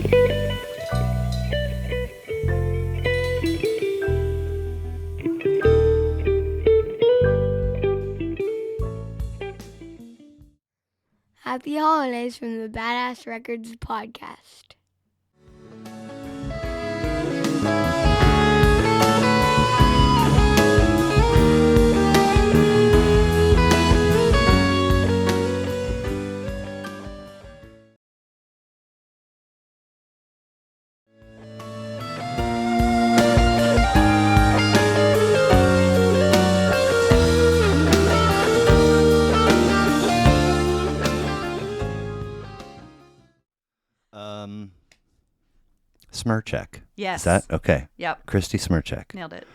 Happy holidays from the Badass Records podcast. Smircheck. Yes. Is that okay? Yep. Christie Smircheck. Nailed it.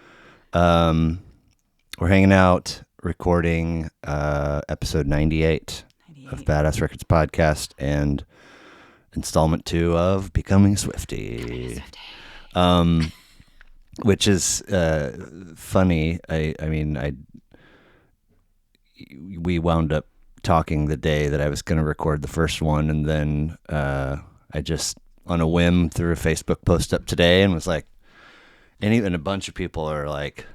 We're hanging out, recording episode 98 of Badass Records podcast and installment 2 of Becoming Swifty. Which is funny. We wound up talking the day that I was going to record the first one, and then I just on a whim threw a Facebook post up today and was like, and a bunch of people are like,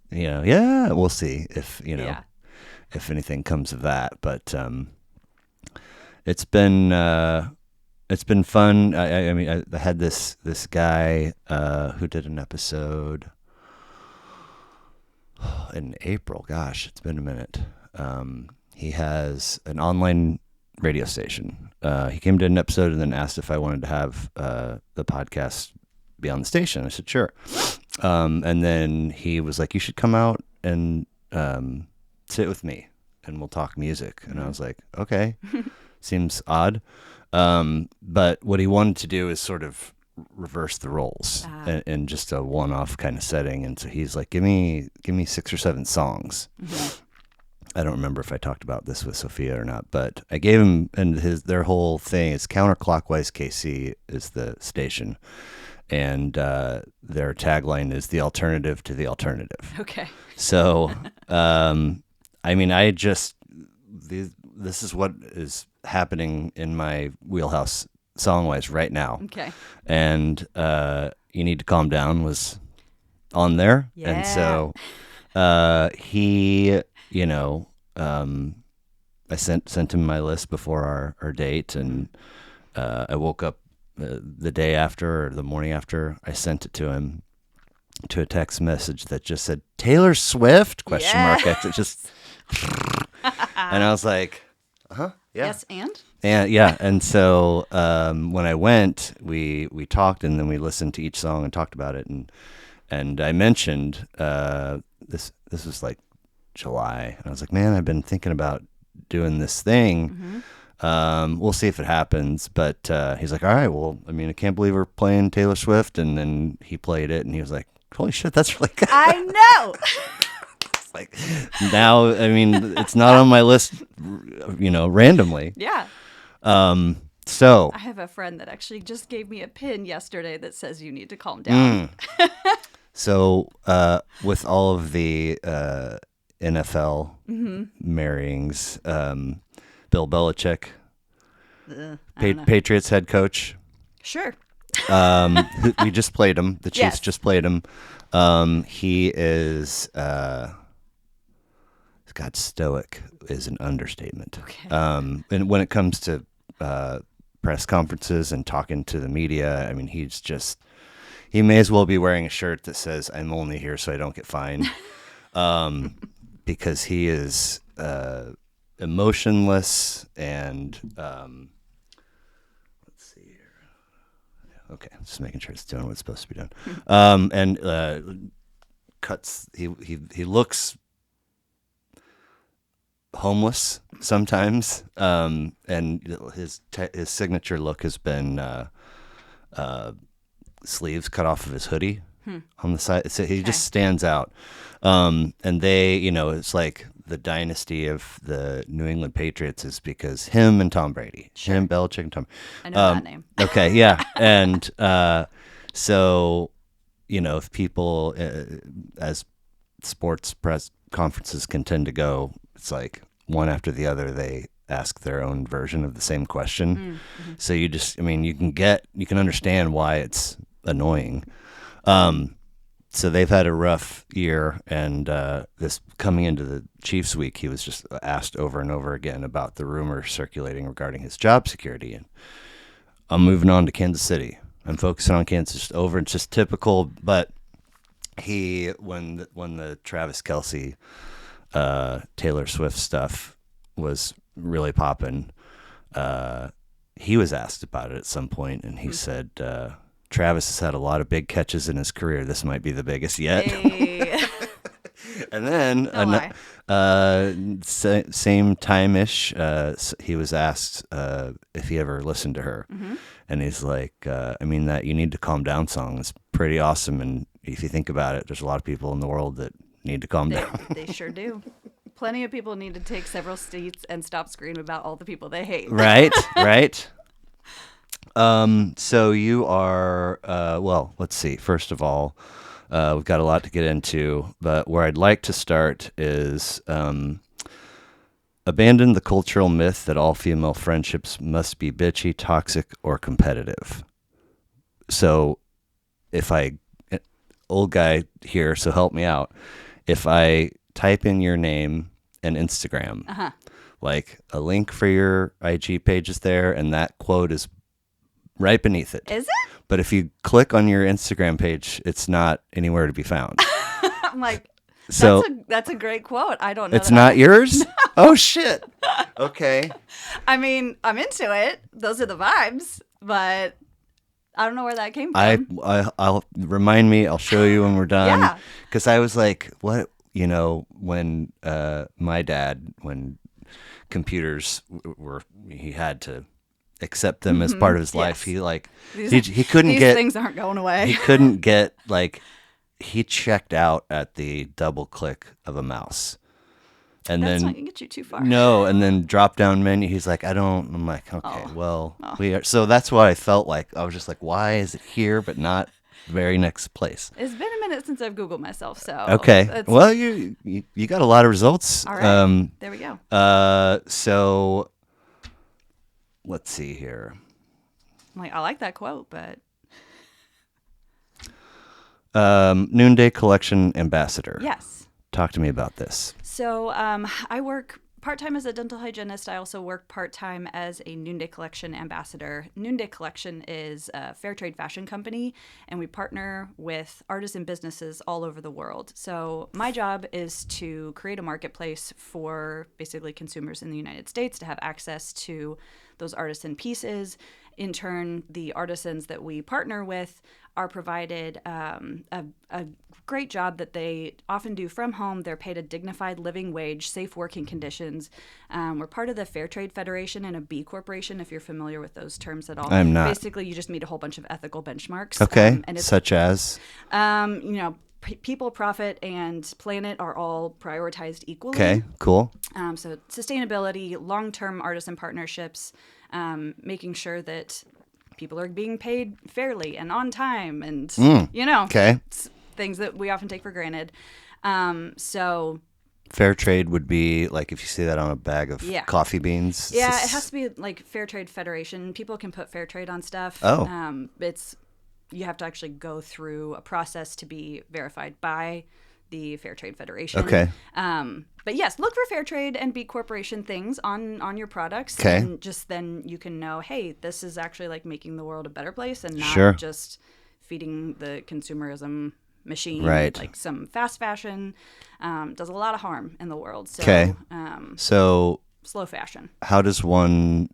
yeah, we'll see if if anything comes of that. But it's been fun. I had this guy who did an episode in April. Gosh, it's been a minute. He has an online radio station. He came to an episode and then asked if I wanted to have the podcast be on the station. I said, sure. And then he was like, you should come out and sit with me and we'll talk music. And I was like, okay, seems odd. But what he wanted to do is sort of reverse the roles in just a one-off kind of setting. And so he's like, give me 6 or 7 songs. Mm-hmm. I don't remember if I talked about this with Sophia or not, but I gave him, and their whole thing is Counterclockwise KC is the station, and their tagline is the alternative to the alternative. Okay. So, this is what is happening in my wheelhouse song-wise right now. Okay. And You Need to Calm Down was on there. Yeah. And so he, I sent him my list before our date, and I woke up the day after or the morning after. I sent it to him to a text message that just said Taylor Swift ? It just and I was like, yeah. Yes, and yeah, and so when I went, we talked, and then we listened to each song and talked about it, and I mentioned this was like July, and I was like, man, I've been thinking about doing this thing. Mm-hmm. We'll see if it happens, but he's like, all right, well, I can't believe we're playing Taylor Swift, and then he played it, and he was like, holy shit, that's really good. I know. Like now, it's not on my list, randomly. Yeah. So I have a friend that actually just gave me a pin yesterday that says you need to calm down. So with all of the NFL marryings, Bill Belichick, Patriots head coach. Sure. We just played him. The Chiefs just played him. He is, God, stoic is an understatement. Okay. And when it comes to press conferences and talking to the media, he may as well be wearing a shirt that says, I'm only here so I don't get fined. Because he is emotionless and, let's see here. Okay, just making sure it's doing what it's supposed to be done. And cuts, he looks homeless sometimes, and his signature look has been sleeves cut off of his hoodie on the side. So he just stands out. And they, it's like the dynasty of the New England Patriots is because him and Tom Brady, him, Belichick, and Tom. I know that name. Okay, yeah, and so if people, as sports press conferences can tend to go, it's like one after the other, they ask their own version of the same question. So you just, I mean, you can understand why it's annoying. So they've had a rough year, and this coming into the Chiefs week, he was just asked over and over again about the rumors circulating regarding his job security. And I'm moving on to Kansas City. I'm focusing on Kansas over. It's just typical, but when the Travis Kelce, Taylor Swift stuff was really popping, he was asked about it at some point, and he said, Travis has had a lot of big catches in his career. This might be the biggest yet. Hey. And then, same time-ish, he was asked if he ever listened to her. And he's like, I mean, that You Need to Calm Down song is pretty awesome. And if you think about it, there's a lot of people in the world that need to calm down. They sure do. Plenty of people need to take several seats and stop screaming about all the people they hate. Right, right. So you are, well, let's see. First of all, we've got a lot to get into, but where I'd like to start is abandon the cultural myth that all female friendships must be bitchy, toxic, or competitive. So old guy here, so help me out. If I type in your name and Instagram, like a link for your IG page is there, and that quote is right beneath it. Is it? But if you click on your Instagram page, it's not anywhere to be found. I'm like, so that's a great quote. I don't know. It's not yours? Oh, shit. Okay. I mean, I'm into it. Those are the vibes, but I don't know where that came from. I'll remind me. I'll show you when we're done. Yeah. Because I was like, what? You know, when my dad, when computers he had to accept them as part of his life. He he couldn't these get things aren't going away. He couldn't get he checked out at the double click of a mouse. And That's then not gonna get you too far. No, and then drop down menu. He's like, I'm like, okay, we are. So that's why I felt like I was just like, why is it here but not the very next place? It's been a minute since I've Googled myself, so okay. Well, you got a lot of results. All right, there we go. So let's see here. I'm like, I like that quote, but Noonday Collection ambassador. yes. Talk to me about this. So I work part-time as a dental hygienist. I also work part-time as a Noonday Collection ambassador. Noonday Collection is a fair trade fashion company, and we partner with artisan businesses all over the world. So my job is to create a marketplace for basically consumers in the United States to have access to those artisan pieces. In turn, the artisans that we partner with are provided a great job that they often do from home. They're paid a dignified living wage, safe working conditions. We're part of the Fair Trade Federation and a B Corporation, if you're familiar with those terms at all. I'm not. Basically, you just meet a whole bunch of ethical benchmarks. Okay, and it's, such as? People, profit, and planet are all prioritized equally. Okay, cool. So sustainability, long-term artisan partnerships, making sure that people are being paid fairly and on time, and okay. Things that we often take for granted. So fair trade would be like if you see that on a bag of coffee beans. Yeah, it has to be like Fair Trade Federation. People can put fair trade on stuff. Oh. You have to actually go through a process to be verified by the Fair Trade Federation. Okay. But yes, look for fair trade and B Corporation things on your products. Okay. And just then you can know, hey, this is actually like making the world a better place and not just feeding the consumerism machine. Right. Like some fast fashion does a lot of harm in the world. So, okay. So slow fashion. How does one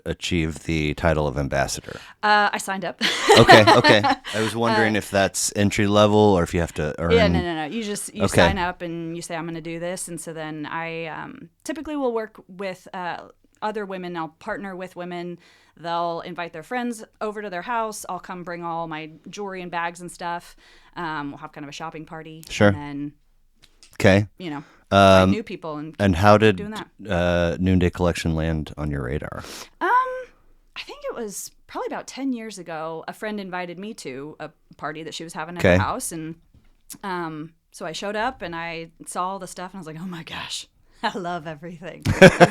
achieve the title of ambassador? I signed up. Okay. I was wondering if that's entry level or if you have to earn. Yeah, no. You sign up and you say, I'm going to do this. And so then I typically will work with other women. I'll partner with women. They'll invite their friends over to their house. I'll come bring all my jewelry and bags and stuff. We'll have kind of a shopping party. Sure. And then, find new people. And how did doing that. Noonday Collection land on your radar? I think it was probably about 10 years ago. A friend invited me to a party that she was having at her house. And so I showed up and I saw all the stuff and I was like, oh my gosh. I love everything. A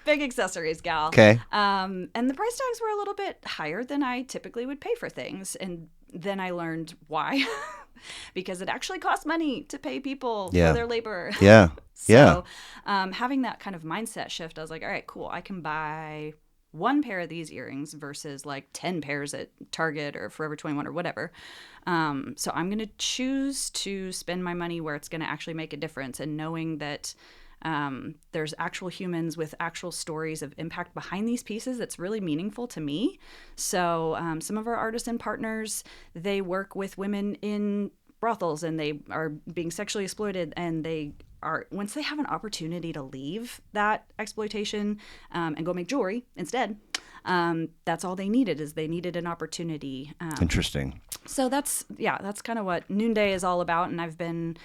big accessories gal. Okay. And the price tags were a little bit higher than I typically would pay for things. And then I learned why. Because it actually costs money to pay people for their labor. Yeah. So having that kind of mindset shift, I was like, all right, cool. I can buy one pair of these earrings versus like 10 pairs at Target or Forever 21 or whatever. So I'm going to choose to spend my money where it's going to actually make a difference, and knowing that there's actual humans with actual stories of impact behind these pieces that's really meaningful to me. So some of our artisan partners, they work with women in brothels and they are being sexually exploited, and they are, once they have an opportunity to leave that exploitation and go make jewelry instead, that's all they needed, is they needed an opportunity. Interesting. So that's kind of what Noonday is all about. And I've been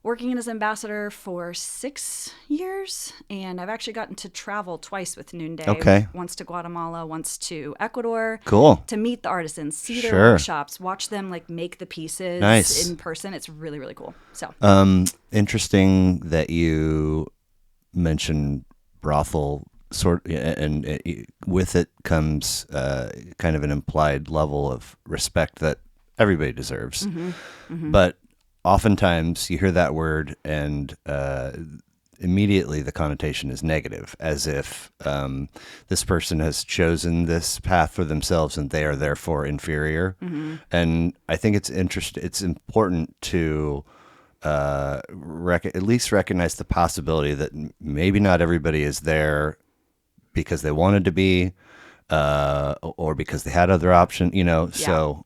working as ambassador for 6 years, and I've actually gotten to travel twice with Noonday. Okay. Once to Guatemala, once to Ecuador. Cool. To meet the artisans, see their Sure. workshops, watch them like make the pieces Nice. in person. It's really, really cool. So Interesting that you mentioned brothel and with it comes kind of an implied level of respect that everybody deserves. But oftentimes you hear that word and immediately the connotation is negative, as if this person has chosen this path for themselves and they are therefore inferior. And I think it's important to at least recognize the possibility that maybe not everybody is there because they wanted to be, or because they had other options, so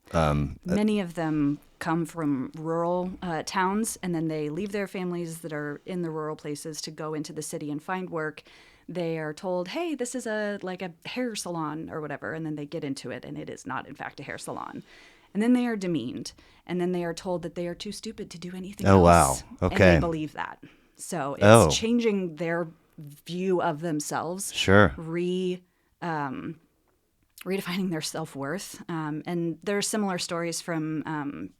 many of them come from rural towns, and then they leave their families that are in the rural places to go into the city and find work. They are told, hey, this is a hair salon or whatever, and then they get into it, and it is not, in fact, a hair salon. And then they are demeaned, and then they are told that they are too stupid to do anything else. Oh, wow. Okay. And they believe that. So it's changing their view of themselves. Sure. Redefining their self-worth. And there are similar stories from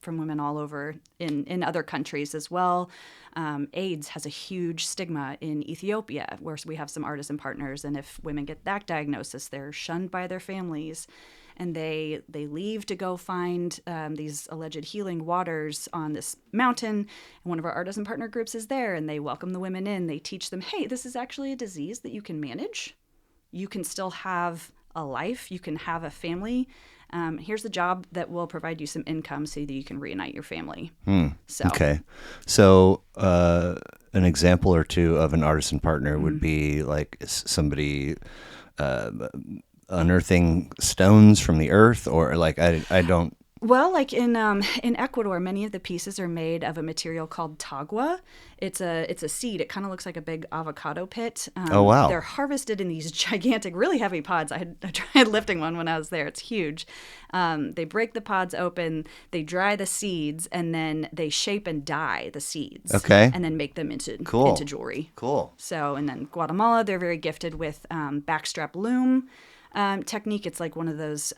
women all over in other countries as well. AIDS has a huge stigma in Ethiopia, where we have some artisan partners, and if women get that diagnosis, they're shunned by their families, and they leave to go find these alleged healing waters on this mountain, and one of our artisan partner groups is there, and they welcome the women in. They teach them, hey, this is actually a disease that you can manage. You can still have a life. You can have a family. Here's a job that will provide you some income so that you can reunite your family. Okay. So an example or two of an artisan partner would be like somebody unearthing stones from the earth, or like I don't. Well, like in Ecuador, many of the pieces are made of a material called tagua. It's a seed. It kind of looks like a big avocado pit. Oh, wow. They're harvested in these gigantic, really heavy pods. I tried lifting one when I was there. It's huge. They break the pods open, they dry the seeds, and then they shape and dye the seeds. Okay. And then make them into jewelry. Cool. So, and then Guatemala, they're very gifted with backstrap loom technique. It's like one of those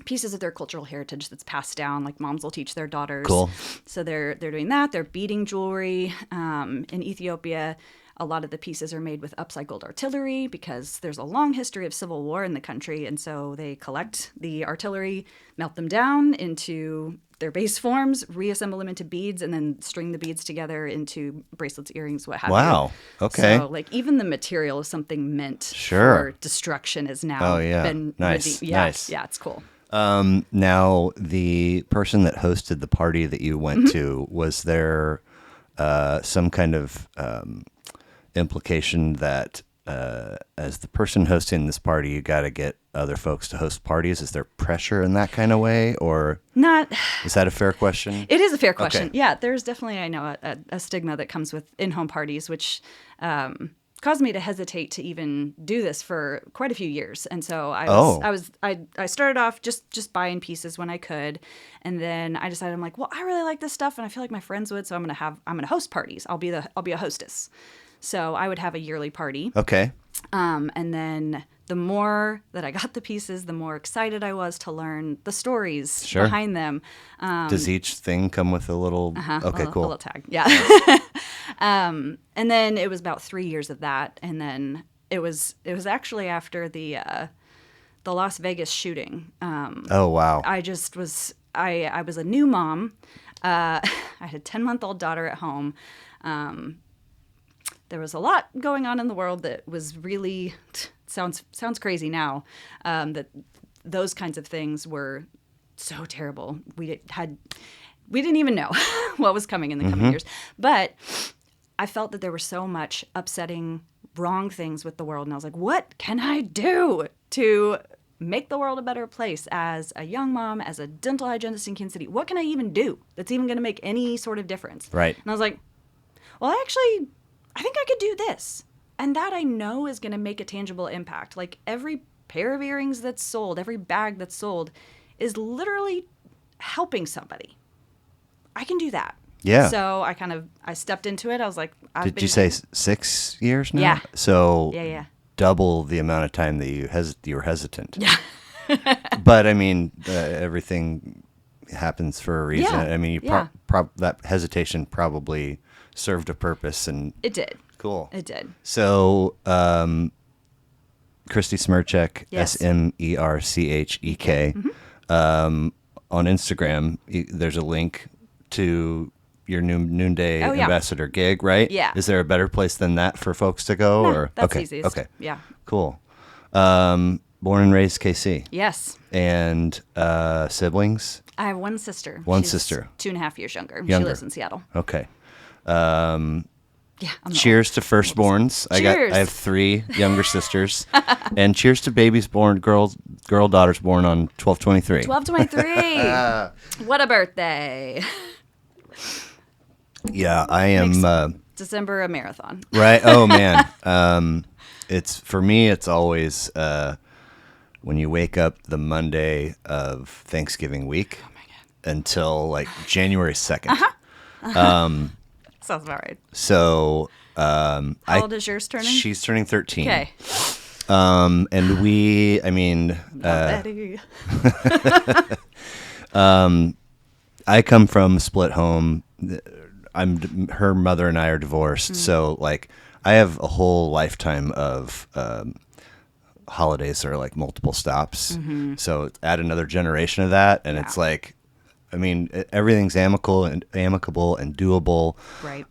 pieces of their cultural heritage that's passed down, like moms will teach their daughters. Cool. So they're doing that. They're beading jewelry. In Ethiopia, a lot of the pieces are made with upcycled artillery because there's a long history of civil war in the country, and so they collect the artillery, melt them down into their base forms, reassemble them into beads, and then string the beads together into bracelets, earrings, what have you. Wow. Okay. So, like, even the material of something meant Sure. for destruction has now been Nice. Yeah, Nice. yeah, it's cool. Now, the person that hosted the party that you went to, was there some kind of implication that as the person hosting this party, you got to get other folks to host parties? Is there pressure in that kind of way, or not? Is that a fair question? It is a fair question. Okay. Yeah, there's definitely, I know, a stigma that comes with in-home parties, which caused me to hesitate to even do this for quite a few years. And so I started off just buying pieces when I could, and then I decided, I'm like, well, I really like this stuff, and I feel like my friends would, so I'm gonna host parties. I'll be a hostess. So I would have a yearly party. Okay. And then the more that I got the pieces, the more excited I was to learn the stories behind them. Does each thing come with a little? Okay, cool. A little tag, yeah. And then it was about 3 years of that, and then it was actually after the Las Vegas shooting. Oh, wow. I just was I was a new mom. I had a 10-month-old daughter at home. There was a lot going on in the world that was really sounds crazy now. That those kinds of things were so terrible. We didn't even know what was coming in the coming years. But I felt that there were so much upsetting, wrong things with the world, and I was like, what can I do to make the world a better place as a young mom, as a dental hygienist in Kansas City? What can I even do that's even going to make any sort of difference? Right. And I was like, well, I think I could do this. And that I know is going to make a tangible impact. Like every pair of earrings that's sold, every bag that's sold is literally helping somebody. I can do that. Yeah. So I stepped into it. I was like, Did you say 6 years now? Yeah. So Yeah. double the amount of time that you were hesitant. Yeah. But I mean, everything happens for a reason. Yeah. I mean, that hesitation probably served a purpose, and It did. cool. It did. So, Christie Smerchek, Yes. Smerchek, on Instagram, there's a link to your new Noonday Oh, yeah. ambassador gig, right? Yeah. Is there a better place than that for folks to go? No, or that's okay, easiest. okay, Yeah. cool. Born and raised KC, Yes. and siblings. I have one sister. One She's sister. 2.5 years younger. She Younger. lives in Seattle. Okay. Yeah. I'm the Cheers to firstborns. Cheers. I have 3 younger sisters, and cheers to babies born, girl daughters born on 12/23. 12/23. What a birthday. Yeah, I am. December, a marathon. Right. Oh man. It's for me. It's always when you wake up the Monday of Thanksgiving week until like January 2nd. Sounds about right. So How old is yours turning? she's turning 13. Okay. And I mean, Betty. I come from a split home. Her mother and I are divorced, so like I have a whole lifetime of holidays that are like multiple stops. So add another generation of that, and it's like, I mean, everything's amicable and doable. Right.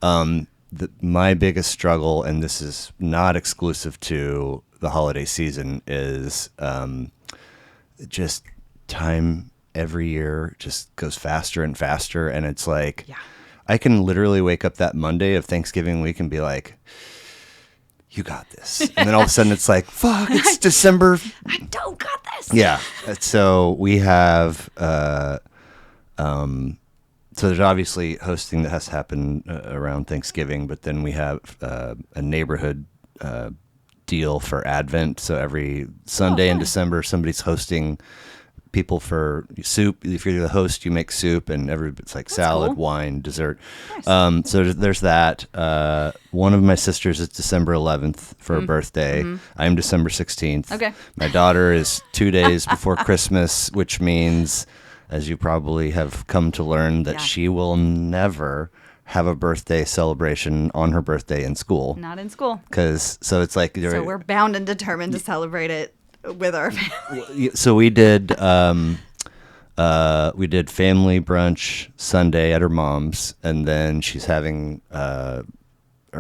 My biggest struggle, and this is not exclusive to the holiday season, is just time every year just goes faster and faster, and it's like, I can literally wake up that Monday of Thanksgiving week and be like, you got this. And then all of a sudden it's like, fuck, it's December. I don't got this. Yeah. So we have, so there's obviously hosting that has to happen around Thanksgiving, but then we have a neighborhood deal for Advent. So every Sunday in December, somebody's hosting people for soup. If you're the host, you make soup, and it's like salad, cool. wine, dessert. Nice. So there's that. One of my sisters is December 11th for her birthday. I'm December 16th. Okay. My daughter is 2 days before Christmas, which means, as you probably have come to learn, that she will never have a birthday celebration on her birthday in school. Not in school. So it's like, So we're bound and determined to celebrate it with our family. so we did family brunch Sunday at her mom's, and then she's having her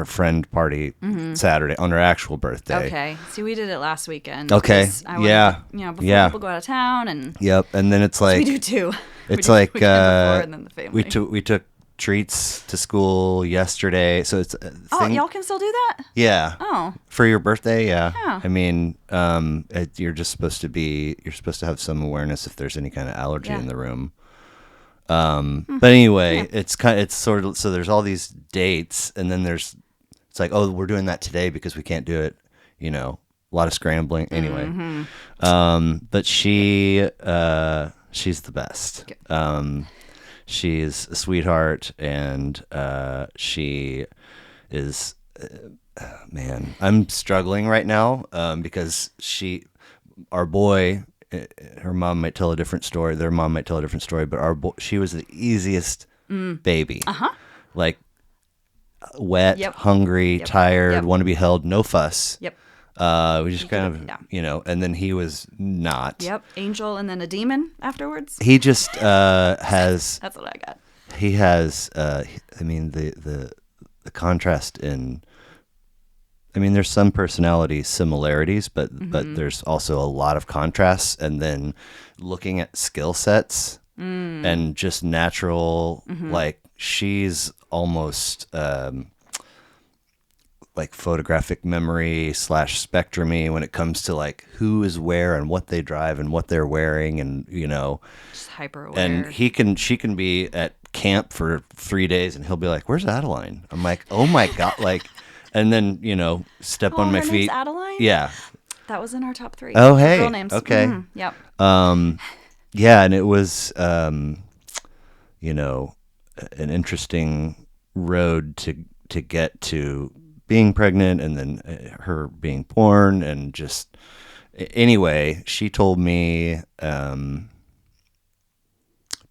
friend party Saturday on her actual birthday. Okay. See, we did it last weekend. Okay. 'Cause I wanted to, before people go out of town, and Yep. And then it's like, we do too. it's we like do before and then the family. we took treats to school yesterday, so it's y'all can still do that? yeah. Oh. For your birthday, yeah. Oh. I mean, you're supposed to have some awareness if there's any kind of allergy in the room. But anyway, it's sort of, so there's all these dates, and then it's like, oh, we're doing that today because we can't do it, a lot of scrambling anyway. But she's the best. She's a sweetheart, and she is, man, I'm struggling right now because our boy, her mom might tell a different story. Their mom might tell a different story, but she was the easiest baby. Like, wet, Yep. hungry, Yep. tired, Yep. want to be held, no fuss. Yep. We just kind of, and then he was not. Yep. Angel and then a demon afterwards. He just has. That's what I got. He has. I mean, the contrast in. I mean, there's some personality similarities, but there's also a lot of contrasts. And then looking at skill sets and just natural, like she's almost like photographic memory / spectrumy when it comes to like who is where and what they drive and what they're wearing, and Just hyper aware. and she can be at camp for 3 days and he'll be like, "Where's Adeline?" I'm like, "Oh my god!" Like, and then step on my her name's feet. Adeline? Yeah. That was in our top 3. Oh, hey. Girl names. Okay. Yep. Yeah, and it was an interesting road to get to being pregnant, and then her being born, and just anyway, she told me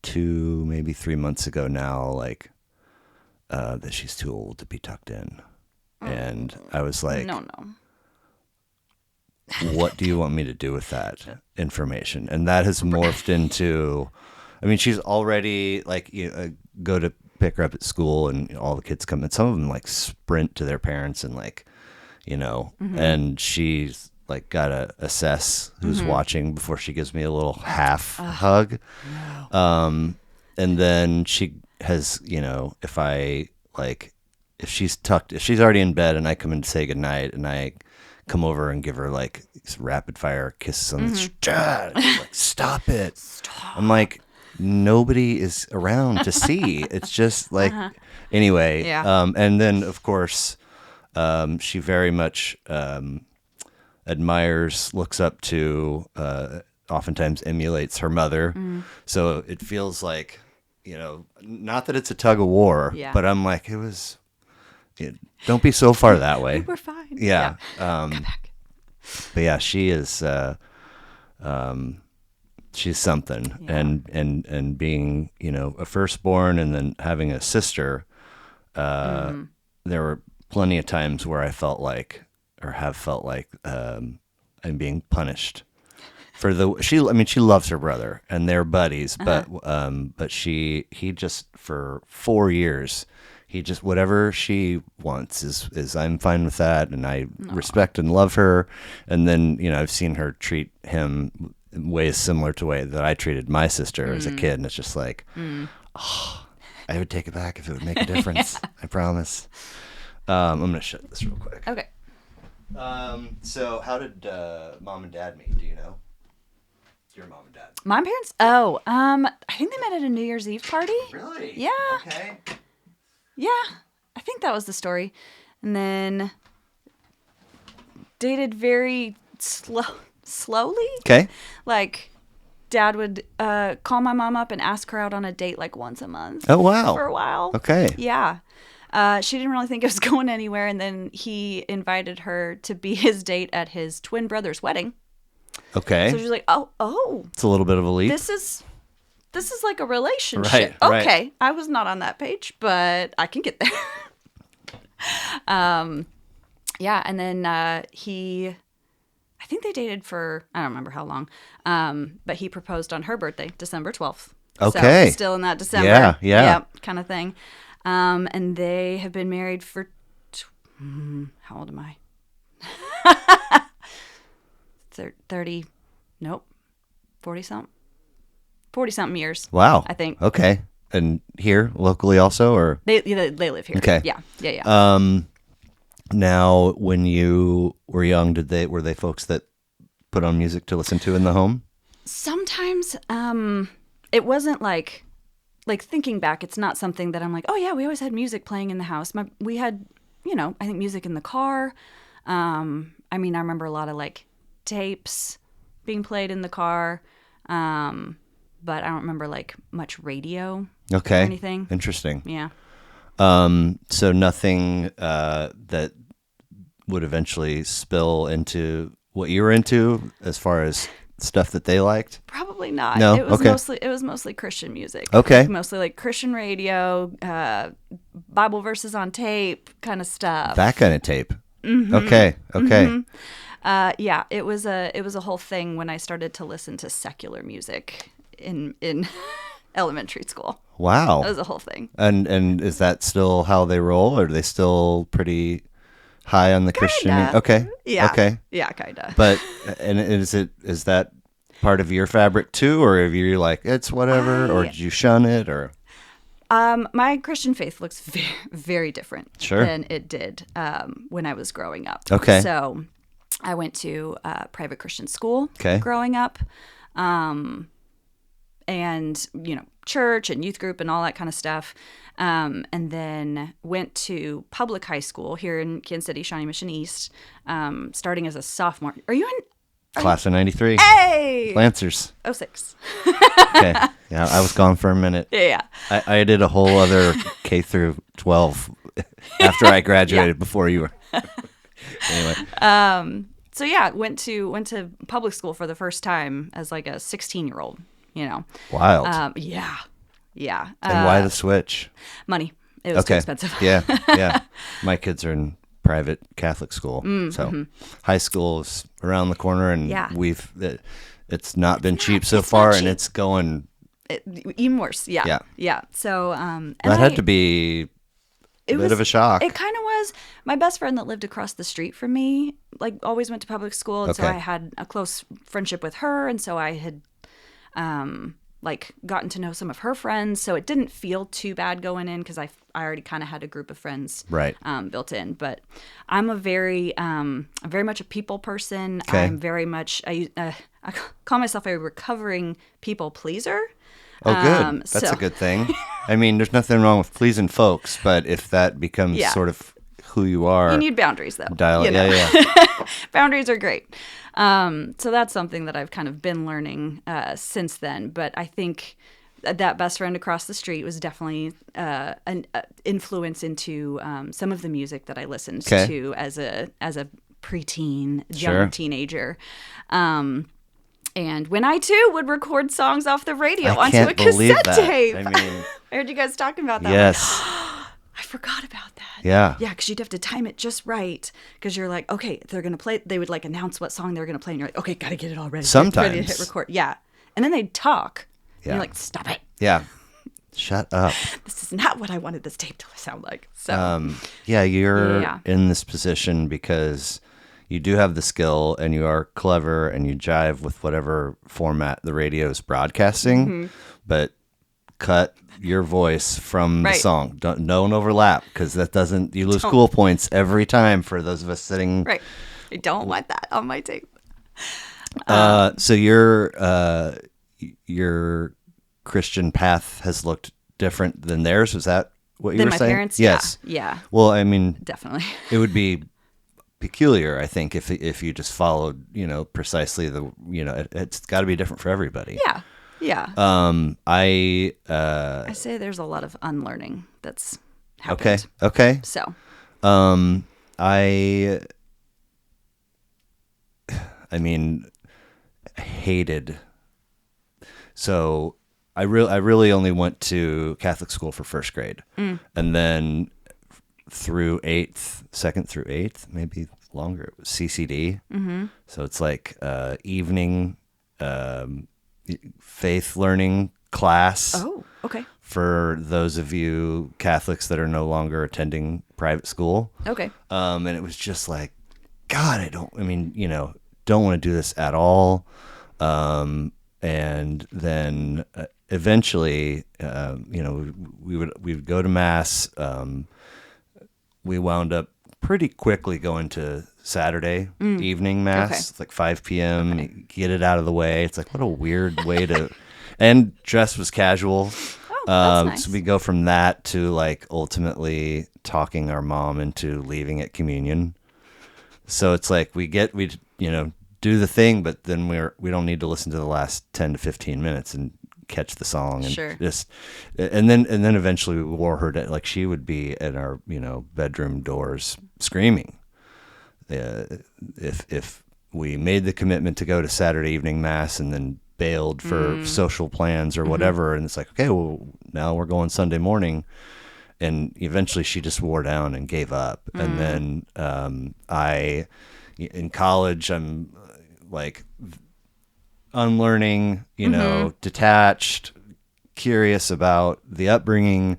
2 maybe 3 months ago now, like that she's too old to be tucked in, and I was like, No. what do you want me to do with that information? And that has morphed into, I mean, she's already like, go to pick her up at school and all the kids come, and some of them like sprint to their parents and like, and she's like got to assess who's watching before she gives me a little half hug. No. And then she has, if she's already in bed and I come in to say goodnight and I come over and give her like these rapid fire kisses on the she's like, stop it. Stop. I'm like, nobody is around to see. It's just like, anyway. Yeah. And then of course, she very much, admires, looks up to, oftentimes emulates her mother. So it feels like, not that it's a tug of war, but I'm like, don't be so far that way. We're fine. Yeah. Come back. But yeah, she is, she's something. Yeah. And being, a firstborn and then having a sister, there were plenty of times where I felt like, or have felt like, I'm being punished for she loves her brother and they're buddies, but he just, for 4 years, he just, whatever she wants is I'm fine with that. And I respect and love her. And then, I've seen her treat him in ways similar to the way that I treated my sister as a kid. And it's just like, I would take it back if it would make a difference. I promise. I'm going to shut this real quick. Okay. So how did mom and dad meet? Do you know? Your mom and dad. My parents? Oh, I think they met at a New Year's Eve party. Really? Yeah. Okay. Yeah, I think that was the story. And then dated very slowly. Okay. Like, dad would call my mom up and ask her out on a date like once a month. Oh, wow. For a while. Okay. Yeah. She didn't really think it was going anywhere, and then he invited her to be his date at his twin brother's wedding. Okay. So she's like, oh. It's a little bit of a leap. This is like a relationship. Right. Okay. I was not on that page, but I can get there. Yeah. And then I think they dated for, I don't remember how long. But he proposed on her birthday, December 12th. Okay. So still in that December. Yeah. Yep, kind of thing. And they have been married for, how old am I? 30, nope, 40-something. 40-something years. Wow. I think. Okay. And here locally also, or? They live here. Okay. Yeah. Now, when you were young, were they folks that put on music to listen to in the home? Sometimes, it wasn't like thinking back, it's not something that I'm like, oh yeah, we always had music playing in the house. We had, I think music in the car. I remember a lot of like tapes being played in the car. But I don't remember like much radio or anything. Interesting. Yeah. So nothing that would eventually spill into what you were into as far as stuff that they liked? Probably not. No? It was Okay. mostly Christian music. Okay. Like, mostly like Christian radio, Bible verses on tape kind of stuff. That kind of tape. Mm-hmm. Okay. Yeah, it was a whole thing when I started to listen to secular music in elementary school. Wow. That was a whole thing. And is that still how they roll? Or are they still pretty high on the Christian? Okay. Yeah. Okay. Yeah, kinda. But and is that part of your fabric too, or are you like it's whatever, or did you shun it, or? My Christian faith looks very, very different Sure. than it did when I was growing up. Okay. So I went to private Christian school growing up. And, church and youth group and all that kind of stuff. And then went to public high school here in Kansas City, Shawnee Mission East, starting as a sophomore. Are you in? Class of 93. Hey! Lancers. 06. Okay. Yeah, I was gone for a minute. Yeah. I did a whole other K through 12 after I graduated before you were. Anyway. So yeah, went to public school for the first time as like a 16-year-old, Wild. Yeah. Yeah. And why the switch? Money. It was too expensive. Yeah. My kids are in private Catholic school. So high school is around the corner, and it's not been cheap so far, and it's going even worse. Yeah. So that had to be a bit of a shock. It kind of was. My best friend that lived across the street from me, like, always went to public school, and so I had a close friendship with her, and so I had gotten to know some of her friends, so it didn't feel too bad going in because I already kind of had a group of friends built in. But I'm very much a people person. Okay. I'm very much I call myself a recovering people pleaser. Oh, good. That's a good thing. I mean, there's nothing wrong with pleasing folks, but if that becomes sort of who you are, you need boundaries, though. Yeah. Boundaries are great. So that's something that I've kind of been learning since then. But I think that best friend across the street was definitely an influence into some of the music that I listened to as a preteen, young teenager. And when I too would record songs off the radio onto a cassette tape. I mean, I heard you guys talking about that. Yes. I forgot about that. Yeah. Yeah, because you'd have to time it just right. Because you're like, okay, they're going to play. They would like announce what song they were going to play. And you're like, okay, got to get it all ready. Sometimes. Ready to hit record. Yeah. And then they'd talk. Yeah. And you're like, stop it. Yeah. Shut up. This is not what I wanted this tape to sound like. So. You're in this position because you do have the skill and you are clever and you jive with whatever format the radio is broadcasting, but cut your voice from the song. Don't overlap, because that doesn't, you lose cool points every time for those of us sitting. Right. I don't want that on my tape. So your Christian path has looked different than theirs. Was that what you were saying? Than my parents? Yes. Yeah. Well, I mean, definitely. It would be peculiar, I think, if you just followed, precisely it's got to be different for everybody. Yeah. Yeah. I say there's a lot of unlearning that's happened. Okay. So, I hated. So I really only went to Catholic school for first grade, and then through second through eighth, maybe longer, it was CCD. So it's like evening faith learning class. Oh, okay. For those of you Catholics that are no longer attending private school. Okay. And it was just like, God, don't want to do this at all. And then eventually, we would go to mass. We wound up pretty quickly going to Saturday evening mass, like 5 p.m. Okay. Get it out of the way. It's like, what a weird way to, and dress was casual. Oh, that's nice. So we go from that to like ultimately talking our mom into leaving at communion. So it's like we do the thing, but then we don't need to listen to the last 10 to 15 minutes and catch the song, and and then eventually we wore her to, like, she would be at our bedroom doors screaming if we made the commitment to go to Saturday evening mass and then bailed for social plans or whatever. And it's like, okay, well, now we're going Sunday morning. And eventually she just wore down and gave up. And then in college, I'm like unlearning, detached, curious about the upbringing,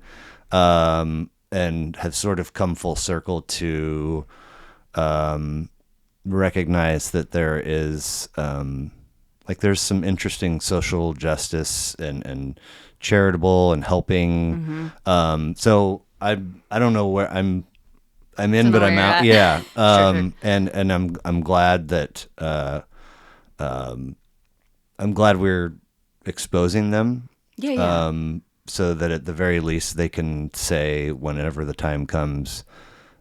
and have sort of come full circle to recognize that there is there's some interesting social justice and charitable and helping. So I don't know where I'm in, but I'm out. Yeah. Sure. And I'm glad that I'm glad we're exposing them. Yeah. So that at the very least they can say whenever the time comes,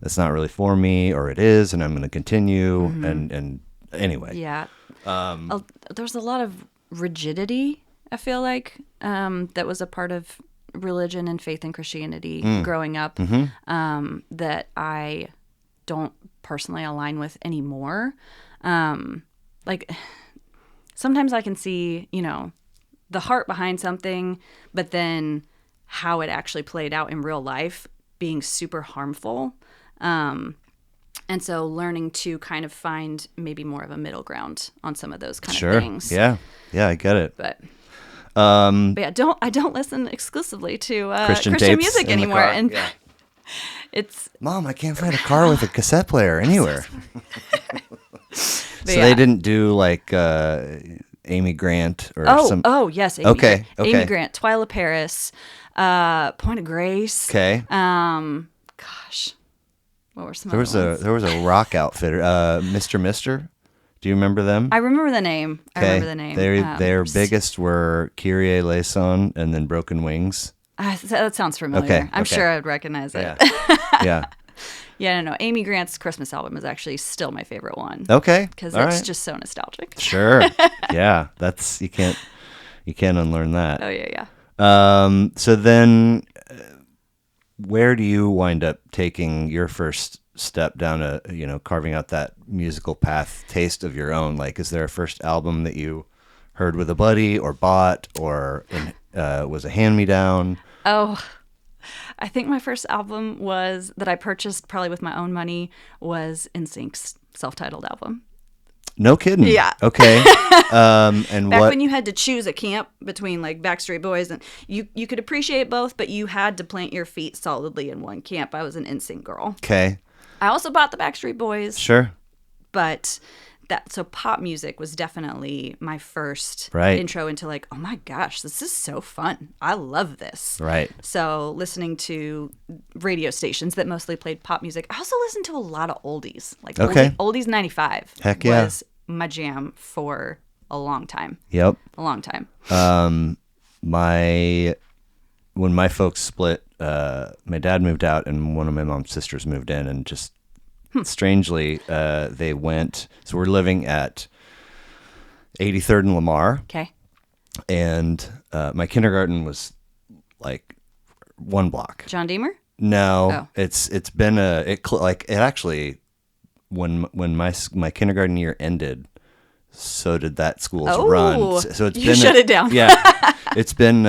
it's not really for me, or it is, and I'm going to continue. And anyway. Yeah. There's a lot of rigidity, I feel like, that was a part of religion and faith and Christianity growing up, that I don't personally align with anymore. Like sometimes I can see, the heart behind something, but then how it actually played out in real life being super harmful. And so learning to kind of find maybe more of a middle ground on some of those kind of things. Yeah, I get it. But yeah, I don't listen exclusively to Christian music anymore. And it's Mom, I can't find a car with a cassette player anywhere. So yeah. they didn't do like Amy Grant or some. Oh yes, Amy Okay, Grant. Amy Grant, Twyla Paris, Point of Grace. Okay. Gosh, what were some? There was a rock outfitter, Mr. Mister. Do you remember them? I remember the name. Okay. Their Their biggest were Kyrie Eleison and then Broken Wings. That sounds familiar. Okay, I'm okay. sure I'd recognize it. Yeah. Yeah, no. Amy Grant's Christmas album is actually still my favorite one. Okay. Because all it's right. just so nostalgic. Sure. Yeah. You can't unlearn that. Oh yeah. So then where do you wind up taking your first step down carving out that musical path, taste of your own? Like, is there a first album that you heard with a buddy or bought or was a hand-me-down? Oh, I think my first album that I purchased probably with my own money was NSYNC's self-titled album. No kidding. Yeah. Okay. And Back what? when you had to choose a camp between like Backstreet Boys and you could appreciate both, but you had to plant your feet solidly in one camp. I was an NSYNC girl. Okay. I also bought the Backstreet Boys. Sure. But so pop music was definitely my first Right. intro into like, oh my gosh, this is so fun. I love this. Right. So listening to radio stations that mostly played pop music. I also listened to a lot of oldies, like Okay. oldies 95. Heck yeah. Was my jam for a long time. Yep. A long time. When my folks split, my dad moved out and one of my mom's sisters moved in, and just strangely, they went. So we're living at 83rd and Lamar. Okay. And my kindergarten was like one block. John Deemer? No, Oh. it's been when my kindergarten year ended, so did that school's run. So it's you shut it down. Yeah, it's been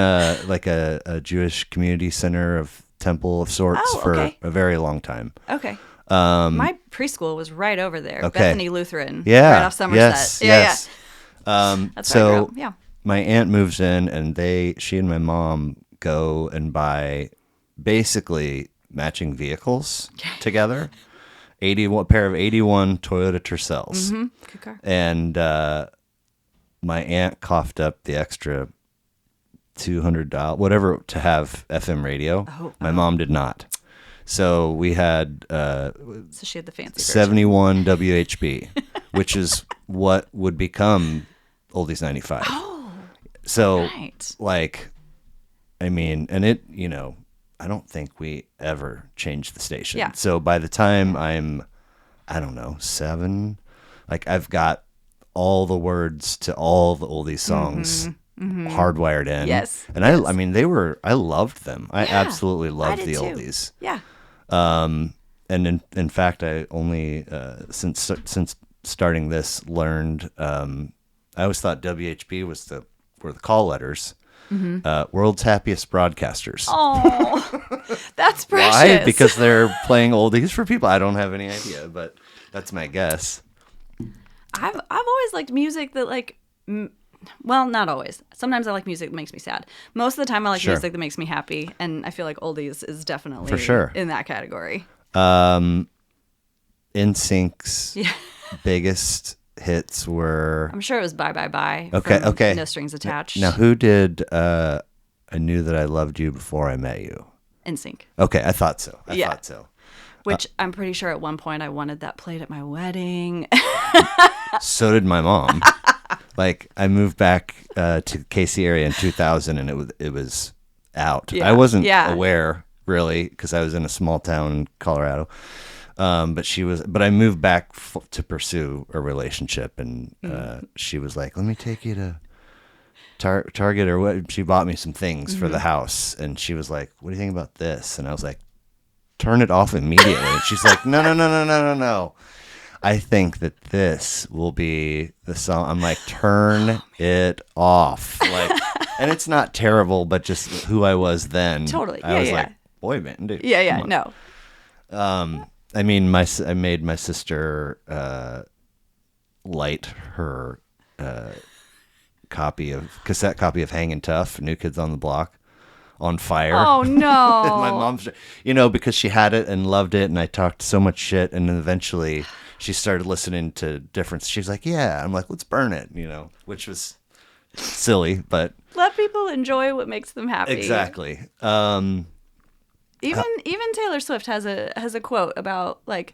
like a Jewish community center of temple of sorts for a very long time. Okay. My preschool was right over there. Okay. Bethany Lutheran. Yeah. Right off Somerset. Yes. Yeah. That's So where I grew up. Yeah. my aunt moves in, and she and my mom go and buy basically matching vehicles together. A pair of 81 Toyota Tercels. Mm-hmm. Good car. And my aunt coughed up the extra $200, whatever, to have FM radio. My mom did not. So we had So she had the fancy version. 71 WHB, which is what would become Oldies 95. Oh. So Right. like, I mean, and it, I don't think we ever changed the station. Yeah. So by the time I'm, I don't know, 7, like I've got all the words to all the oldies songs hardwired in. Yes. And I mean, I loved them. I absolutely I loved did the too. oldies. Yeah. And in fact, I only, since starting this, learned. I always thought WHB were the call letters. World's happiest broadcasters. Oh, that's precious. Why? Because they're playing oldies for people. I don't have any idea, but that's my guess. I've always liked music that well, not always. Sometimes I like music that makes me sad. Most of the time I like music that makes me happy, and I feel like oldies is definitely For sure. in that category. NSYNC's biggest hits were... I'm sure it was Bye Bye Bye. Okay. No Strings Attached. Now, who did I Knew That I Loved You Before I Met You? NSYNC. Okay, I thought so. I thought so. Which I'm pretty sure at one point I wanted that played at my wedding. So did my mom. Like, I moved back to the KC area in 2000, and it was out. Yeah. I wasn't aware, really, because I was in a small town in Colorado. But I moved back to pursue a relationship, and she was like, "Let me take you to Target or what?" She bought me some things for the house, and she was like, "What do you think about this?" And I was like, "Turn it off immediately." And she's like, "No. I think that this will be the song." I'm like, "Turn it off!" Like, and it's not terrible, but just who I was then. Totally. I was like, "Boy, man, dude." Yeah. No. I mean, I made my sister light her cassette copy of Hangin' Tough, New Kids on the Block, on fire. Oh no! My mom's, because she had it and loved it, and I talked so much shit, and then eventually she started listening to different. She's like, "Yeah," I'm like, "Let's burn it," which was silly, but let people enjoy what makes them happy. Exactly. Even Taylor Swift has a quote about, like,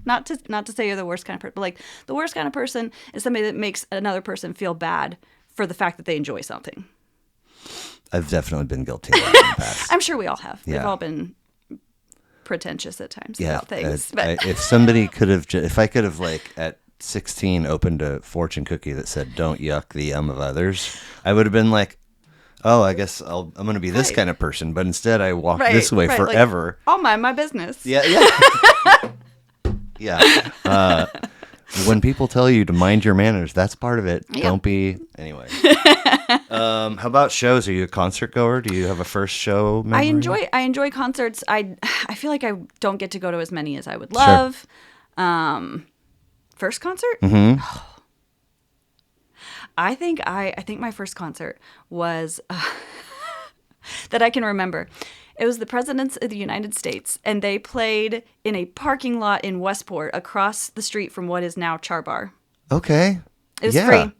not to say you're the worst kind of person, but like, the worst kind of person is somebody that makes another person feel bad for the fact that they enjoy something. I've definitely been guilty of that in the past. I'm sure we all have. Yeah. We've all been pretentious at times about things. But If somebody could have, if I could have, like, at 16 opened a fortune cookie that said "Don't yuck the yum of others," I would have been like, "Oh, I guess I'm going to be this kind of person." But instead, I walked this way forever. Like, I'll mind my business. Yeah. Yeah. When people tell you to mind your manners, that's part of it. Yep. Don't be... Anyway. How about shows? Are you a concert goer? Do you have a first show memory? I enjoy concerts. I feel like I don't get to go to as many as I would love. Sure. First concert? Mm-hmm. I think my first concert was that I can remember. It was the Presidents of the United States, and they played in a parking lot in Westport across the street from what is now Char Bar. Okay. It was free.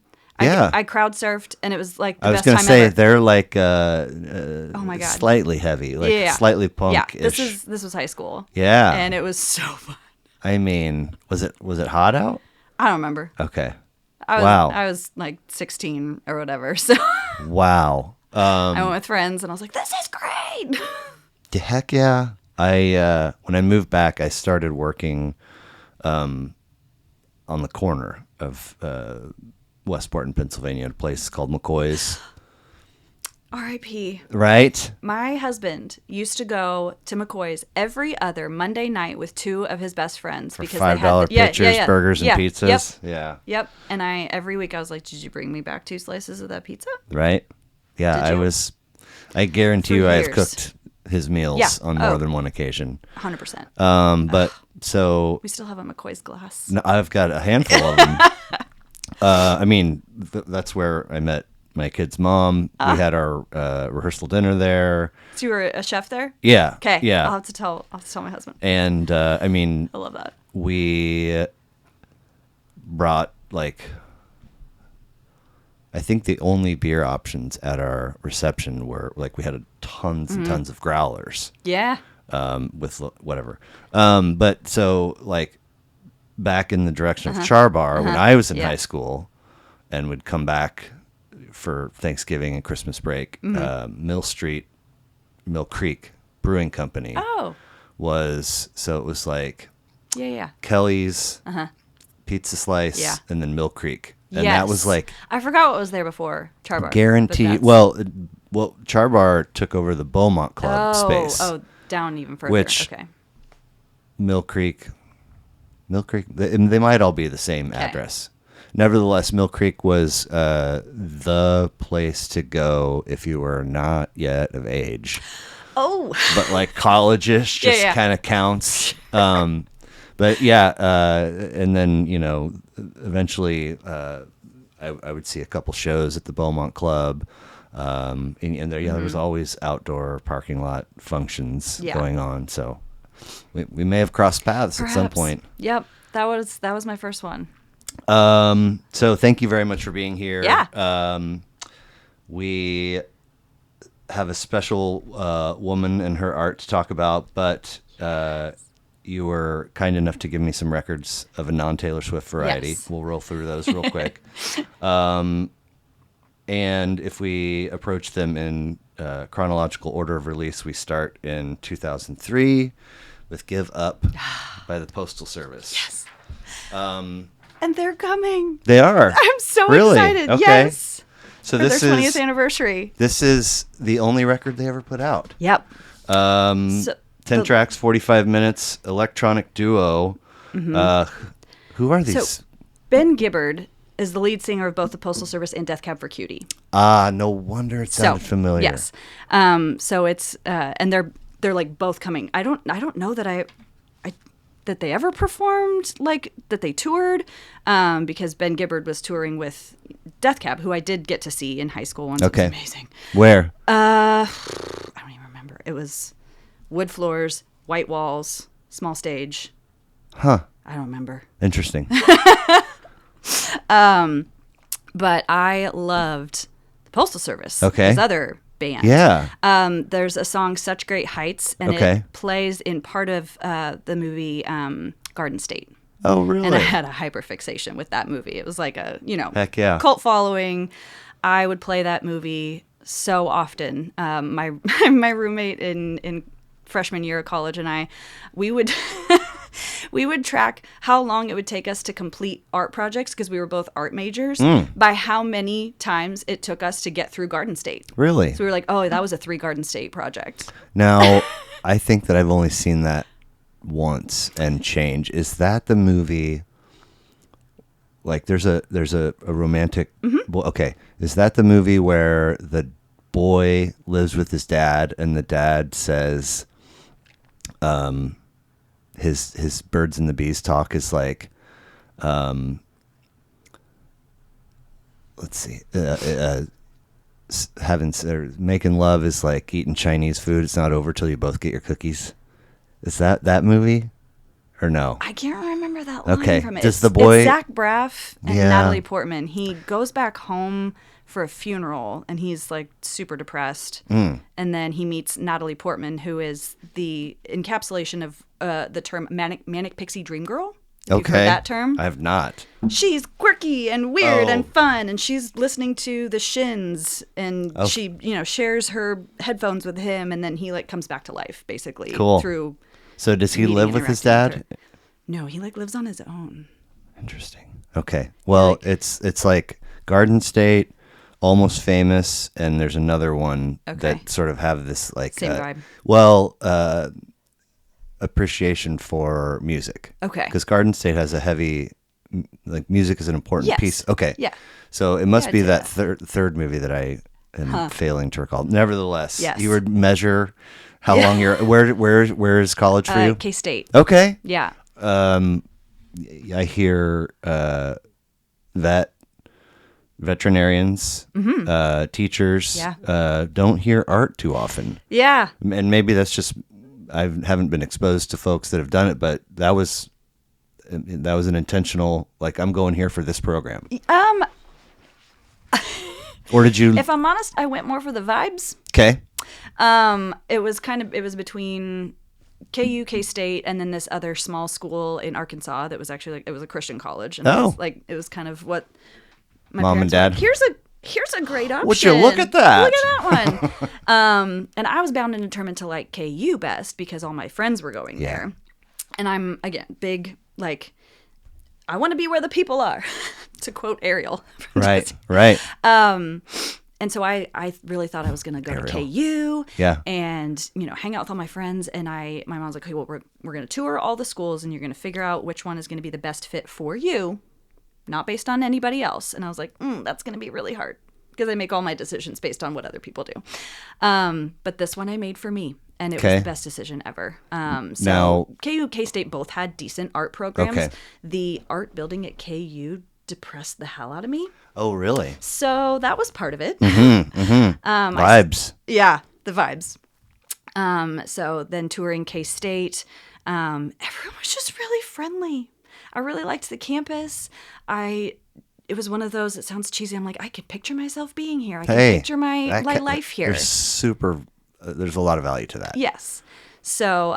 Yeah. I crowd surfed, and it was like the I was best going time to say, ever. they're like oh my God. slightly heavy, like slightly punk-ish. Yeah, this was high school. Yeah. And it was so fun. I mean, was it hot out? I don't remember. Okay. I was like 16 or whatever, so wow. I went with friends, and I was like, "This is great." Heck yeah! When I moved back, I started working on the corner of Westport and Pennsylvania at a place called McCoy's. R.I.P. Right? My husband used to go to McCoy's every other Monday night with two of his best friends For because $5 they had pitchers, burgers, and pizzas. Yep. Yep. And every week I was like, "Did you bring me back 2 slices of that pizza?" Right? Yeah, Did you? I guarantee For you, I've years. cooked his meals on more than one occasion. 100%. But so We still have a McCoy's glass. no, I've got a handful of them. I mean, that's where I met my kid's mom. We had our rehearsal dinner there. So you were a chef there? Yeah. Okay. Yeah. I'll have to tell my husband. And I mean, I love that. we brought, like, I think the only beer options at our reception were, like, we had tons and tons of growlers. Yeah. With whatever. But so, like, back in the direction of Char Bar, when I was in high school and would come back for Thanksgiving and Christmas break, Mill Creek Brewing Company Oh. it was like Yeah. Kelly's, Pizza Slice, and then Mill Creek. And that was like... I forgot what was there before Char Bar. Guaranteed. Well, Char Bar took over the Beaumont Club space. Oh, down even further. Which- okay. Mill Creek, Mill Creek. They might all be the same address. Nevertheless, Mill Creek was the place to go if you were not yet of age. Oh. But like college-ish just kind of counts. But yeah, and then, eventually I would see a couple shows at the Beaumont Club. And there was always outdoor parking lot functions going on. So we may have crossed paths Perhaps. At some point. Yep. That was my first one. So thank you very much for being here. Yeah. We have a special woman and her art to talk about, but you were kind enough to give me some records of a non-Taylor Swift variety. Yes. We'll roll through those real quick. And if we approach them in chronological order of release, we start in 2003 with Give Up by the Postal Service. Yes. And they're coming. They are. I'm so really? excited. Okay. Yes. So for this their is 20th anniversary. This is the only record they ever put out. Yep. 10 tracks, 45 minutes, electronic duo. Who are these? So Ben Gibbard is the lead singer of both the Postal Service and Death Cab for Cutie. No wonder it sounded familiar. Yes. So it's and they're like both coming. I don't know that that they ever performed, like that they toured, because Ben Gibbard was touring with Death Cab, who I did get to see in high school once. Okay. It was amazing. Where? I don't even remember. It was wood floors, white walls, small stage. Huh. I don't remember. Interesting. But I loved the Postal Service. Okay. His other band. Yeah. There's a song, Such Great Heights, and it plays in part of the movie Garden State. Oh, really? And I had a hyperfixation with that movie. It was like a, Heck yeah. cult following. I would play that movie so often. My roommate in freshman year of college and we would we would track how long it would take us to complete art projects, because we were both art majors, by how many times it took us to get through Garden State. Really? So we were like, oh, that was a 3 Garden State project. Now, I think that I've only seen that once and change. Is that the movie? Like, there's a romantic. Okay, is that the movie where the boy lives with his dad and the dad says, his birds and the bees talk is like, let's see, making love is like eating Chinese food. It's not over till you both get your cookies. Is that movie or no? I can't remember that line from it. Does the boy? It's Zach Braff and Natalie Portman. He goes back home for a funeral and he's like super depressed. And then he meets Natalie Portman, who is the encapsulation of the term manic pixie dream girl. You've heard that term? I have not. She's quirky and weird and fun, and she's listening to the Shins, and she, shares her headphones with him, and then he like comes back to life basically through. So does he live with his dad? No, he like lives on his own. Interesting. Okay. Well, it's like Garden State, Almost Famous, and there's another one that sort of have this like same vibe. Well, appreciation for music. Okay. Because Garden State has a heavy, like, music is an important piece. Okay. Yeah. So it must be that third movie that I am failing to recall. Nevertheless, you would measure how long you're. Where is college for you? K-State. Okay. Yeah. I hear veterinarians, teachers don't hear art too often. Yeah. And maybe that's just I haven't been exposed to folks that have done it, but that was an intentional, like, I'm going here for this program. Or did you? If I'm honest, I went more for the vibes. Okay. It was between KU, K-State, and then this other small school in Arkansas that was actually it was a Christian college, and it was kind of what my mom and dad. Here's a great option. Would you look at that? Look at that one. And I was bound and determined to like KU best because all my friends were going there. And I'm, again, big, like, I want to be where the people are, to quote Ariel. Right. And so I really thought I was going to go to Ariel. KU Yeah. and, hang out with all my friends. And my mom's like, okay, well, we're going to tour all the schools and you're going to figure out which one is going to be the best fit for you, not based on anybody else. And I was like, that's going to be really hard because I make all my decisions based on what other people do. But this one I made for me. And it was the best decision ever. Now, KU and K-State both had decent art programs. Okay. The art building at KU depressed the hell out of me. Oh, really? So that was part of it. Vibes. Yeah, the vibes. So then touring K-State, everyone was just really friendly. I really liked the campus. It was one of those, it sounds cheesy. I'm like, I could picture myself being here. I can picture my life here. There's a lot of value to that. Yes. So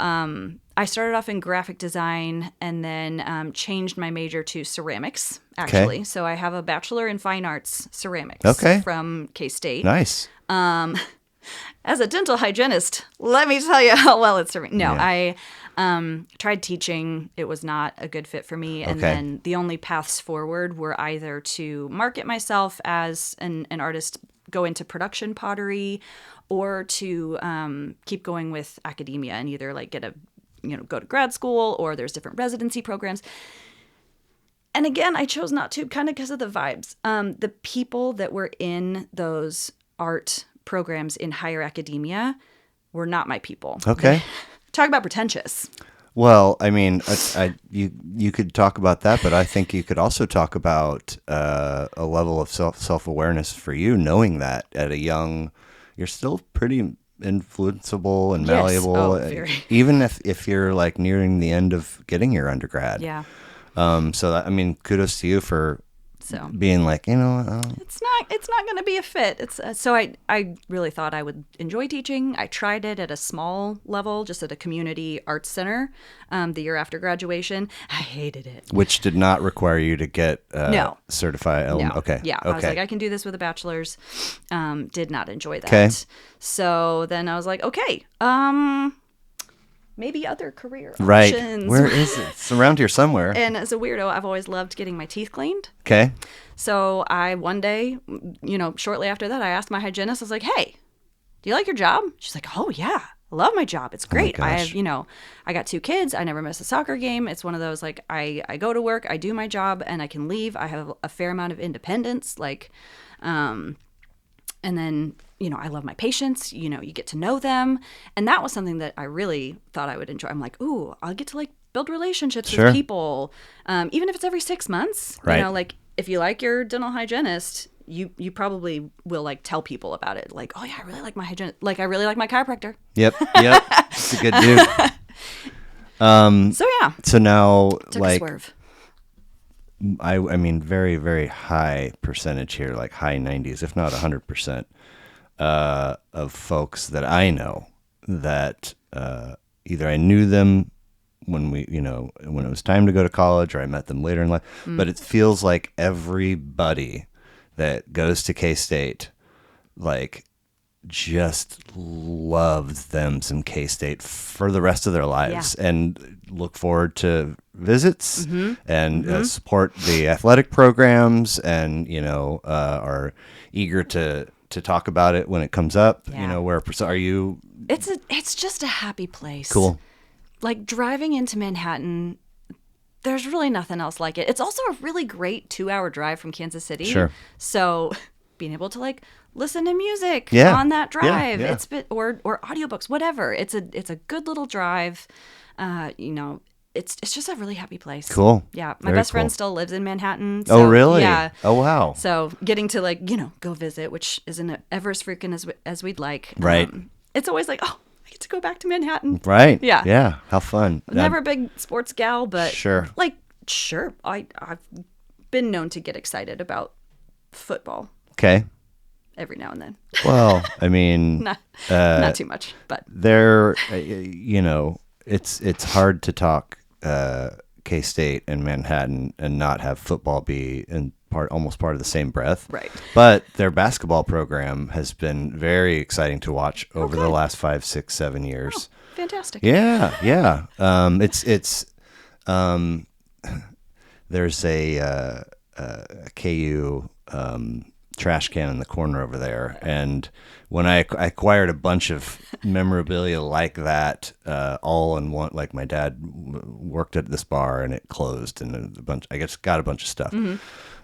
I started off in graphic design and then changed my major to ceramics, actually. Okay. So I have a bachelor in fine arts ceramics from K-State. Nice. As a dental hygienist, let me tell you how well it's serving. No, I tried teaching. It was not a good fit for me. And then the only paths forward were either to market myself as an artist, go into production pottery, or to keep going with academia and either like get go to grad school, or there's different residency programs. And again, I chose not to, kind of because of the vibes. The people that were in those art programs in higher academia were not my people. Okay. Talk about pretentious. Well, I mean, you could talk about that, but I think you could also talk about a level of self-awareness for you, knowing that at a young, you're still pretty influenceable and malleable, even if you're like nearing the end of getting your undergrad. Yeah. So that, I mean, kudos to you for being like, it's not going to be a fit. It's so I really thought I would enjoy teaching. I tried it at a small level, just at a community arts center, the year after graduation. I hated it. Which did not require you to get certified. No. Okay. Yeah. I was like, I can do this with a bachelor's. Did not enjoy that. Okay. So then I was like, okay, maybe other career options. Right. Where is it? It's around here somewhere. And as a weirdo, I've always loved getting my teeth cleaned. Okay. So one day, shortly after that, I asked my hygienist, I was like, hey, do you like your job? She's like, oh, yeah, I love my job. It's great. Oh I have, I got 2 kids. I never miss a soccer game. It's one of those, like, I go to work, I do my job, and I can leave. I have a fair amount of independence. Like, and then, I love my patients, you get to know them. And that was something that I really thought I would enjoy. I'm like, ooh, I'll get to like build relationships with people. Even if it's every 6 months, right. Like if you like your dental hygienist, you probably will like tell people about it. Like, oh yeah, I really like my hygienist. Like I really like my chiropractor. Yep. It's a good dude. So yeah. So now Took like, a swerve. I mean, very, very high percentage here, like high 90s, if not 100%, of folks that I know that either I knew them when when it was time to go to college, or I met them later in life. But it feels like everybody that goes to K-State, like, just loves them some K-State for the rest of their lives, and look forward to visits and support the athletic programs, and are eager to talk about it when it comes up. Where are you? It's just a happy place. Cool. Like driving into Manhattan, there's really nothing else like it. It's also a really great 2-hour drive from Kansas City. Sure. So being able to like listen to music Yeah. on that drive, Yeah. it's or audiobooks, whatever. It's a good little drive. It's just a really happy place. Cool. Yeah, my Very best friend cool. still lives in Manhattan. Oh, So, really? Yeah. Oh, wow. So getting to like go visit, which isn't ever as frequent as we'd like. Right. It's always like, oh, I get to go back to Manhattan. Right. Yeah. Yeah. How fun. Never a big sports gal, but Sure. Sure. I've been known to get excited about football Okay. every now and then. Well, I mean, Not too much, but there, it's hard to talk K-State and Manhattan and not have football be almost part of the same breath. Right. But their basketball program has been very exciting to watch over the last 5, 6, 7 years. Oh, fantastic. Yeah. It's there's a KU trash can in the corner over there. And when I acquired a bunch of memorabilia like that, all in one, like my dad worked at this bar and it closed, and I guess got a bunch of stuff.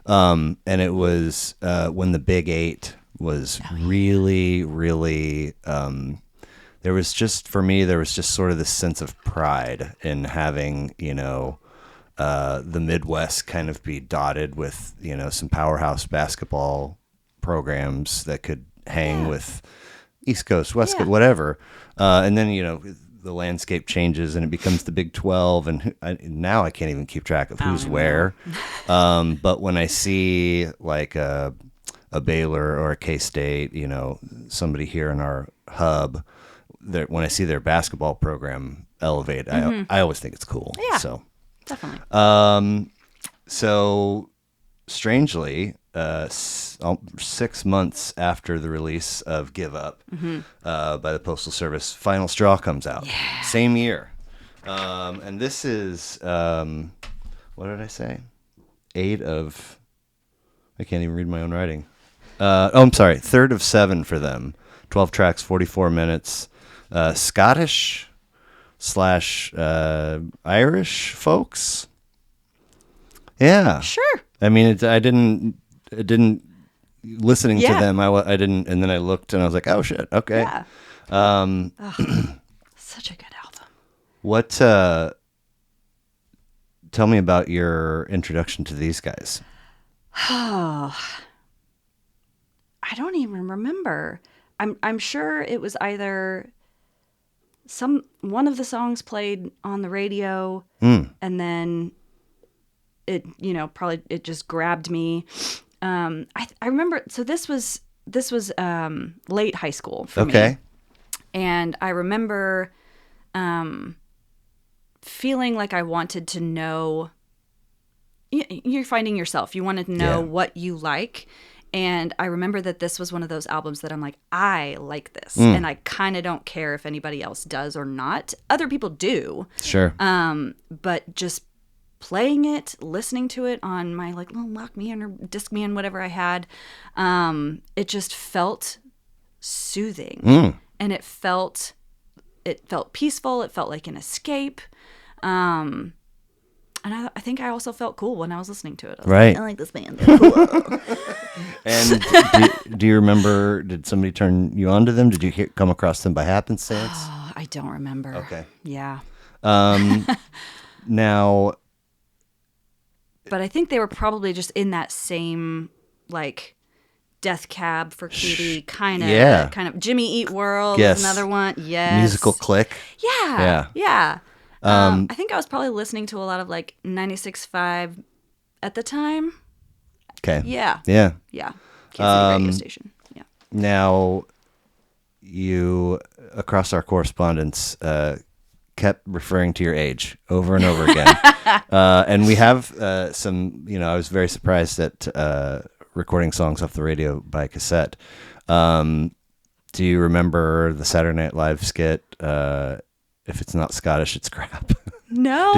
And it was when the Big 8 was really, really. There was just sort of this sense of pride in having, the Midwest kind of be dotted with, some powerhouse basketball programs that could hang with East Coast, West Coast, whatever. And then, the landscape changes and it becomes the Big 12. And now I can't even keep track of who's where. But when I see like a Baylor or a K-State, somebody here in our hub, when I see their basketball program elevate, I always think it's cool. Yeah, so definitely. So strangely, 6 months after the release of Give Up by the Postal Service, Final Straw comes out. Yeah. Same year. And this is, what did I say? 8 of, I can't even read my own writing. I'm sorry, 3rd of 7 for them. 12 tracks, 44 minutes. Scottish / Irish folks. Yeah. Sure. I mean, I didn't listening to them. I didn't, and then I looked and I was like, oh shit. Okay. Yeah. Such a good album. What, tell me about your introduction to these guys. Oh, I don't even remember. I'm sure it was either one of the songs played on the radio, and then it probably it just grabbed me. I remember. So this was late high school for me, and I remember feeling like I wanted to know. You're finding yourself. You wanted to know what you like. And I remember that this was one of those albums that I'm like, I like this. And I kind of don't care if anybody else does or not. Other people do. Sure. But just playing it, listening to it on my like little Walkman or Discman, whatever I had, it just felt soothing. And it felt peaceful. It felt like an escape. And I think I also felt cool when I was listening to it. I was right. like, I like this band. They're cool. And do you remember, did somebody turn you on to them? Did you come across them by happenstance? Oh, I don't remember. Okay. Yeah. Now. But I think they were probably just in that same, like, Death Cab for Cutie kind of Jimmy Eat World is another one. Yes. Musical Click. Yeah. I think I was probably listening to a lot of like 96.5 at the time. Okay. Yeah. Kansas City radio station. Yeah. Now, you, across our correspondence, kept referring to your age over and over again. And we have some, I was very surprised at recording songs off the radio by cassette. Do you remember the Saturday Night Live skit, if it's not Scottish, it's crap? No.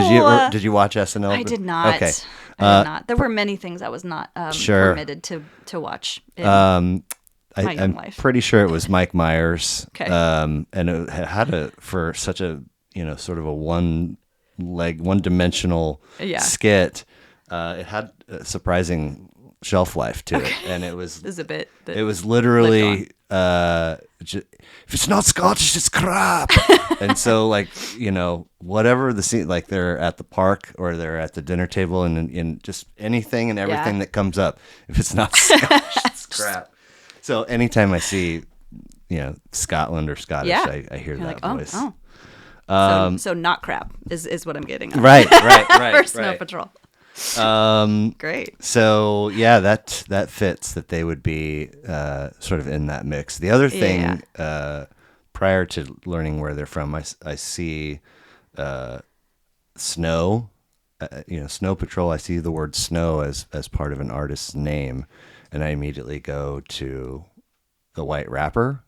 Did you watch SNL? I did not. Okay. I did not. There were many things I was not permitted to watch in my young life. I'm pretty sure it was Mike Myers. Okay. And it had for such a, sort of a one-dimensional skit, it had a surprising shelf life to it. And it was... This is a bit... It was literally... if it's not Scottish, it's crap. And so, like, whatever the scene, like they're at the park or they're at the dinner table and just anything and everything that comes up, if it's not Scottish, it's crap. So anytime I see, Scotland or Scottish, I hear You're that like, voice. So not crap is what I'm getting at. Right. For Snow Patrol. Great. So that fits that they would be sort of in that mix. The other thing, prior to learning where they're from, I see Snow, Snow Patrol. I see the word Snow as part of an artist's name, and I immediately go to the White Rapper,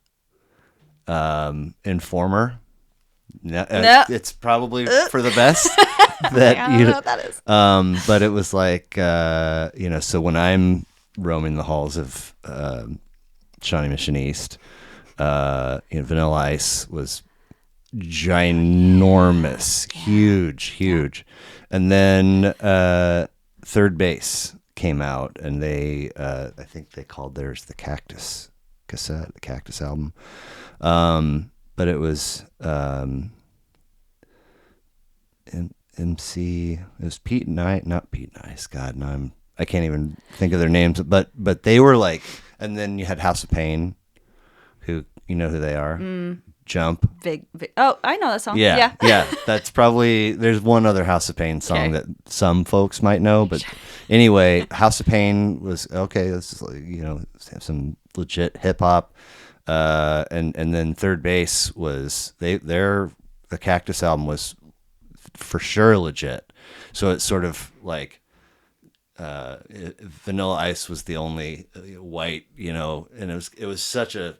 Informer. No. It's probably for the best. That I don't know what that is. But it was like, so when I'm roaming the halls of Shawnee Mission East. Vanilla Ice was ginormous, huge. And then Third Base came out, and they I think they called theirs the Cactus cassette, the Cactus album. But it was MC. It was Pete Nice, not Pete Nice. God, no, I can't even think of their names. But they were like, and then you had House of Pain, who you know who they are. Jump. Big. Oh, I know that song. Yeah. That's probably, there's one other House of Pain song that some folks might know, but anyway, House of Pain was okay. This is some legit hip hop, and then Third Base was the Cactus album was for sure legit. So it's sort of like Vanilla Ice was the only white, and it was such a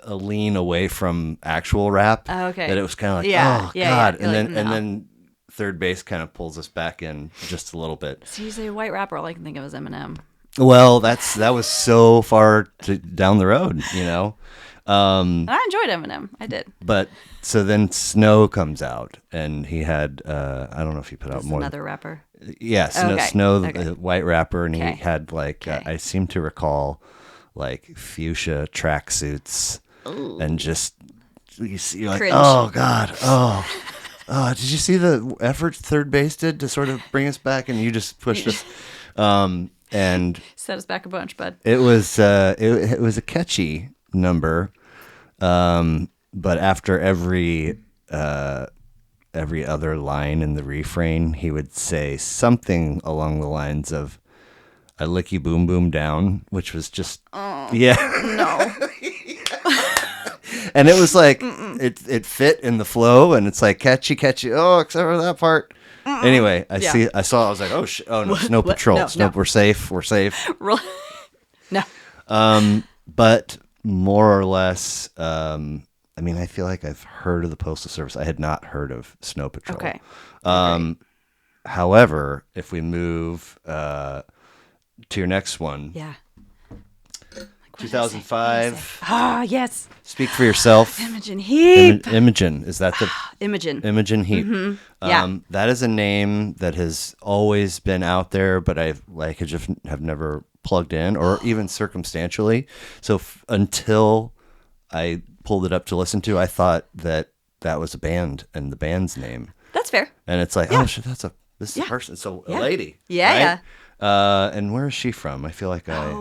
lean away from actual rap that it was kind of like, God. Yeah. And then Third Base kind of pulls us back in just a little bit. So you say white rapper, all I can think of is Eminem. Well, that was so far down the road, And I enjoyed Eminem. I did. But so then Snow comes out, and he had I don't know if he put out more. Another rapper. Yeah, Snow, the white rapper, and he had I seem to recall fuchsia tracksuits and just you're like, cringe. oh God, did you see the effort Third Base did to sort of bring us back, and you just pushed us, and set us back a bunch, bud. it was it was a catchy number, but after every other line in the refrain, he would say something along the lines of, "I lick you boom boom down," which was just no. And it was like it fit in the flow, and it's like catchy. Oh, except for that part. Anyway, I saw. I was like, oh no, Snow Patrol. No, Snow, no. We're safe. No. But more or less, I feel like I've heard of the Postal Service. I had not heard of Snow Patrol. Okay. However, if we move to your next one, 2005. Yes. Speak for Yourself. Imogen Heap. Imogen. Is that the Imogen? Imogen Heap. Yeah. That is a name that has always been out there, but I just have never plugged in, or even circumstantially. So until I pulled it up to listen to, I thought that was a band and the band's name. That's fair. And it's like, oh shit, this is a person. So a lady. Yeah, right? And where is she from? I feel like I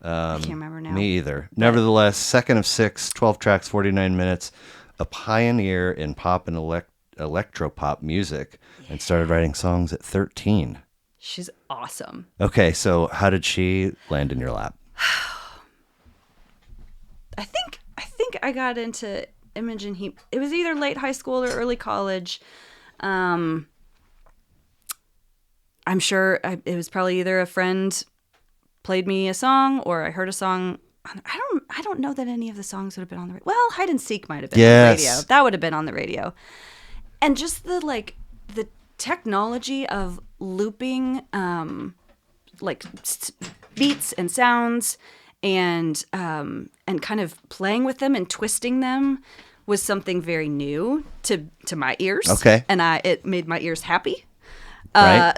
can't remember now. Me either. Nevertheless, second of 6, 12 tracks, 49 minutes, a pioneer in pop and electro-pop music, and started writing songs at 13. She's awesome. Okay, so how did she land in your lap? I think I got into Imogen Heap. It was either late high school or early college. I'm sure it was probably either a friend played me a song or I heard a song. I don't know that any of the songs would have been on the radio. Well, Hide and Seek might have been on the radio. That would have been on the radio. And just the technology of looping beats and sounds and kind of playing with them and twisting them was something very new to my ears. Okay. And it made my ears happy. Right.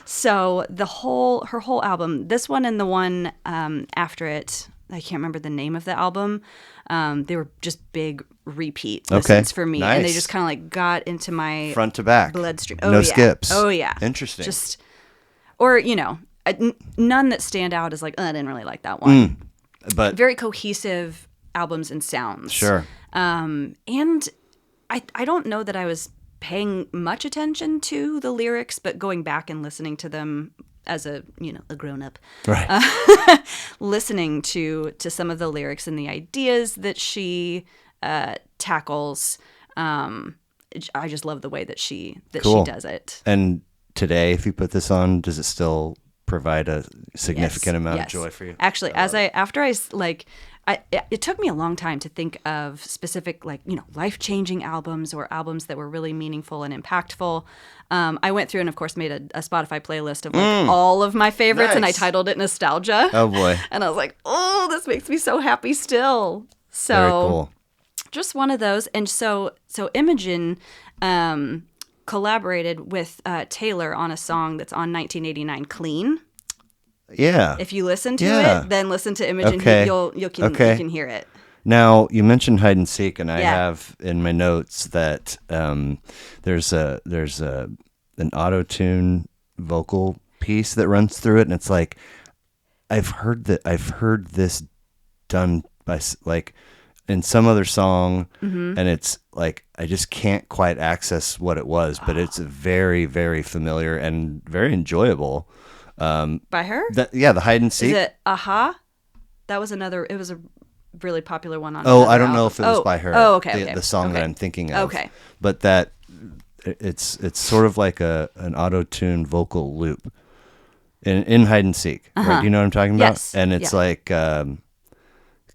So her whole album, this one and the one after it, I can't remember the name of the album. They were just big repeat listens for me. Nice. And they just kind of got into my front to back bloodstream. No skips. Oh yeah. Interesting. Or none that stand out as I didn't really like that one. But very cohesive albums and sounds. Sure. And I don't know that I was paying much attention to the lyrics, but going back and listening to them as a grown up, right. Listening to some of the lyrics and the ideas that she tackles, I just love the way that she does it. And today, if you put this on, does it still provide a significant amount of joy for you? Actually, after I it took me a long time to think of specific, like, life-changing albums or albums that were really meaningful and impactful. I went through and, of course, made a Spotify playlist of all of my favorites, and I Nice. titled it Nostalgia. Oh boy. And I was like, oh, this makes me so happy still. So Very cool. just one of those. And so Imogen collaborated with Taylor on a song that's on 1989 Clean. Yeah. If you listen to Yeah. it, then listen to Imogen. Okay. You Okay. can hear it. Now, you mentioned hide and seek, and I Yeah. have in my notes that there's an auto-tune vocal piece that runs through it, and it's like I've heard this done by like in some other song, and it's like I just can't quite access what it was, but it's very, very familiar and very enjoyable. By her? The hide and seek. Is it Aha? That was another. It was a really popular one on. Oh, another I don't know album. if it was by her. Oh, okay. The song that I'm thinking of. Okay. But that it's sort of like an auto-tune vocal loop in hide and seek. Right? Do you know what I'm talking about? Yes. And it's like, God,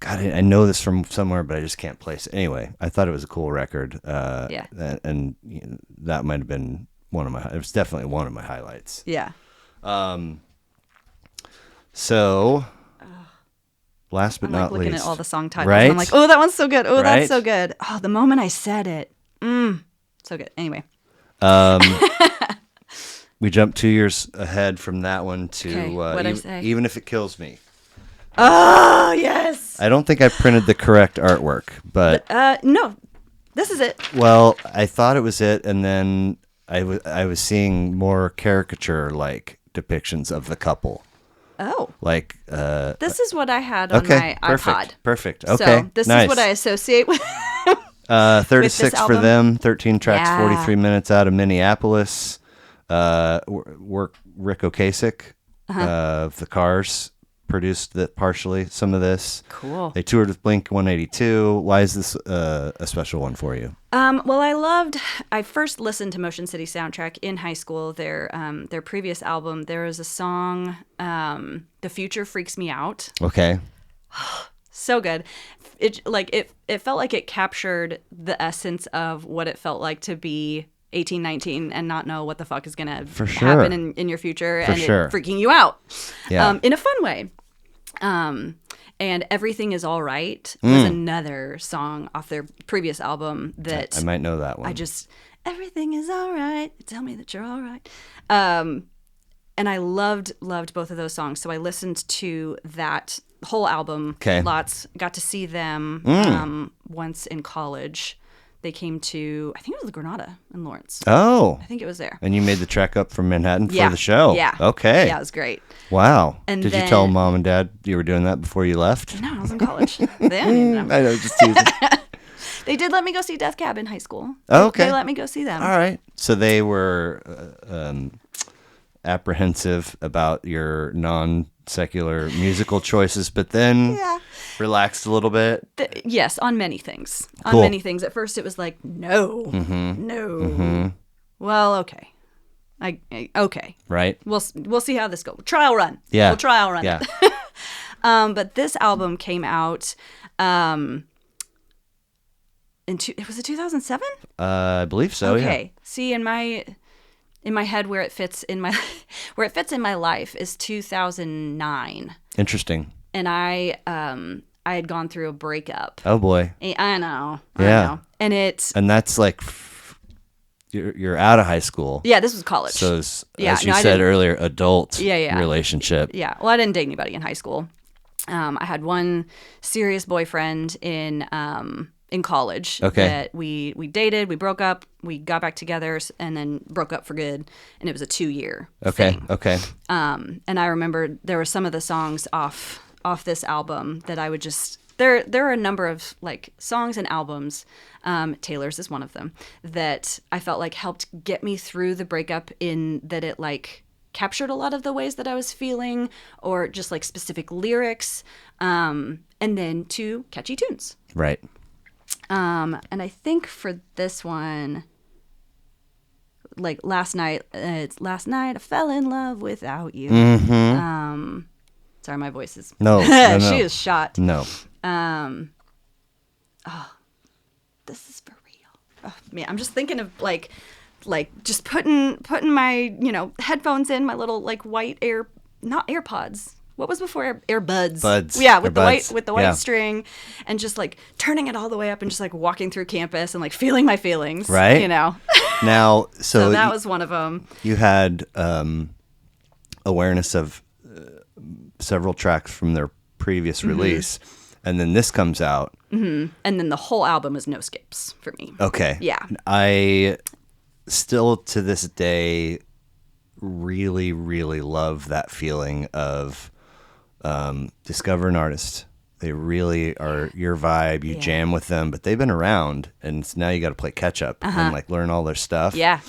I know this from somewhere, but I just can't place it. Anyway, I thought it was a cool record. Yeah. And that might have been it was definitely one of my highlights. Yeah. So, last but I'm not looking least, at all the song titles. right? And I'm like, oh, that one's so good. Oh, Right? that's so good. Oh, the moment I said it. So good. Anyway. We jumped 2 years ahead from that one to Okay, what'd I say? Even If It Kills Me. Oh, yes. I don't think I printed the correct artwork, but No, this is it. well, I thought it was it, and then I was seeing more caricature-like depictions of the couple. Oh, Like, this is what I had on okay, my perfect, iPod. perfect. Okay, So this nice. is what I associate with. 36 for album. them, 13 tracks, Yeah. 43 minutes out of Minneapolis. Rick Ocasek of the Cars produced partially some of this. Cool. They toured with Blink 182. Why is this a special one for you? Well, I first listened to Motion City Soundtrack in high school. Their previous album, there was a song, The Future Freaks Me Out. Okay. So good. It felt like it captured the essence of what it felt like to be 18, 19 and not know what the fuck is going to sure. happen in your future, and sure. it freaking you out. Yeah. In a fun way. And Everything Is All Right was another song off their previous album that I might know that one. Everything is all right. Tell me that you're all right. And I loved both of those songs. So I listened to that whole album lots. Got to see them once in college. They came to, I think it was Granada in Lawrence. Oh. I think it was there. And you made the trek up from Manhattan for Yeah. the show? Yeah. Okay. Yeah, it was great. Wow. And Did you then- tell mom and dad you were doing that before you left? No, I was in college. Then, I know, just teasing. they did let me go see Death Cab in high school. Oh, okay. They let me go see them. All right. So they were apprehensive about your non-secular musical choices, but then relaxed a little bit. Yes, on many things. Cool. On many things. At first, it was like, no. Well, okay. Okay. Right? We'll see how this goes. Trial run. Yeah. We'll trial run Yeah. it. But this album came out. Was it 2007? I believe so. Okay. See, in my head, where it fits in my life is 2009, Yeah. Interesting. and I had gone through a breakup. Oh boy. I know. Yeah. And that's like you're out of high school. yeah, this was college. So as Yeah, you no, I said didn't- earlier, adult Yeah. relationship. Yeah. Well, I didn't date anybody in high school. I had one serious boyfriend in college. Okay. That we dated, we broke up, we got back together, and then broke up for good. And it was a 2-year thing. Okay. And I remember there were some of the songs off this album that I would just there are a number of like songs and albums. Taylor's is one of them that I felt like helped get me through the breakup, in that it like captured a lot of the ways that I was feeling, or just like specific lyrics, and then two catchy tunes. Right. And I think for this one, like last night I fell in love without you. Mm-hmm. Sorry, my voice is No. she is shot. No. This is for real. Oh, man, I'm just thinking of like just putting my, headphones in, my little like white not AirPods. What was before earbuds? Buds. Yeah, with Earbuds. the white string, and just like turning it all the way up and just like walking through campus and like feeling my feelings. Right. Now, so that was one of them. You had awareness of several tracks from their previous release, and then this comes out. Mm-hmm. And then the whole album is no skips for me. Okay. Yeah. I still to this day really, really love that feeling of discover an artist. They really are your vibe. You jam with them, but they've been around, and now you got to play catch up and like learn all their stuff. Yeah.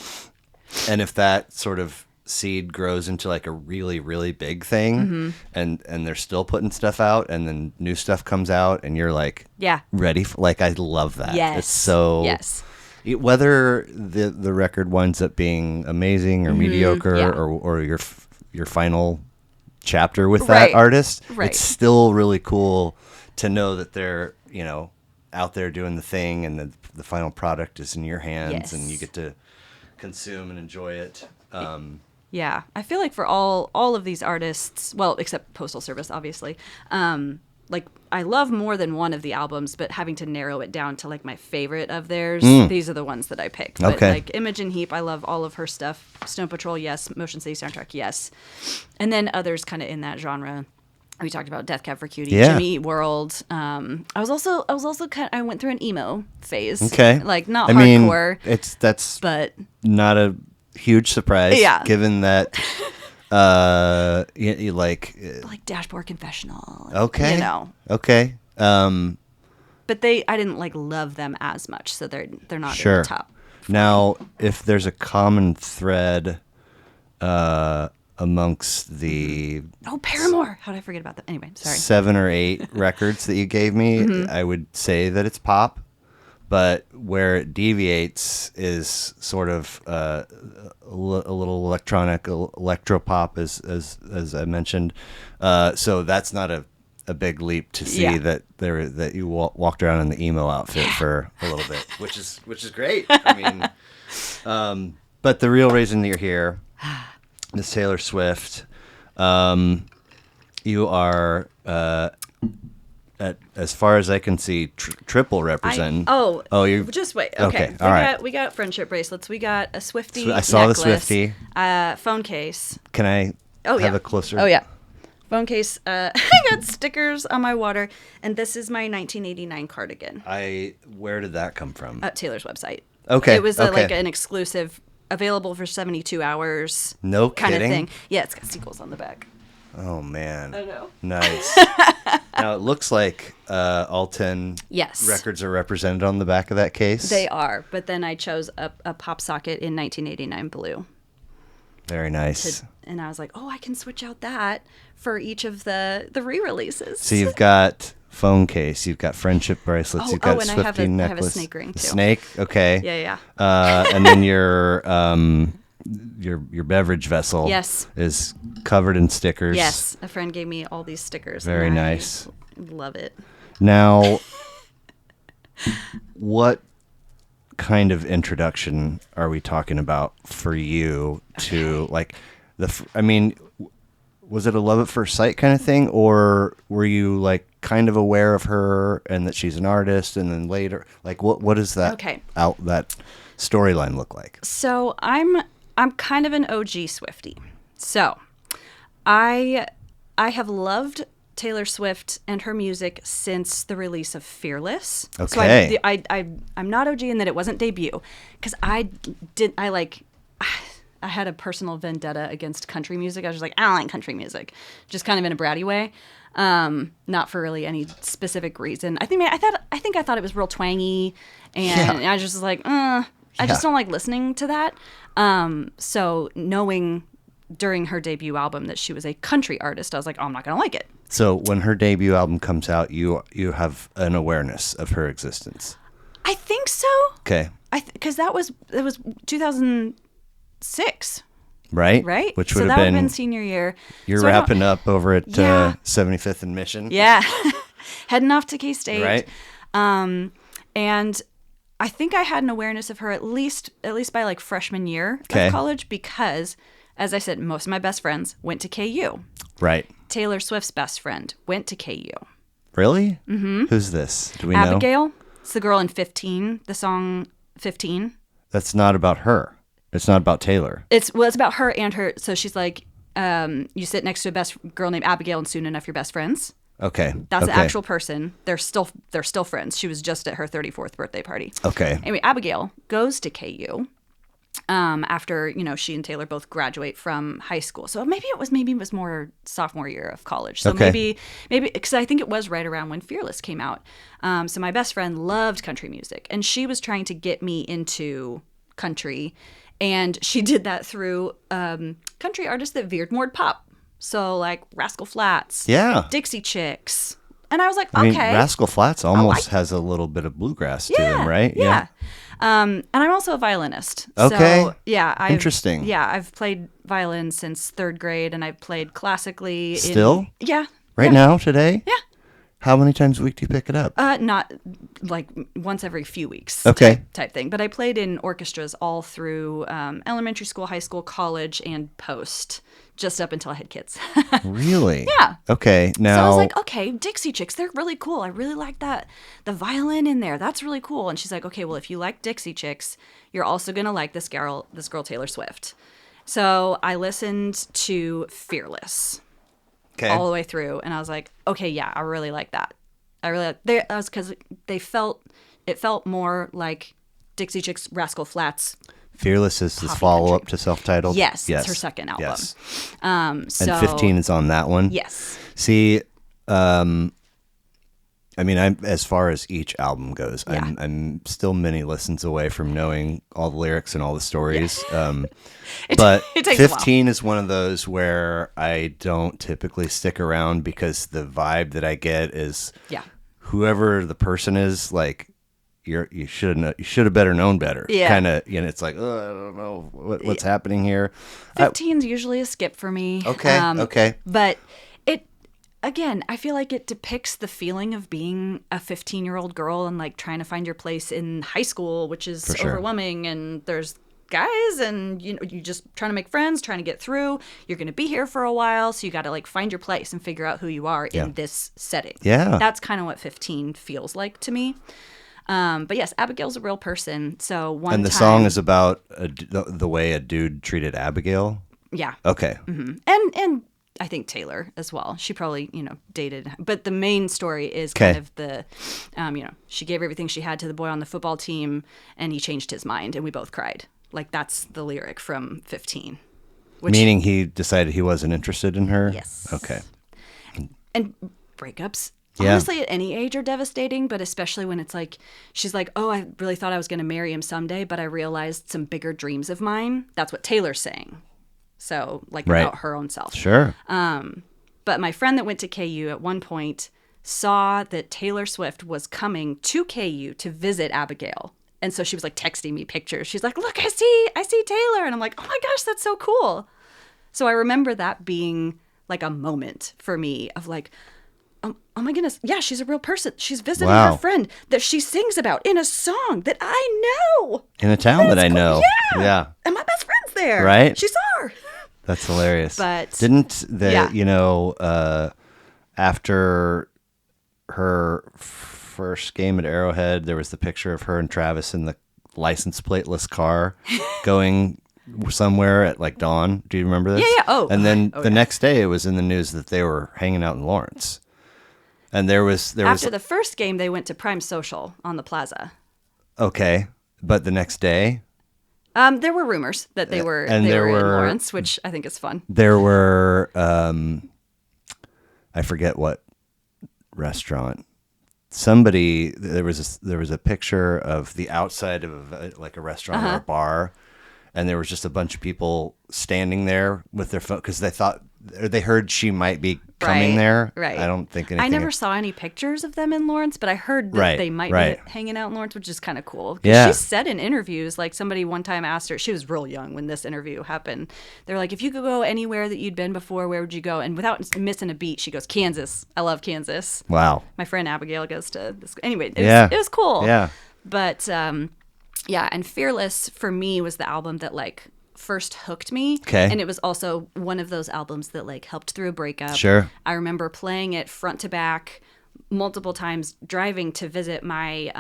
And if that sort of seed grows into like a really, really big thing, and they're still putting stuff out, and then new stuff comes out, and you're like, ready for, like, I love that. Yes. It's so whether the record winds up being amazing or mediocre or your final chapter with that artist, it's still really cool to know that they're out there doing the thing, and the final product is in your hands, and you get to consume and enjoy it. Yeah, I feel like for all of these artists, well, except Postal Service, obviously, like I love more than one of the albums, but having to narrow it down to like my favorite of theirs, these are the ones that I picked. But like Imogen, Heap, I love all of her stuff. Snow Patrol, yes. Motion City Soundtrack, yes. And then others kind of in that genre. We talked about Death Cab for Cutie, Jimmy Eat World. I was also I went through an emo phase. Okay, like not hardcore. That's but not a huge surprise. Yeah, given that. You like Dashboard Confessional. Okay. Okay. But I didn't like love them as much, so they're not in the top. Now, if there's a common thread amongst the Paramore. How did I forget about that? Anyway, sorry. 7 or 8 records that you gave me, I would say that it's pop. But where it deviates is sort of a little electronic, electropop, as I mentioned. So that's not a big leap to see that you walked around in the emo outfit for a little bit, which is great. I mean, but the real reason that you're here is Taylor Swift. You are. As far as I can see, triple represent. You just wait. Okay. All right. We got friendship bracelets. We got a Swifty. I saw necklace, the Swifty. Phone case. Can I have a closer? Oh yeah. Phone case. I got stickers on my water, and this is my 1989 cardigan. Where did that come from? Taylor's website. Okay. It was like an exclusive, available for 72 hours. No kind kidding. Of thing. Yeah, it's got sequels on the back. Oh man. I know. Nice. Now it looks like all 10 records are represented on the back of that case. They are, but then I chose a pop socket in 1989 blue. Very nice. And I was like, I can switch out that for each of the re-releases. So you've got phone case, you've got friendship bracelets, you've got and Swifty necklace. I have a snake ring too. Snake, okay. Yeah. And then your beverage vessel is covered in stickers. Yes, a friend gave me all these stickers. Very nice. Love it. Now, what kind of introduction are we talking about for you to like was it a love at first sight kind of thing, or were you like kind of aware of her and that she's an artist, and then later like what does that that storyline look like? So I'm kind of an OG Swiftie. So I have Taylor Swift and her music since the release of Fearless. Okay. So I'm not OG in that it wasn't debut, because I had a personal vendetta against country music. I was just like, I don't like country music, just kind of in a bratty way. Not for really any specific reason. I think I thought it was real twangy, and I just was like, I just don't like listening to that. So knowing during her debut album that she was a country artist, I was like, I'm not going to like it. So when her debut album comes out, you have an awareness of her existence. I think so. Okay. Because it was 2006. Right? Which would have been senior year. You're wrapping up over at 75th and Mission. Yeah. heading off to K-State. Right. And I think I had an awareness of her at least by like freshman year Okay. of college because, as I said, most of my best friends went to KU. Right. Taylor Swift's best friend went to KU. Really? Mm-hmm. Who's this? Do we know? Abigail. It's the girl in 15, the song 15. That's not about her. It's not about Taylor. It's about her and her. So she's like, you sit next to a best girl named Abigail and soon enough you're best friends. Okay. That's okay. an actual person. They're still friends. She was just at her 34th birthday party. Okay. Anyway, Abigail goes to KU after, she and Taylor both graduate from high school. So maybe it was more sophomore year of college. So Okay. maybe because I think it was right around when Fearless came out. So my best friend loved country music and she was trying to get me into country. And she did that through country artists that veered more pop. So like Rascal Flatts, Yeah. Dixie Chicks. And I was like, I mean, okay. Rascal Flatts almost has a little bit of bluegrass to them, right? Yeah. And I'm also a violinist. Okay. So, yeah. Interesting. Yeah, I've played violin since 3rd grade, and I've played classically. Still? Yeah. Right now, today? Yeah. How many times a week do you pick it up? Not like once every few weeks. Okay. Type thing. But I played in orchestras all through elementary school, high school, college, and post, just up until I had kids. Really? Yeah. Okay. Now, So I was like, okay, Dixie Chicks, they're really cool. I really like that. The violin in there, that's really cool. And she's like, okay, well, if you like Dixie Chicks, you're also going to like this girl, Taylor Swift. So I listened to Fearless all the way through. And I was like, okay, yeah, I really like that. That was because it felt more like Dixie Chicks, Rascal Flatts. Fearless is the Poppy follow-up country. to self-titled? Yes, it's her second album. Yes. So, And 15 is on that one? Yes. See, I mean, as far as each album goes, Yeah. I'm still many listens away from knowing all the lyrics and all the stories. But it takes a while. 15 is one of those where I don't typically stick around because the vibe that I get is whoever the person is, like, you should have better known better. Yeah. Kind of, it's like, oh, I don't know what's happening here. 15's usually a skip for me. Okay. Okay. But again, I feel like it depicts the feeling of being a 15-year-old girl and like trying to find your place in high school, which is For sure. overwhelming. And there's guys and you just trying to make friends, trying to get through. You're going to be here for a while. So you got to like find your place and figure out who you are in this setting. Yeah. That's kind of what 15 feels like to me. But yes, Abigail's a real person. So And the song is about the way a dude treated Abigail. Yeah. Okay. Mm-hmm. And I think Taylor as well. She probably, dated. But the main story is kind of the, she gave everything she had to the boy on the football team and he changed his mind and we both cried. Like that's the lyric from 15. Meaning he decided he wasn't interested in her? Yes. Okay. And breakups, Yeah. honestly, at any age are devastating, but especially when it's like, she's like, oh, I really thought I was going to marry him someday, but I realized some bigger dreams of mine. That's what Taylor's saying. So, like, about her own self. Sure. But my friend that went to KU at one point saw that Taylor Swift was coming to KU to visit Abigail. And so she was like texting me pictures. She's like, look, I see Taylor. And I'm like, oh my gosh, that's so cool. So I remember that being like a moment for me of like, oh my goodness. Yeah, she's a real person. She's visiting her friend that she sings about in a song that I know. In a town that I know. Yeah. And my best friend's there. Right. She saw her. That's hilarious. But didn't after her first game at Arrowhead, there was the picture of her and Travis in the license plateless car going somewhere at like dawn. Do you remember this? Yeah. Oh. And then the next day it was in the news that they were hanging out in Lawrence. And there was after the first game, they went to Prime Social on the plaza. Okay. But the next day? There were rumors that they were in Lawrence, which I think is fun. There were, I forget what restaurant. There was a picture of the outside of a restaurant or a bar, and there was just a bunch of people standing there with their phone because they thought they heard she might be coming Right, there. right. I don't think anything. I never saw any pictures of them in Lawrence, but I heard that they might be hanging out in Lawrence, which is kind of cool. 'Cause Yeah. she said in interviews, like somebody one time asked her, she was real young when this interview happened. They're like, if you could go anywhere that you'd been before, where would you go? And without missing a beat, she goes, Kansas. I love Kansas. Wow. My friend Abigail goes to this. Anyway, it was cool. Yeah. But yeah, and Fearless for me was the album that like first hooked me. Okay. And it was also one of those albums that like helped through a breakup. Sure. I remember playing it front to back multiple times driving to visit my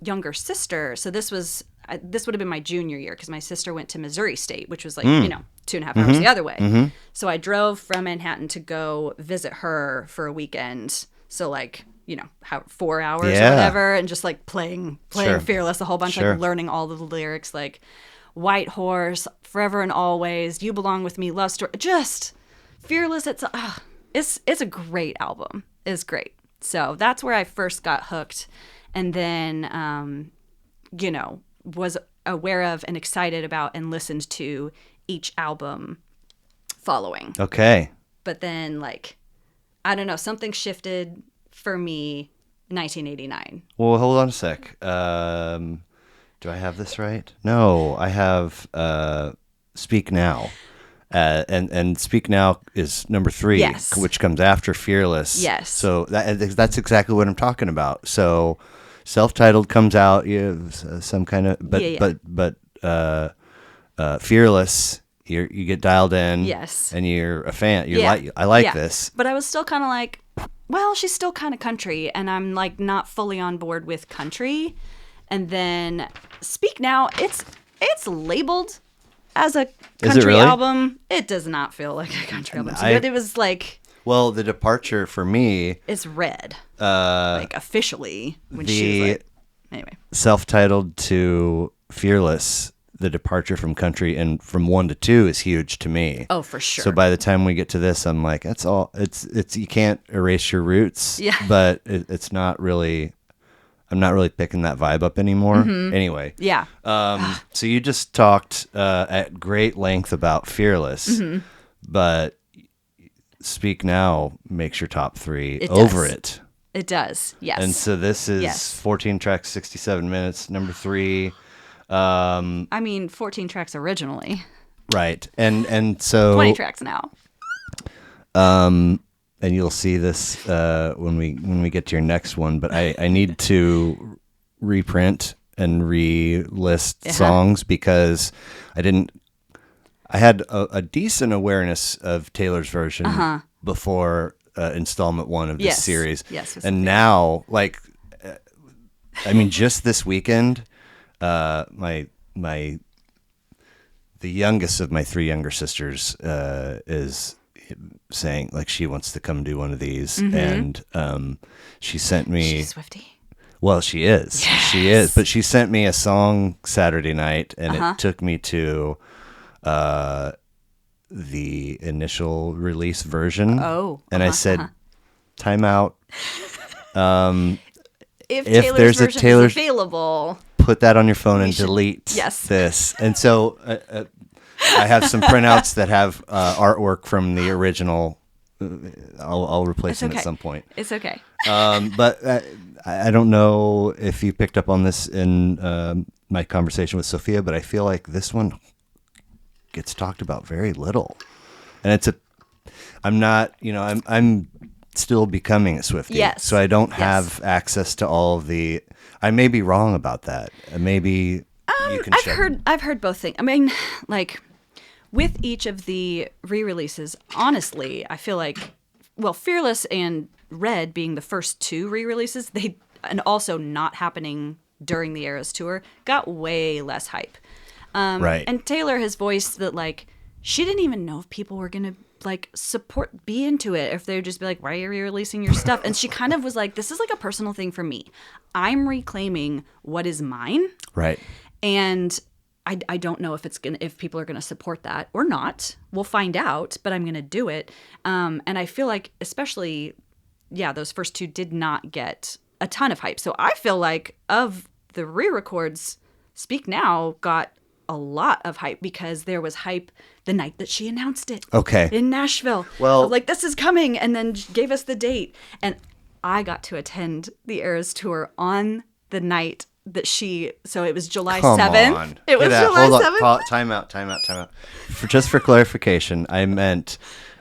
younger sister. So this would have been my junior year because my sister went to Missouri State, which was like, 2.5 hours the other way. So I drove from Manhattan to go visit her for a weekend. So like, 4 hours or whatever, and just like playing Fearless a whole bunch, like learning all of the lyrics, like White Horse, Forever and Always, You Belong With Me, Love Story, just Fearless. It's a great album. It's great. So that's where I first got hooked, and then was aware of and excited about and listened to each album following. Okay. But then like, I don't know, something shifted for me. 1989. Well, hold on a sec. Do I have this right? No, I have Speak Now. And Speak Now is number 3, Yes. which comes after Fearless. Yes. So that's exactly what I'm talking about. So self-titled comes out, you have some kind of, but Fearless, you get dialed in. Yes. And you're a fan. I like this. But I was still kind of like, well, she's still kind of country, and I'm like not fully on board with country. And then Speak Now, it's labeled as a country really? album. It does not feel like a country album. But it was like, well, the departure for me, it's Red. Like officially when she was like, anyway. Self-titled to Fearless, the departure from country and from 1 to 2 is huge to me. Oh, for sure. So by the time we get to this, I'm like, that's all. It's you can't erase your roots. Yeah. But it's not really. I'm not really picking that vibe up anymore. Anyway. Yeah. So you just talked at great length about Fearless, but Speak Now makes your top 3 over it. It does. Yes. And so this is 14 tracks, 67 minutes, number 3. 14 tracks originally. Right. And so 20 tracks now. And you'll see this when we get to your next one, but I need to reprint and re-list songs because I had a decent awareness of Taylor's version before installment 1 of this series. Yes. And now, like, just this weekend, the youngest of my 3 younger sisters is saying like she wants to come do one of these, and she sent me. She's Swifty. Well, she is. Yes. She is. But she sent me a song Saturday night, and it took me to the initial release version. Oh. And I said, time out. If there's Taylor's a version Taylor's is available, put that on your phone and delete yes. this. And so I have some printouts that have artwork from the original. I'll replace them at some point. It's okay. But I don't know if you picked up on this in my conversation with Sophia, but I feel like this one gets talked about very little. And I'm still becoming a Swiftie. Yes. So I don't have access to all of the. I may be wrong about that. Maybe you can. I've heard both things. With each of the re-releases, honestly, I feel like, Fearless and Red being the first 2 re-releases, and also not happening during the Eras tour, got way less hype. Right. And Taylor has voiced that she didn't even know if people were gonna be into it, if they would just be like, why are you re-releasing your stuff? And she kind of was like, this is a personal thing for me. I'm reclaiming what is mine. Right. And I don't know if people are gonna support that or not. We'll find out, but I'm gonna do it. And I feel like especially, those first 2 did not get a ton of hype. So I feel like of the re-records, Speak Now got a lot of hype because there was hype the night that she announced it. Okay. In Nashville. Well- like, this is coming, and then gave us the date. And I got to attend the Eras tour on the night that so it was July Come 7th. on. It was Look at that. July Hold 7th. on. Time out. Just for clarification, I meant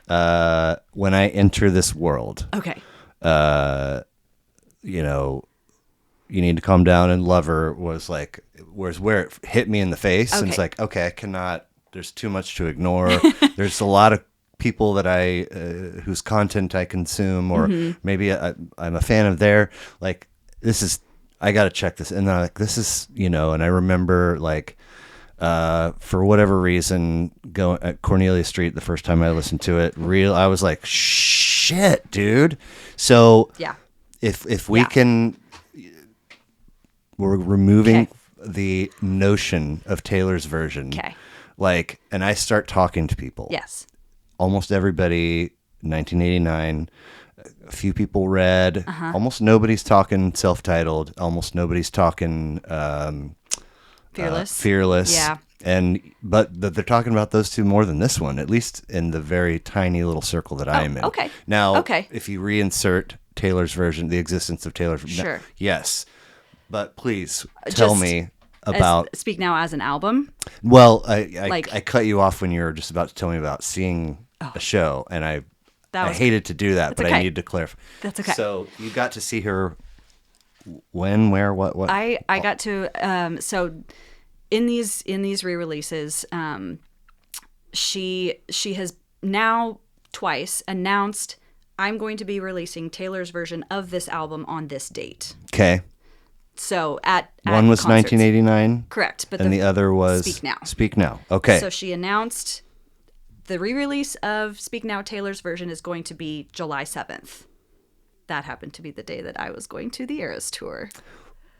when I enter this world, Okay. you know, You Need to Calm Down and Lover was like, where it hit me in the face. And it's Okay. like, okay, I cannot, there's too much to ignore. There's a lot of people that whose content I consume, or maybe I'm a fan of their, like, I got to check this. And then I'm like, this is, and I remember like, for whatever reason, going at Cornelia Street the first time I listened to it, I was like, shit, dude. So Yeah. if we can, we're removing Okay. the notion of Taylor's version. Okay. Like, and I start talking to people. Yes. Almost everybody, 1989, a few people read. Almost nobody's talking self-titled. Almost nobody's talking Fearless. Fearless. Yeah. But they're talking about those two more than this one, at least in the very tiny little circle that I am in. okay. Now, Okay. if you reinsert Taylor's version, the existence of Taylor's version, Sure. yes. But please tell Just me about. Speak Now as an album. Well, I like- cut you off when you were just about to tell me about seeing a show, and I That was- hated to do that, but I okay. needed to clarify. That's okay. So you got to see her when, where, what? I got to so in these re-releases, she has now twice announced, I'm going to be releasing Taylor's version of this album on this date. Okay. So at One was concerts. 1989. Correct, but And the other was Speak Now. Speak Now. Okay. So she announced the re-release of Speak Now, Taylor's version, is going to be July 7th. That happened to be the day that I was going to the Eras tour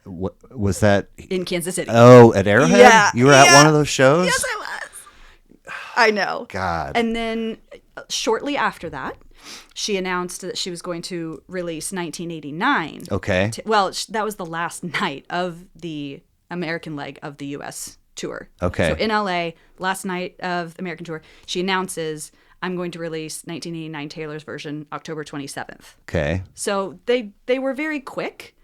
What was that? in Kansas City. Oh, at Arrowhead? Yeah, You were at yeah. one of those shows? Yes, I was. I know. God. And then shortly after that, she announced that she was going to release 1989. Okay. That was the last night of the American leg of the U.S. tour. Okay. So in LA, last night of the American tour, she announces, I'm going to release 1989 Taylor's version October 27th. Okay. So they were very quick.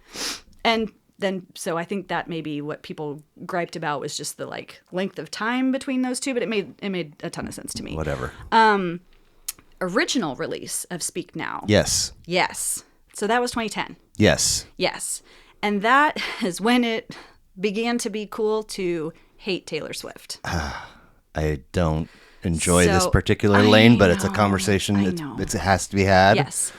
And then, so I think that maybe what people griped about was just the like length of time between those two, but it made a ton of sense to me. Whatever. Original release of Speak Now. Yes. Yes. So that was 2010. Yes. Yes. And that is when it began to be cool to hate Taylor Swift. I don't enjoy this So, particular I lane, but it's a know, conversation I it know. has to be had. Yes.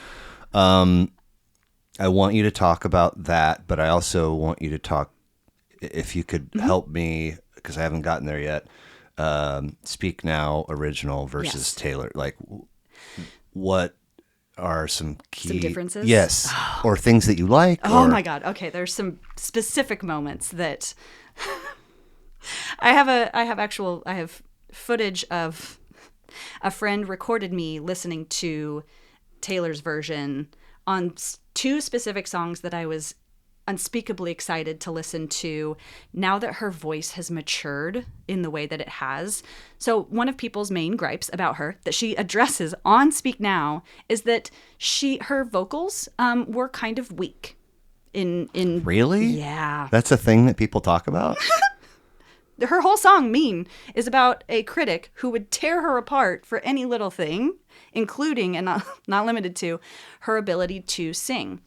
I want you to talk about that, but I also want you to talk, if you could Mm-hmm. help me, because I haven't gotten there yet, Speak Now original versus Yes. Taylor. Like, what are some key... Some differences? Yes. Or things that you like. Oh or- my God. Okay. There's some specific moments that I have footage of a friend recorded me listening to Taylor's version on two specific songs that I was unspeakably excited to listen to now that her voice has matured in the way that it has. So one of people's main gripes about her that she addresses on Speak Now is that her vocals were kind of weak. In Really? Yeah. That's a thing that people talk about? Her whole song, Mean, is about a critic who would tear her apart for any little thing, including, and not limited to, her ability to sing.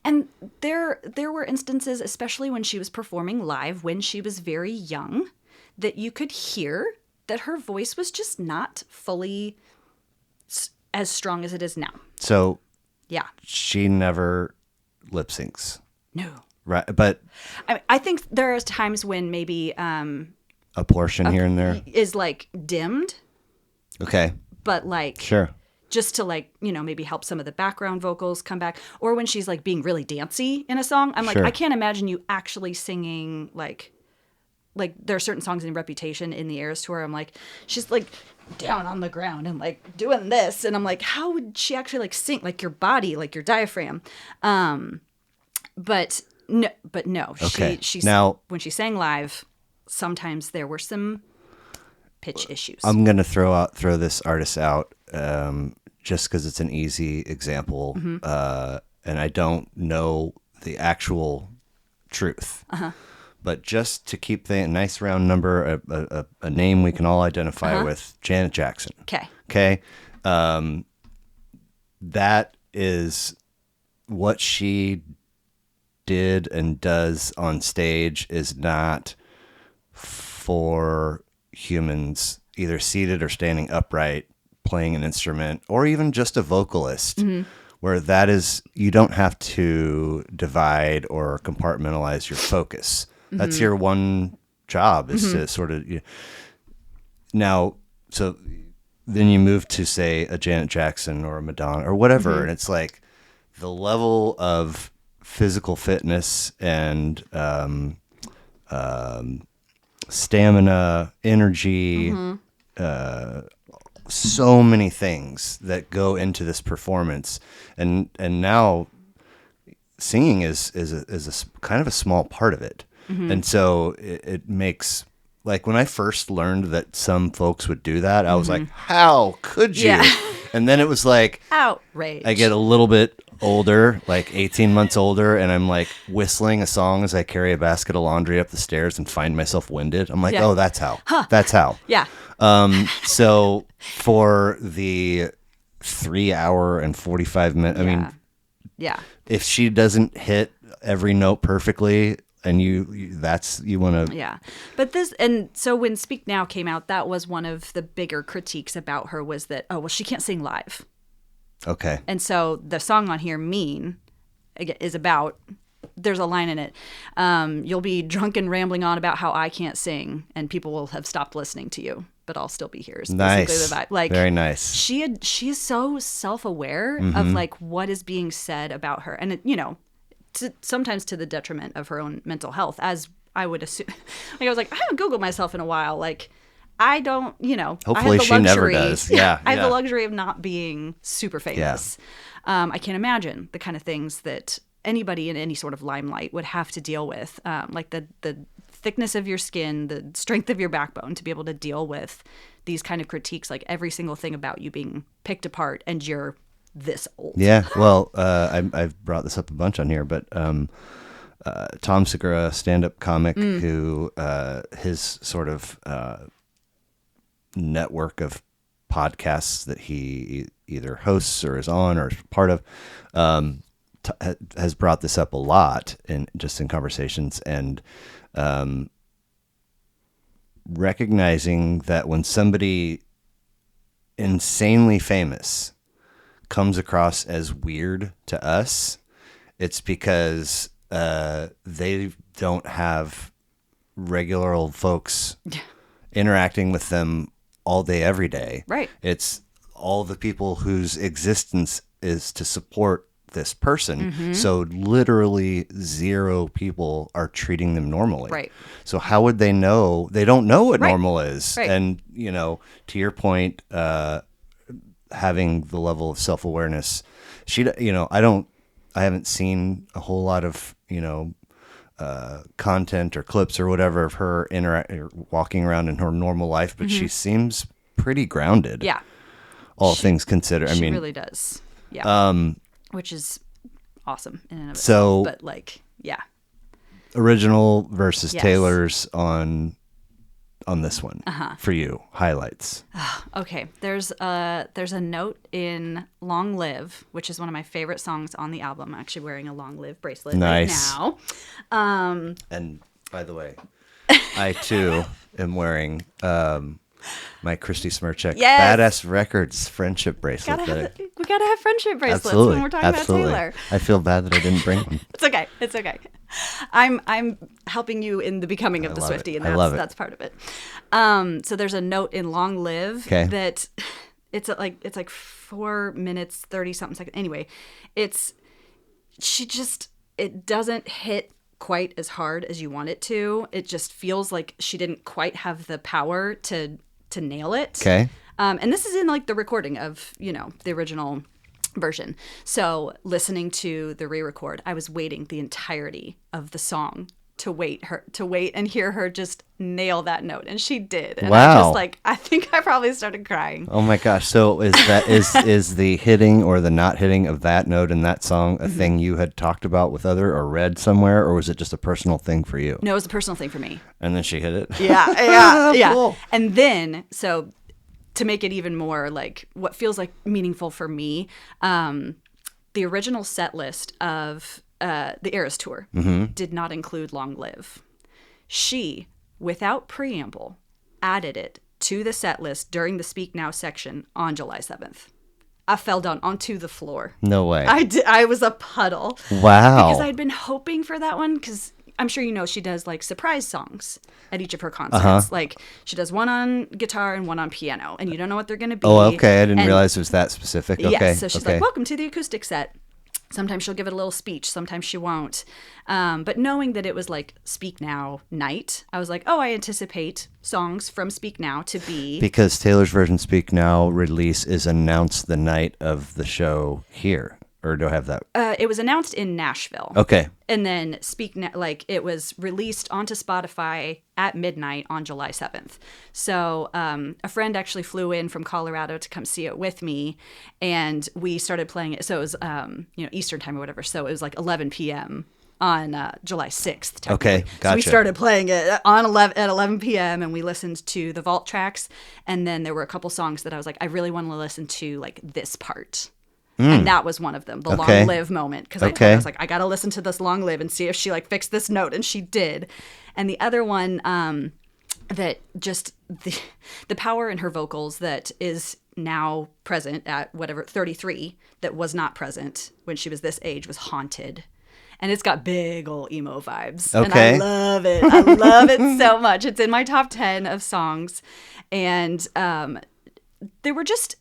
And there were instances, especially when she was performing live, when she was very young, that you could hear that her voice was just not fully as strong as it is now. So Yeah. she never lip syncs. No. Right. But I think there are times when maybe a portion here and there. is like dimmed, Okay. but like Sure. just to like, maybe help some of the background vocals come back. Or when she's like being really dancey in a song, I'm like, Sure. I can't imagine you actually singing like there are certain songs in Reputation in the Eras tour. I'm like, she's like down on the ground and like doing this. And I'm like, how would she actually like sing? Like your body, like your diaphragm. But no, Okay. she Now- when she sang live, sometimes there were some pitch issues. I'm gonna throw this artist out just because it's an easy example, and I don't know the actual truth. But just to keep the nice round number, a name we can all identify with, Janet Jackson. Okay. That is what she did and does on stage is not for humans, either seated or standing upright, playing an instrument, or even just a vocalist. Where that is, you don't have to divide or compartmentalize your focus. That's your one job, is to sort of now. So then you move to, say, a Janet Jackson or a Madonna or whatever, and it's like the level of physical fitness and stamina, energy, so many things that go into this performance, and now singing is a kind of a small part of it. And so it makes, like, when I first learned that some folks would do that, I was like, how could you? Yeah. And then it was like, outrage. I get a little bit older, like 18 months older, and I'm like whistling a song as I carry a basket of laundry up the stairs and find myself winded. I'm like, oh, that's how. That's how. Yeah. So for the 3 hour and 45 minute, I mean, if she doesn't hit every note perfectly, and you want to. Yeah. But this, and so when Speak Now came out, that was one of the bigger critiques about her, was that, oh, well, she can't sing live. Okay. And so the song on here, Mean, is about, there's a line in it, you'll be drunk and rambling on about how I can't sing, and people will have stopped listening to you, but I'll still be here. Is basically the vibe. Like, very nice. She's so self-aware of like what is being said about her, and it, sometimes to the detriment of her own mental health, as I would assume. Like, I was like, I haven't Googled myself in a while. Like, I don't, Hopefully I have the she never does. Yeah. I have the luxury of not being super famous. Yeah. I can't imagine the kind of things that anybody in any sort of limelight would have to deal with, like the thickness of your skin, the strength of your backbone, to be able to deal with these kind of critiques, like every single thing about you being picked apart, and you're this old. Yeah. Well, I've brought this up a bunch on here, but Tom Segura, stand-up comic, who his sort of network of podcasts that he either hosts or is on or is part of, has brought this up a lot in conversations, and recognizing that when somebody insanely famous comes across as weird to us, it's because they don't have regular old folks interacting with them all day, every day. Right. It's all the people whose existence is to support this person. So literally zero people are treating them normally. Right. So how would they know? They don't know what normal is. Right. And, to your point, having the level of self-awareness, I haven't seen a whole lot of, content or clips or whatever of her walking around in her normal life, but she seems pretty grounded. Yeah. All things considered. She really does. Yeah. Which is awesome in and of itself. But original versus Taylor's on this one for you, highlights. Okay, there's a note in Long Live, which is one of my favorite songs on the album. I'm actually wearing a Long Live bracelet right now. And by the way, I too am wearing my Christie Smirchek Badass Records friendship bracelet. We gotta have friendship bracelets when we're talking about Taylor. I feel bad that I didn't bring them. It's okay. It's okay. I'm helping you in the becoming of the Swifty, and that's part of it. So there's a note in Long Live that it's like 4 minutes 30 something seconds. Anyway, it doesn't hit quite as hard as you want it to. It just feels like she didn't quite have the power to nail it. Okay. And this is in like the recording of, the original version. So listening to the re-record, I was waiting the entirety of the song to wait and hear her just nail that note, and she did. And Wow. I just like, I think I probably started crying. Oh my gosh. So is the hitting or the not hitting of that note in that song a thing you had talked about with other or read somewhere, or was it just a personal thing for you? No, it was a personal thing for me. And then she hit it? Yeah. Cool. And then, so to make it even more like what feels like meaningful for me, the original set list of the Eras Tour did not include Long Live. She, without preamble, added it to the set list during the Speak Now section on July 7th. I fell down onto the floor. No way. I was a puddle. Wow. Because I'd been hoping for that one, because I'm sure you know she does like surprise songs at each of her concerts. Like she does one on guitar and one on piano, and you don't know what they're going to be. Oh, okay. I didn't realize it was that specific. Okay. Yes, so she's like, welcome to the acoustic set. Sometimes she'll give it a little speech. Sometimes she won't. But knowing that it was like Speak Now night, I was like, oh, I anticipate songs from Speak Now to be... Because Taylor's version Speak Now release is announced the night of the show here. Or do I have that? It was announced in Nashville. Okay. And then Speak Now, like it was released onto Spotify at midnight on July 7th. So a friend actually flew in from Colorado to come see it with me, and we started playing it. So it was Eastern time or whatever. So it was like 11 p.m. on July 6th. Okay, gotcha. So we started playing it at 11 p.m. and we listened to the vault tracks, and then there were a couple songs that I was like, I really want to listen to like this part. And that was one of them, the Okay. Long Live moment. Because I told her, I was like, I got to listen to this Long Live and see if she like fixed this note. And she did. And the other one that just the power in her vocals that is now present at whatever, 33, that was not present when she was this age, was Haunted. And it's got big old emo vibes. Okay. And I love it. I love it so much. It's in my top 10 of songs. And there were just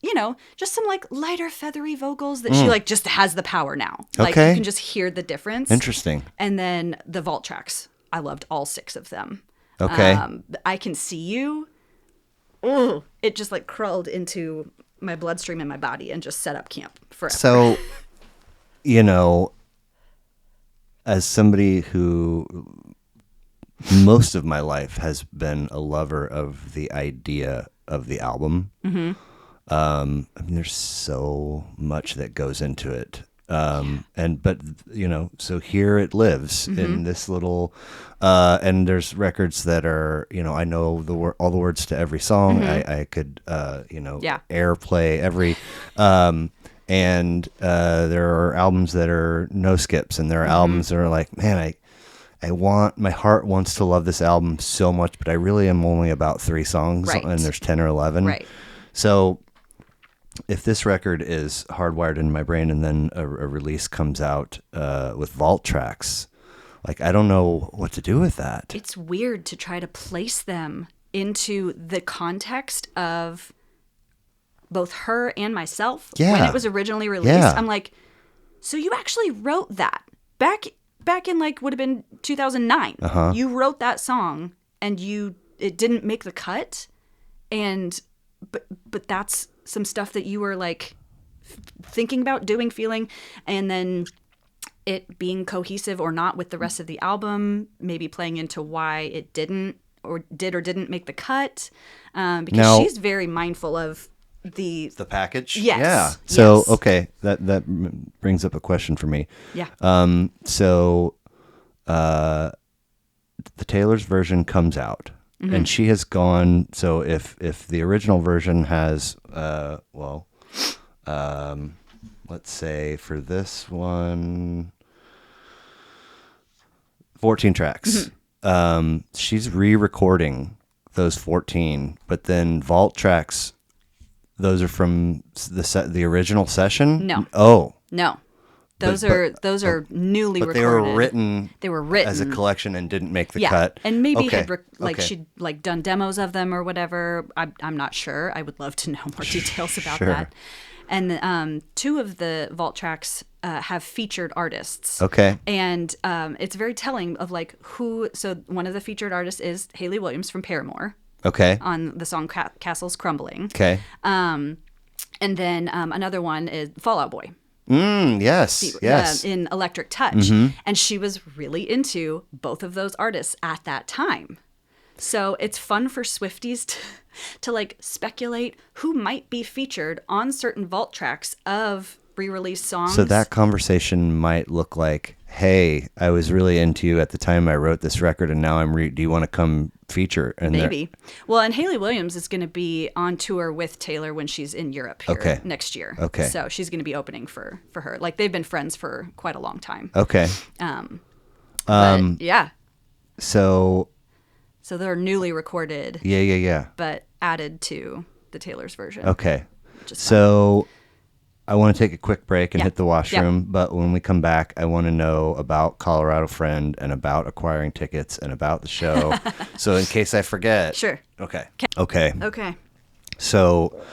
some like lighter feathery vocals that she like just has the power now. Like Okay. you can just hear the difference. Interesting. And then the vault tracks, I loved all 6 of them. Okay. I Can See You. Ooh, it just like crawled into my bloodstream in my body and just set up camp forever. So, as somebody who most of my life has been a lover of the idea of the album, I mean, there's so much that goes into it. So here it lives in this little, and there's records that are, I know all the words to every song. I could, airplay every, and there are albums that are no skips, and there are albums that are like, man, my heart wants to love this album so much, but I really am only about 3 songs, Right. and there's 10 or 11. Right. So if this record is hardwired in my brain and then a release comes out with vault tracks, like, I don't know what to do with that. It's weird to try to place them into the context of both her and myself when Yeah. it was originally released. Yeah. I'm like, so you actually wrote that back in like would have been 2009. You wrote that song and it didn't make the cut, and but that's some stuff that you were like thinking about doing, feeling, and then it being cohesive or not with the rest of the album, maybe playing into why it didn't or didn't make the cut, because Now, she's very mindful of the package. Yes. Yeah. So Yes. okay, that brings up a question for me. Yeah. The Taylor's version comes out, and she has gone. So if the original version has let's say for this one, 14 tracks. She's re-recording those 14, but then vault tracks, those are from the original session? No. Oh. No. Those are newly But recorded. they were written as a collection and didn't make the cut. And maybe Okay. she'd like done demos of them or whatever. I'm not sure. I would love to know more details about Sure. that. And 2 of the vault tracks have featured artists. Okay. And it's very telling of like who. So one of the featured artists is Hayley Williams from Paramore Okay. on the song Castles Crumbling. Okay. And then another one is Fall Out Boy. Yes, yes. in Electric Touch. And she was really into both of those artists at that time. So it's fun for Swifties to like speculate who might be featured on certain vault tracks of re-released songs. So that conversation might look like, hey, I was really into you at the time I wrote this record, and now do you want to come feature? And maybe. Well, and Hayley Williams is going to be on tour with Taylor when she's in Europe here next year. Okay. So she's going to be opening for her. Like, they've been friends for quite a long time. Okay. But, yeah. So they're newly recorded. Yeah. But added to the Taylor's version. Okay. So I want to take a quick break and hit the washroom, but when we come back, I want to know about Colorado Friend and about acquiring tickets and about the show. So in case I forget. Sure. Okay. So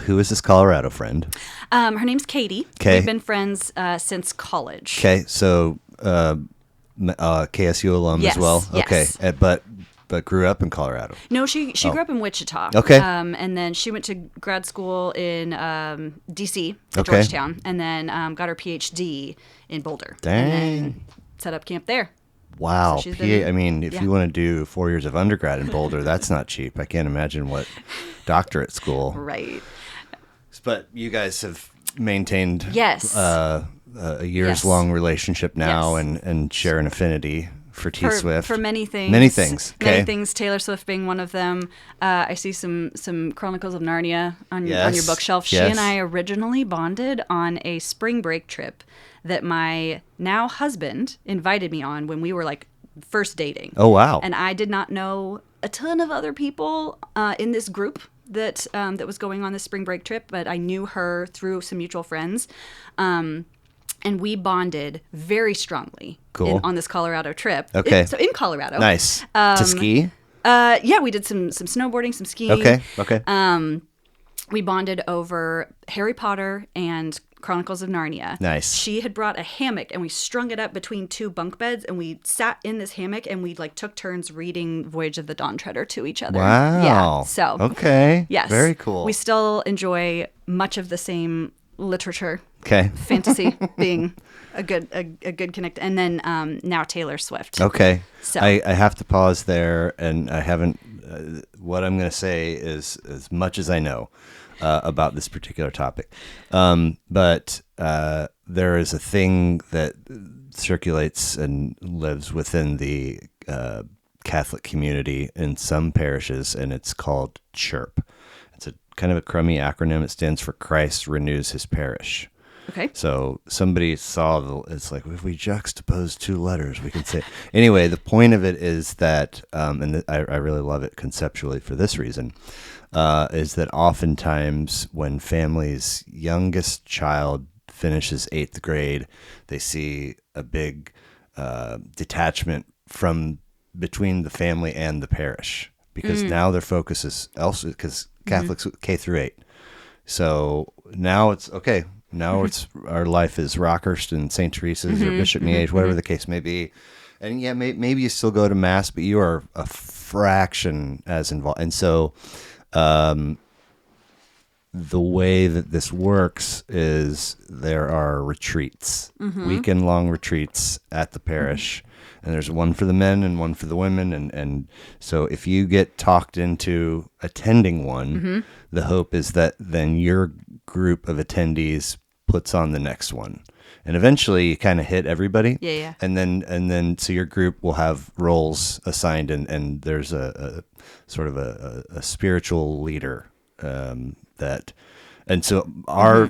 who is this Colorado Friend? Her name's Katie. Okay. We've been friends since college. Okay. So KSU alum as well? Yes. Okay. But grew up in Colorado. No, she grew up in Wichita. Okay. And then she went to grad school in D.C. at Georgetown, and then got her PhD in Boulder. Dang. And then set up camp there. Wow. So if you want to do 4 years of undergrad in Boulder, that's not cheap. I can't imagine what doctorate school. Right. But you guys have maintained yes. A years-long relationship now and share an affinity for T-Swift. For many things. Many things. Okay. Many things, Taylor Swift being one of them. I see some Chronicles of Narnia on your bookshelf. She and I originally bonded on a spring break trip that my now husband invited me on when we were like first dating. Oh, wow. And I did not know a ton of other people in this group that was going on this spring break trip, but I knew her through some mutual friends. And we bonded very strongly on this Colorado trip. Okay. So in Colorado. Nice. To ski? Yeah, we did some snowboarding, some skiing. Okay. We bonded over Harry Potter and Chronicles of Narnia. Nice. She had brought a hammock, and we strung it up between two bunk beds, and we sat in this hammock, and we like took turns reading Voyage of the Dawn Treader to each other. Wow. Yeah. So. Okay. Yes. Very cool. We still enjoy much of the same literature. Okay. Fantasy being a good connect, and then now Taylor Swift. Okay. So I have to pause there, and I haven't. What I'm going to say is as much as I know about this particular topic, but there is a thing that circulates and lives within the Catholic community in some parishes, and it's called CHIRP. It's a kind of a crummy acronym. It stands for Christ Renews His Parish. Okay. So somebody saw it's like, if we juxtapose two letters, we can say. Anyway, the point of it is that, and I really love it conceptually for this reason, is that oftentimes when families' youngest child finishes 8th grade, they see a big detachment from between the family and the parish, because now their focus is elsewhere, because Catholics K through 8. So now it's okay. Now it's our life is Rockhurst and St. Teresa's or Bishop Miege, whatever the case may be. And yeah, maybe you still go to Mass, but you are a fraction as involved. And so the way that this works is there are retreats, weekend-long retreats at the parish. And there's one for the men and one for the women. And so if you get talked into attending one, the hope is that then your group of attendees puts on the next one. And eventually you kind of hit everybody. Yeah. And then so your group will have roles assigned, and there's a sort of a spiritual leader that. And so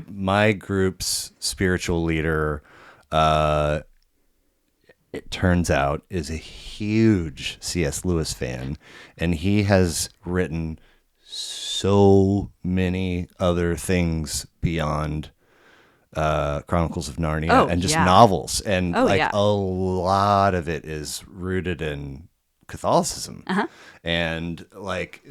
my group's spiritual leader, it turns out, is a huge C.S. Lewis fan, and he has written so many other things beyond Chronicles of Narnia and just novels, and a lot of it is rooted in Catholicism. And like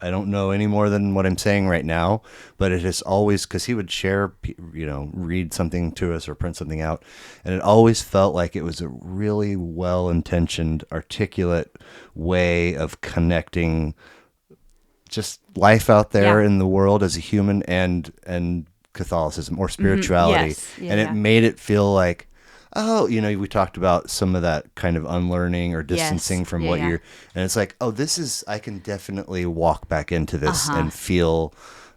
I don't know any more than what I'm saying right now, but it has always, because he would share, read something to us or print something out, and it always felt like it was a really well-intentioned, articulate way of connecting just life out there in the world as a human and Catholicism or spirituality, Yes. Yeah, and yeah. it made it feel like, oh, we talked about some of that kind of unlearning or distancing Yes. from Yeah, what yeah. you're, and it's like, oh, I can definitely walk back into this Uh-huh. and feel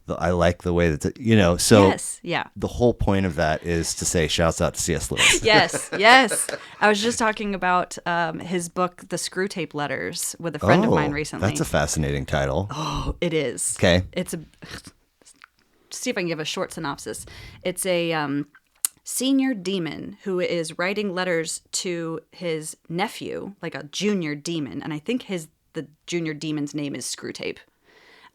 I like the way that, so Yes. Yeah. the whole point of that is to say, shouts out to C.S. Lewis. Yes. Yes. I was just talking about his book, The Screw Tape Letters, with a friend of mine recently. That's a fascinating title. Oh, it is. Okay. It's a. See if I can give a short synopsis. It's a senior demon who is writing letters to his nephew, like a junior demon, and I think the junior demon's name is Screwtape.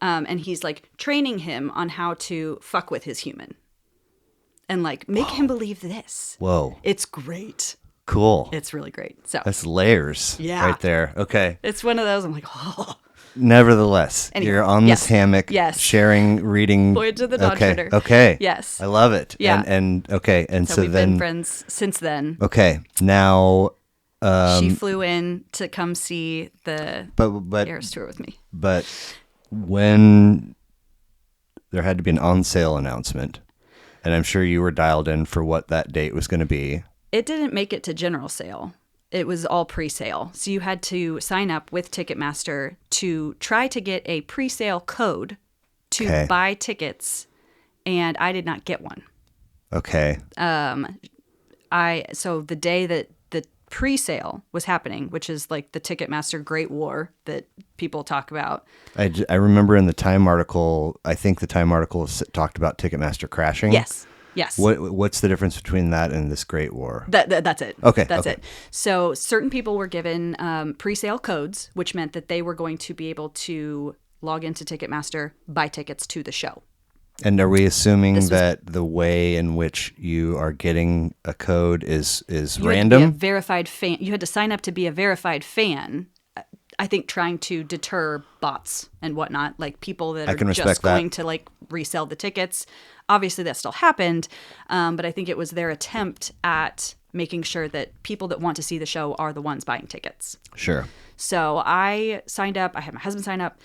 And he's like training him on how to fuck with his human, and like make him believe this. Whoa. It's great. Cool. It's really great. So That's layers Yeah. right there. Okay. it's one of those. I'm like, oh, Nevertheless, Anyway, you're on yes. this hammock, Yes. sharing, reading. Voyage of the Dawn okay. Treader. Okay. Yes. I love it. Yeah. And okay. And so so we've then. been friends since then. Okay. Now. She flew in to come see the But Eras tour with me. but when there had to be an on sale announcement, and I'm sure you were dialed in for what that date was going to be. It didn't make it to general sale. It was all pre-sale. So you had to sign up with Ticketmaster to try to get a pre-sale code to Okay. buy tickets, and I did not get one. Okay. So the day that the pre-sale was happening, which is like the Ticketmaster Great War that people talk about. I remember in the Time article, I think the Time article talked about Ticketmaster crashing. Yes. What's the difference between that and this Great War? That's it. Okay, That's okay. it. So certain people were given pre-sale codes, which meant that they were going to be able to log into Ticketmaster, buy tickets to the show. And are we assuming was- that the way in which you are getting a code is You had to be a random? verified fan. You had to sign up to be a verified fan. I think trying to deter bots and whatnot, like people that I are can just respect that. going to like resell the tickets. Obviously, that still happened, but I think it was their attempt at making sure that people that want to see the show are the ones buying tickets. Sure. So I signed up. I had my husband sign up.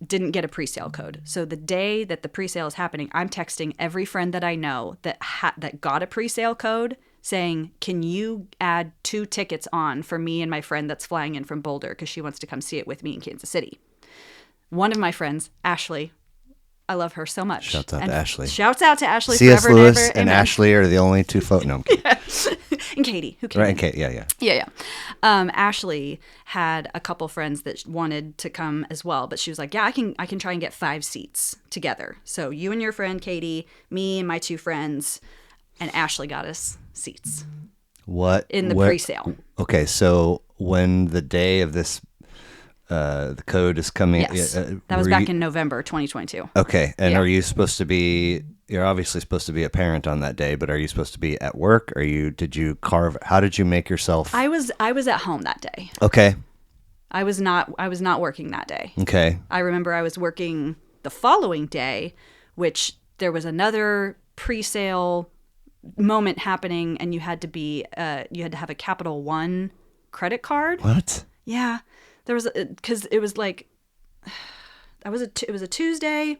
Didn't get a pre-sale code. So the day that the pre-sale is happening, I'm texting every friend that I know that that got a pre-sale code saying, can you add 2 tickets on for me and my friend that's flying in from Boulder because she wants to come see it with me in Kansas City. One of my friends, Ashley, I love her so much. Shouts out to Ashley. Shouts out to Ashley C.S. forever Lewis and ever. and Amen. Ashley are the only two folks. No, I'm kidding. And Katie, who came Right, in. okay, yeah. Yeah. Ashley had a couple friends that wanted to come as well, but she was like, "Yeah, I can try and get 5 seats together. So you and your friend Katie, me and my 2 friends, and Ashley got us seats in the pre-sale." Okay, so when the day of this, the code is coming. Yes, that was back in November 2022. Okay, and Yeah. are you supposed to be? You're obviously supposed to be a parent on that day, but are you supposed to be at work? Did you carve? How did you make yourself? I was at home that day. Okay. I was not working that day. Okay. I remember I was working the following day, which there was another pre-sale moment happening, and you had to have a Capital One credit card. What? Yeah, there was because it was like it was a Tuesday,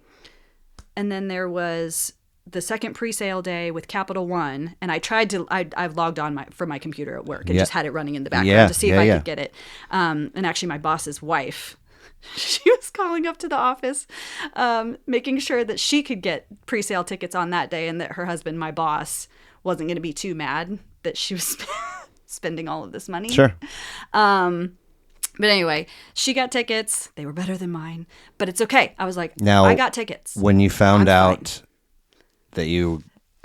and then there was the second pre-sale day with Capital One, and I've logged on from my computer at work and Yeah. just had it running in the background Yeah, to see if yeah, I yeah. could get it. And actually, my boss's wife, she was calling up to the office, making sure that she could get pre-sale tickets on that day, and that her husband, my boss, wasn't going to be too mad that she was spending all of this money. Sure. But anyway, she got tickets. They were better than mine, but it's okay. I was like, Now, I got tickets. When you found I'm out that you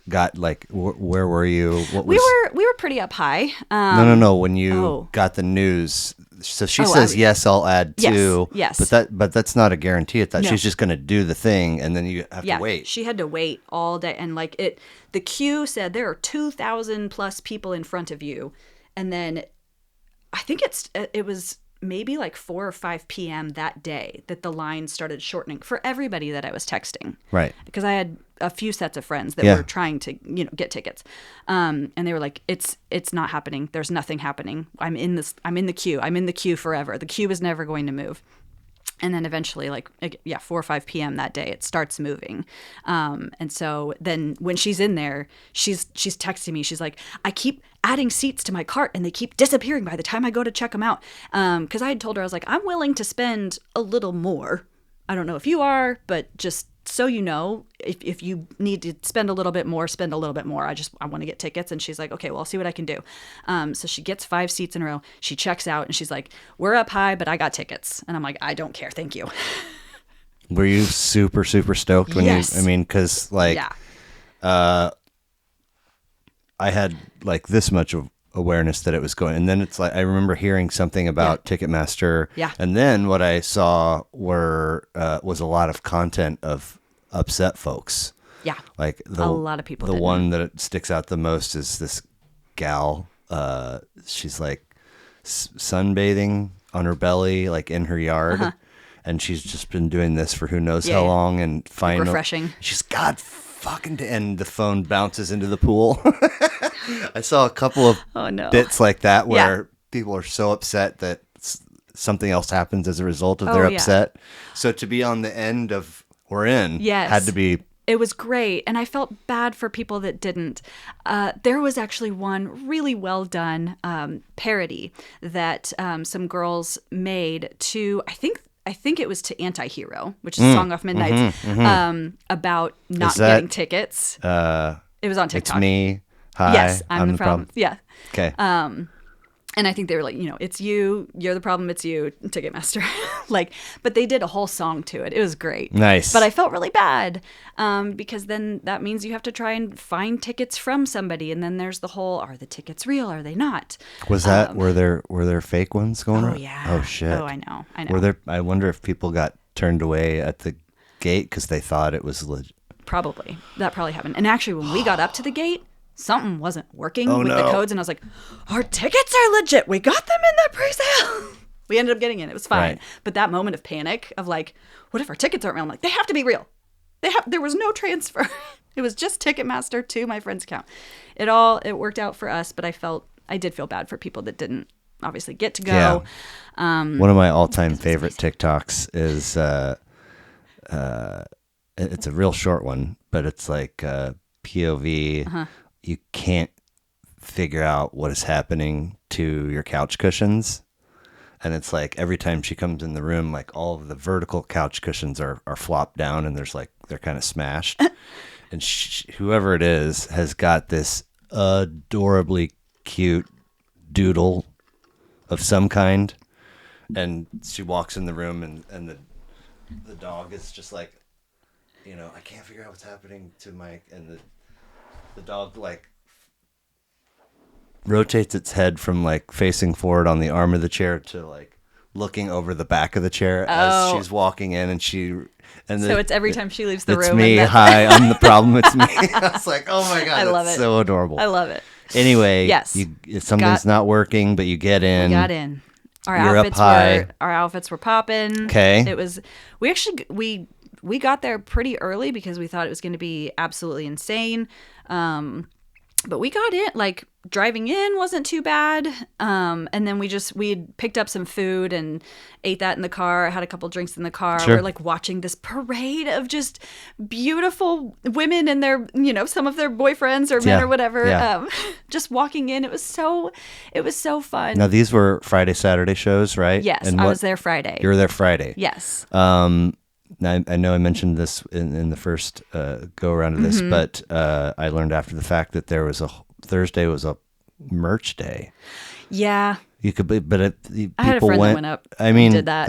got where were you? What We was? were pretty up high. No. When you oh. got the news, so she Oh, says yes, I'll add Yes, 2. yes. But that's not a guarantee. That No. she's just going to do the thing, and then you have Yeah, to wait. she had to wait all day, and like the queue said there are 2,000 plus people in front of you, and then I think it was maybe like 4 or 5 p.m. that day that the line started shortening for everybody that I was texting. Right. Because I had a few sets of friends that Yeah. were trying to, get tickets. And they were like, it's not happening. There's nothing happening. I'm in the queue. I'm in the queue forever. The queue is never going to move. And then eventually, 4 or 5 p.m. that day, it starts moving. And so then when she's in there, she's texting me. She's like, I keep adding seats to my cart and they keep disappearing by the time I go to check them out. Because I had told her, I was like, I'm willing to spend a little more. I don't know if you are, but just so you know, if you need to spend a little bit more, spend a little bit more. I want to get tickets. And she's like, okay, well, I'll see what I can do. So she gets 5 seats in a row. She checks out and she's like, we're up high, but I got tickets. And I'm like, I don't care. Thank you. Were you super, super stoked when Yes. because I had like this much of awareness that it was going, and then it's like I remember hearing something about Ticketmaster, and then what I saw was a lot of content of upset folks. Like a lot of people. The one that sticks out the most is this gal. She's like sunbathing on her belly, like in her yard, and she's just been doing this for who knows how long, and finally refreshing. She's got fucking, and the phone bounces into the pool. I saw a couple of bits like that where people are so upset that something else happens as a result of their upset. So to be on the end of we're in had to be. It was great. And I felt bad for people that didn't. There was actually one really well done parody that some girls made to, I think it was to Anti-Hero, which is a song off Midnights, about not getting tickets. It was on TikTok. It's me. Hi, yes, I'm the problem. Yeah. Okay. And I think they were like, it's you, you're the problem, it's you, Ticketmaster. But they did a whole song to it. It was great. Nice. But I felt really bad because then that means you have to try and find tickets from somebody. And then there's the whole, are the tickets real? Are they not? Was that, were there fake ones going around? Oh, yeah. Oh, shit. Oh, I know. I wonder if people got turned away at the gate because they thought it was legit. Probably. That probably happened. And actually, when we got up to the gate, something wasn't working with the codes, and I was like, our tickets are legit. We got them in that pre-sale. We ended up getting in. It was fine. Right. But that moment of panic of like, what if our tickets aren't real? I'm like, they have to be real. There was no transfer. It was just Ticketmaster to my friend's account. It worked out for us, but I did feel bad for people that didn't obviously get to go. Yeah. One of my all-time favorite TikToks is it's a real short one, but it's like POV. You can't figure out what is happening to your couch cushions. And it's like every time she comes in the room, like all of the vertical couch cushions are flopped down and they're kind of smashed. And whoever it is has got this adorably cute doodle of some kind. And she walks in the room and the dog is just like, I can't figure out what's happening to Mike. And the dog like rotates its head from like facing forward on the arm of the chair to like looking over the back of the chair as she's walking in, so it's every time she leaves the room. It's me. Hi, I'm the problem. It's me. I was like, oh my god, I love it. So adorable. I love it. Anyway, yes, something's not working, but you get in. We got in. Our outfits were popping. Okay. It was. We got there pretty early because we thought it was going to be absolutely insane. But we got in, like driving in wasn't too bad. And then we picked up some food and ate that in the car. I had a couple drinks in the car. Sure. We're like watching this parade of just beautiful women and their, some of their boyfriends or men or whatever. Yeah. Just walking in. It was so fun. Now these were Friday, Saturday shows, right? Yes. And I was there Friday. You were there Friday. Yes. Now, I know I mentioned this in the first go around of this, but I learned after the fact that Thursday was a merch day. Yeah. You could, but people I had a friend that went up. I mean, did that.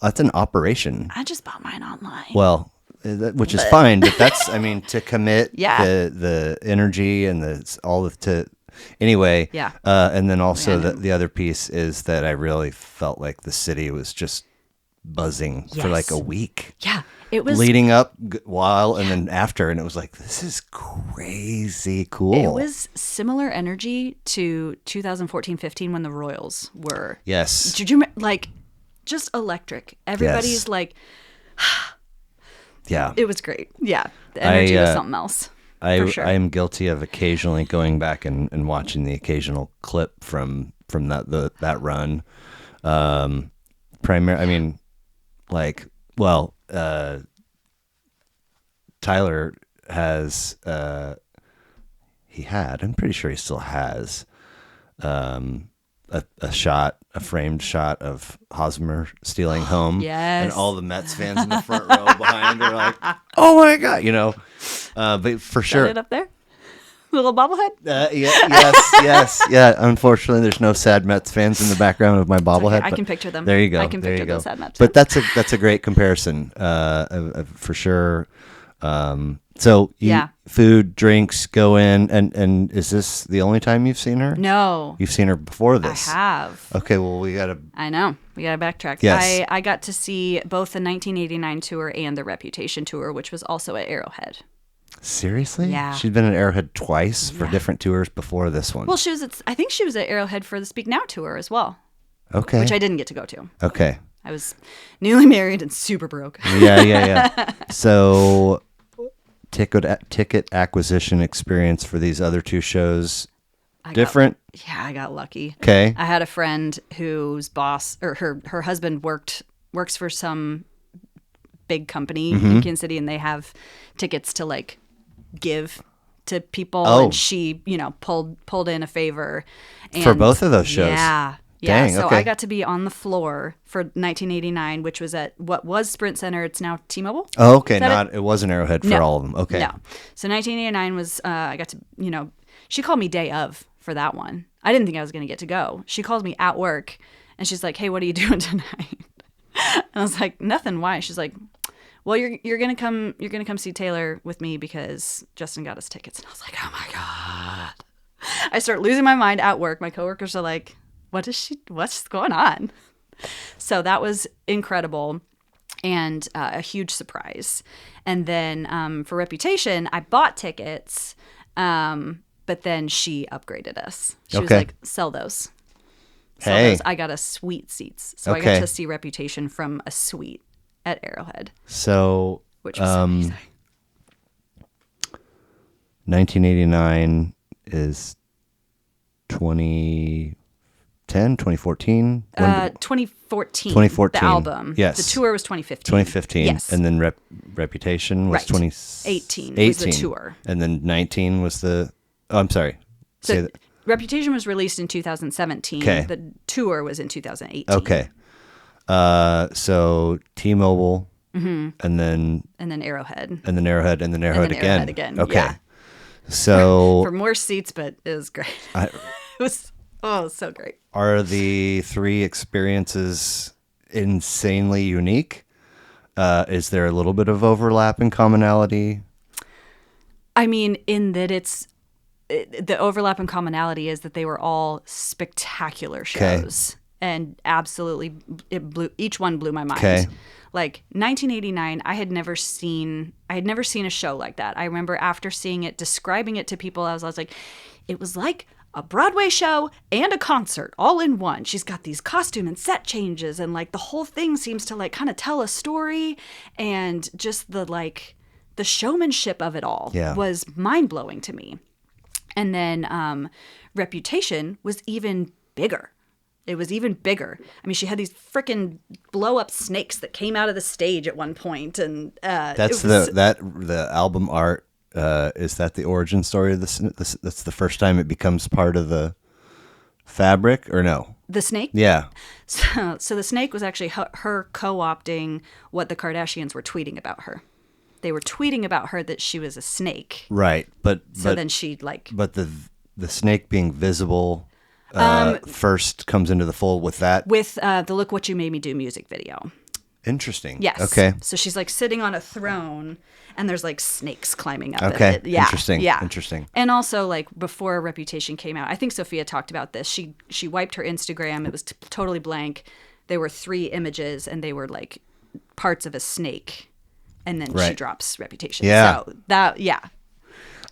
That's an operation. I just bought mine online. Well, which is fine, but that's to commit the energy and anyway. Yeah. And then also the other piece is that I really felt like the city was just buzzing for like a week. Yeah, it was leading up, while, and then after, and it was like, this is crazy cool. It was similar energy to 2014-15 when the Royals were. Yes. Did you just electric? Everybody's like, yeah. It was great. Yeah, the energy was something else. For sure. I am guilty of occasionally going back and watching the occasional clip from that run. like, well, Tyler has, I'm pretty sure he still has, a framed shot of Hosmer stealing home. Yes. And all the Mets fans in the front row behind are like, oh my God, but for sure. Got it up there? Little bobblehead? Yes. Yeah. Unfortunately, there's no sad Mets fans in the background of my bobblehead. Okay, I can picture them. There you go. I can picture those sad Mets But fans. that's a great comparison, for sure. So food, drinks, go in, and is this the only time you've seen her? No. You've seen her before this. I have. Okay, well we gotta. I know. We got to backtrack. Yes. I got to see both the 1989 tour and the Reputation tour, which was also at Arrowhead. Seriously? Yeah. She'd been at Arrowhead twice for different tours before this one. Well, I think she was at Arrowhead for the Speak Now tour as well. Okay. Which I didn't get to go to. Okay. I was newly married and super broke. Yeah. So, ticket acquisition experience for these other two shows different? I got lucky. Okay. I had a friend whose boss or her husband works for some big company in Kansas City, and they have tickets to like give to people, and she pulled in a favor for both of those shows. Yeah. Dang, So okay. I got to be on the floor for 1989, which was at what was Sprint Center. It's now T-Mobile. Oh, okay. Is that It wasn't Arrowhead for all of them. Okay. No. So 1989 was, I got to, she called me day of for that one. I didn't think I was going to get to go. She called me at work, and she's like, hey, what are you doing tonight? And I was like, nothing. Why? She's like, well, you're going to come see Taylor with me because Justin got us tickets. And I was like, oh my God. I start losing my mind at work. My coworkers are like, what's going on? So that was incredible and a huge surprise. And then for Reputation, I bought tickets, but then she upgraded us. She was like, sell those. Sell those. I got us suite seats. So I got to see Reputation from a suite at Arrowhead. So, which was amazing. 1989 is 2014? 2014. 2014. The album. Yes. The tour was 2015. 2015. Yes. And then Reputation was 2018 was the tour. And then 19 was the... Oh, I'm sorry. Say So that. Reputation was released in 2017. Okay. The tour was in 2018. Okay. So T-Mobile, and then Arrowhead. And then Arrowhead, and then Arrowhead again. Arrowhead again, Okay. yeah. So For more seats, but it was great. It was so great. Are the three experiences insanely unique? Is there a little bit of overlap and commonality? I mean, in that the overlap and commonality is that they were all spectacular shows. And absolutely, each one blew my mind. Okay. Like 1989, I had never seen a show like that. I remember after seeing it, describing it to people, I was like, it was like a Broadway show and a concert all in one. She's got these costume and set changes, and like the whole thing seems to like kind of tell a story, and just the showmanship of it all was mind blowing to me. And then Reputation was even bigger. It was even bigger. I mean, she had these freaking blow up snakes that came out of the stage at one point, and that's the album art. Is that the origin story of this? That's the first time it becomes part of the fabric, or no? The snake? Yeah. So the snake was actually her co-opting what the Kardashians were tweeting about her. They were tweeting about her that she was a snake. Right, but then she like. But the snake being visible. First comes into the fold with that. With the Look What You Made Me Do music video. Interesting. Yes. Okay. So she's like sitting on a throne, and there's like snakes climbing up. Okay. It. Yeah. Interesting. Yeah. Interesting. And also like before Reputation came out, I think Sophia talked about this. She wiped her Instagram. It was totally blank. There were 3 images, and they were like parts of a snake, and then she drops Reputation. Yeah. So that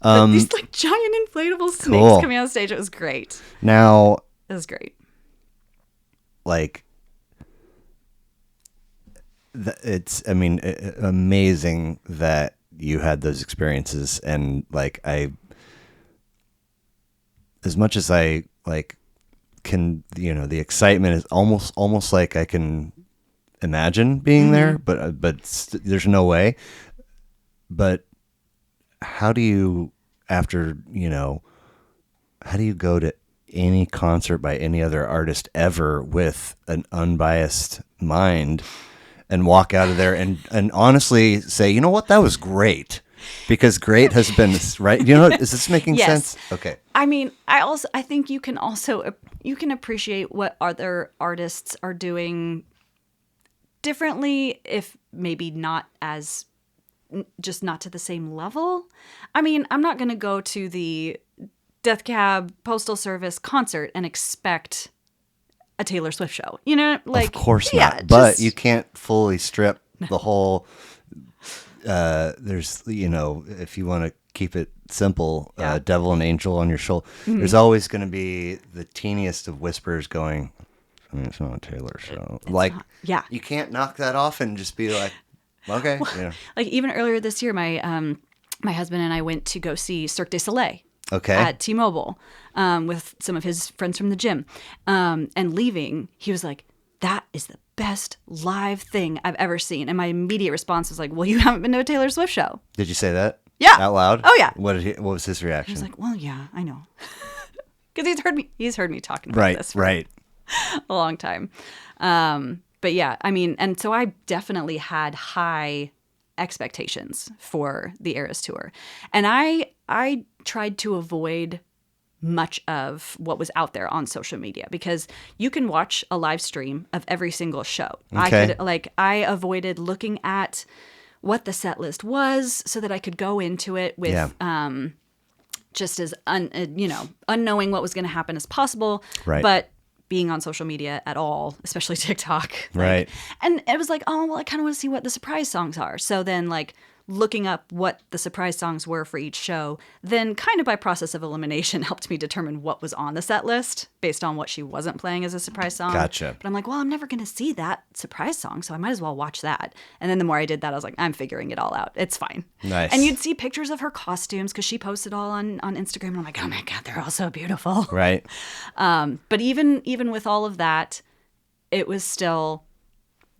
But these like giant inflatable snakes coming on stage. It was great. Now, it was great. Like, it's amazing that you had those experiences, and like as much as I like can, the excitement is almost like I can imagine being there, but there's no way. But how do you, after, how do you go to any concert by any other artist ever with an unbiased mind and walk out of there and honestly say, you know what, that was great? Because great has been, right? Is this making sense? Okay. I mean, I think you can appreciate what other artists are doing differently, if maybe not as, just not to the same level. I mean, I'm not going to go to the Death Cab Postal Service concert and expect a Taylor Swift show. Of course not. But you can't fully strip the whole. There's, if you want to keep it simple, devil and angel on your shoulder. There's always going to be the teeniest of whispers going, I mean, it's not a Taylor show. You can't knock that off and just be like, okay. Well, like even earlier this year, my husband and I went to go see Cirque du Soleil. Okay. At T-Mobile, with some of his friends from the gym, and leaving, he was like, "That is the best live thing I've ever seen." And my immediate response was like, "Well, you haven't been to a Taylor Swift show." Did you say that? Yeah. Out loud? Oh yeah. What was his reaction? He was like, "Well, yeah, I know," because he's heard me talking about this for a long time. But yeah, I mean, and so I definitely had high expectations for the Eras Tour, and I tried to avoid much of what was out there on social media, because you can watch a live stream of every single show. Okay. I avoided looking at what the set list was so that I could go into it with just as unknowing what was going to happen as possible. Right. But being on social media at all, especially TikTok. Right. And it was like, oh, well, I kind of want to see what the surprise songs are. So then looking up what the surprise songs were for each show, then kind of by process of elimination helped me determine what was on the set list based on what she wasn't playing as a surprise song. Gotcha. But I'm like, well, I'm never going to see that surprise song, so I might as well watch that. And then the more I did that, I was like, I'm figuring it all out. It's fine. Nice. And you'd see pictures of her costumes because she posted all on Instagram. And I'm like, oh my God, they're all so beautiful. Right. But even with all of that, it was still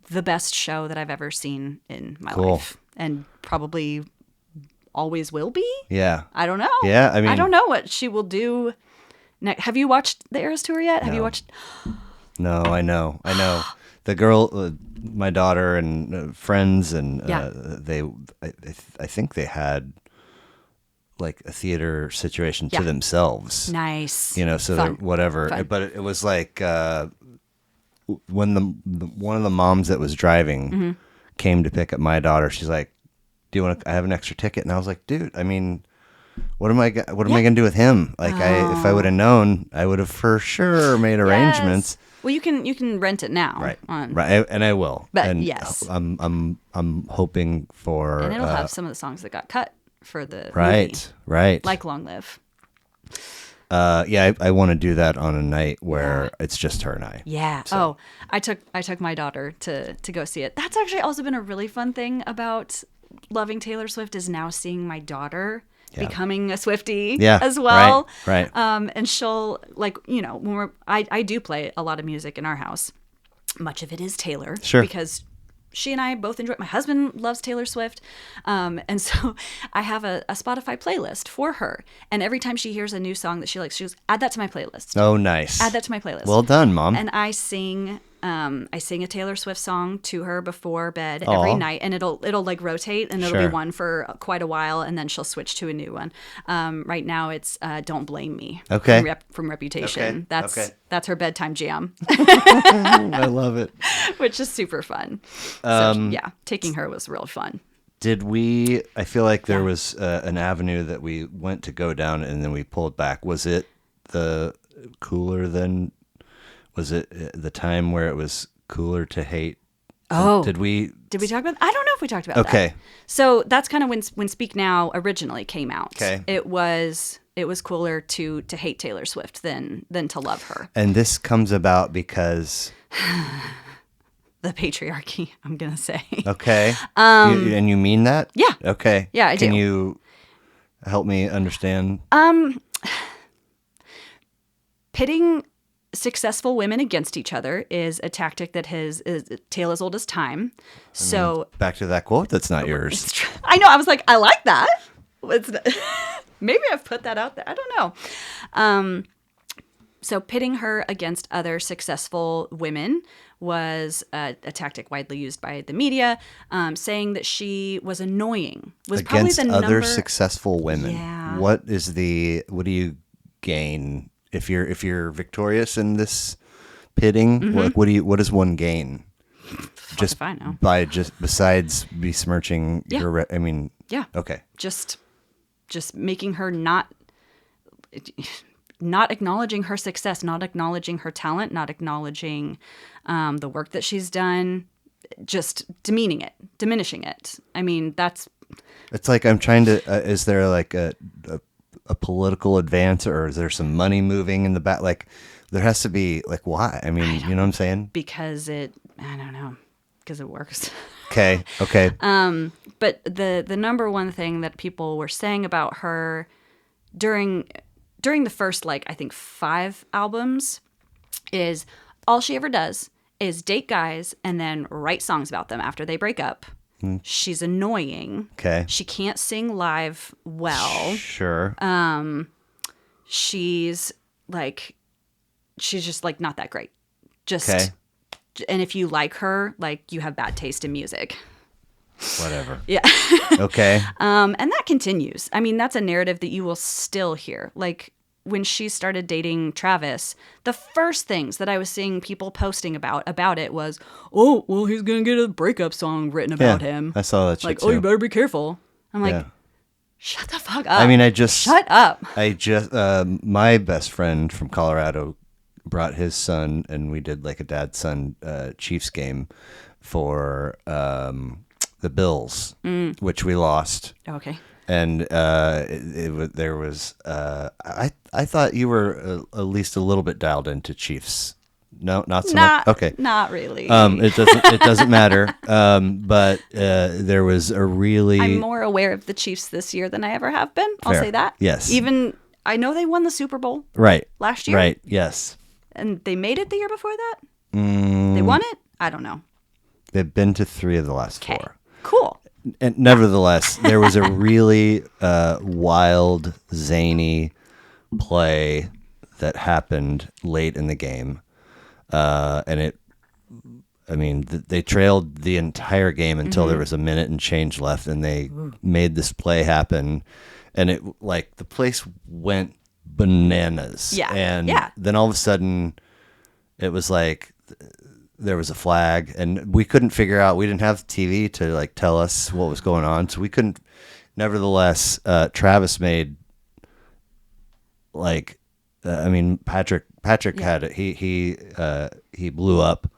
the best show that I've ever seen in my life. And probably always will be. Yeah. I don't know. Yeah, I mean, I don't know what she will do next. Have you watched the Eras Tour yet? Have you watched? No, I know. The girl, my daughter and friends, and I think they had like a theater situation to themselves. Nice. So Fun. whatever. Fun. But it was like when one of the moms that was driving came to pick up my daughter, she's like, "Do you want to? I have an extra ticket." And I was like, "Dude, I mean, what am I gonna do with him? Like, if I would have known, I would have for sure made arrangements." Well, you can rent it now, right? Right, and I will. But and yes, I'm hoping for. And it'll have some of the songs that got cut for the movie, right, like Long Live. I want to do that on a night where it's just her and I. Yeah. So. Oh, I took my daughter to go see it. That's actually also been a really fun thing about loving Taylor Swift, is now seeing my daughter becoming a Swiftie as well. Right. And she'll when I do play a lot of music in our house. Much of it is Taylor. Sure. Because she and I both enjoy it. My husband loves Taylor Swift. And so I have a Spotify playlist for her. And every time she hears a new song that she likes, she goes, add that to my playlist. Oh, nice. Add that to my playlist. Well done, Mom. And I sing a Taylor Swift song to her before bed every night. And it'll like rotate, and it'll be one for quite a while. And then she'll switch to a new one. Right now it's Don't Blame Me. Okay. From Reputation. That's her bedtime jam. I love it. Which is super fun. So, taking her was real fun. I feel like there was an avenue that we went to go down and then we pulled back. Was it the time where it was cooler to hate? Oh. Did we talk about I don't know if we talked about that. Okay. So that's kind of when Speak Now originally came out. Okay. It was cooler to hate Taylor Swift than to love her. And this comes about because the patriarchy, I'm going to say. Okay. And you mean that? Yeah. Okay. Yeah, I do. Can you help me understand? Pitting successful women against each other is a tactic that is a tale as old as time. So Back to that quote that's not yours. I know. I was like, I like that. Maybe I've put that out there. I don't know. So pitting her against other successful women was a tactic widely used by the media, saying that she was annoying. Was Against probably the other number... successful women. Yeah. What do you gain if you're victorious in this pitting? Mm-hmm. What does one gain? Just if I know. Besides besmirching your Yeah. Okay. Just making her not acknowledging her success, not acknowledging her talent, not acknowledging the work that she's done, just diminishing it. I mean, It's like I'm trying to. Is there like a political advance, or is there some money moving in the back? Like, there has to be. Like, why? I mean, you know what I'm saying? because I don't know, because it works. Okay. But the number one thing that people were saying about her during the first, like, I think 5 albums is all she ever does is date guys and then write songs about them after they break up. She's annoying. Okay. She can't sing live well. Sure. She's just like not that great. Okay. And if you like her, like, you have bad taste in music. Whatever. Yeah. Okay. And that continues. I mean, that's a narrative that you will still hear. Like, when she started dating Travis, the first things that I was seeing people posting about it was, oh, well, he's going to get a breakup song written about him. I saw that shit Like, too. oh, you better be careful. I'm like, Yeah. shut the fuck up. I mean, shut up. My best friend from Colorado brought his son, and we did like a dad-son Chiefs game for the Bills, which we lost. Okay. And there was I thought you were at least a little bit dialed into Chiefs. No, not so much. Okay, Not really. it doesn't matter. But there was a really. I'm more aware of the Chiefs this year than I ever have been. I'll Fair. say that. Yes. Even I know they won the Super Bowl Right. last year. Right. Yes. And they made it the year before that? They won it? I don't know. They've been to 3 of the last 4. Cool. And nevertheless, there was a really wild, zany play that happened late in the game. And they trailed the entire game until there was a minute and change left, and they made this play happen. And it, like, the place went bananas. Yeah. And then all of a sudden, it was like there was a flag, and we couldn't figure out. We didn't have TV to like tell us what was going on, so we couldn't. Nevertheless, Travis made like, Patrick had it. He blew up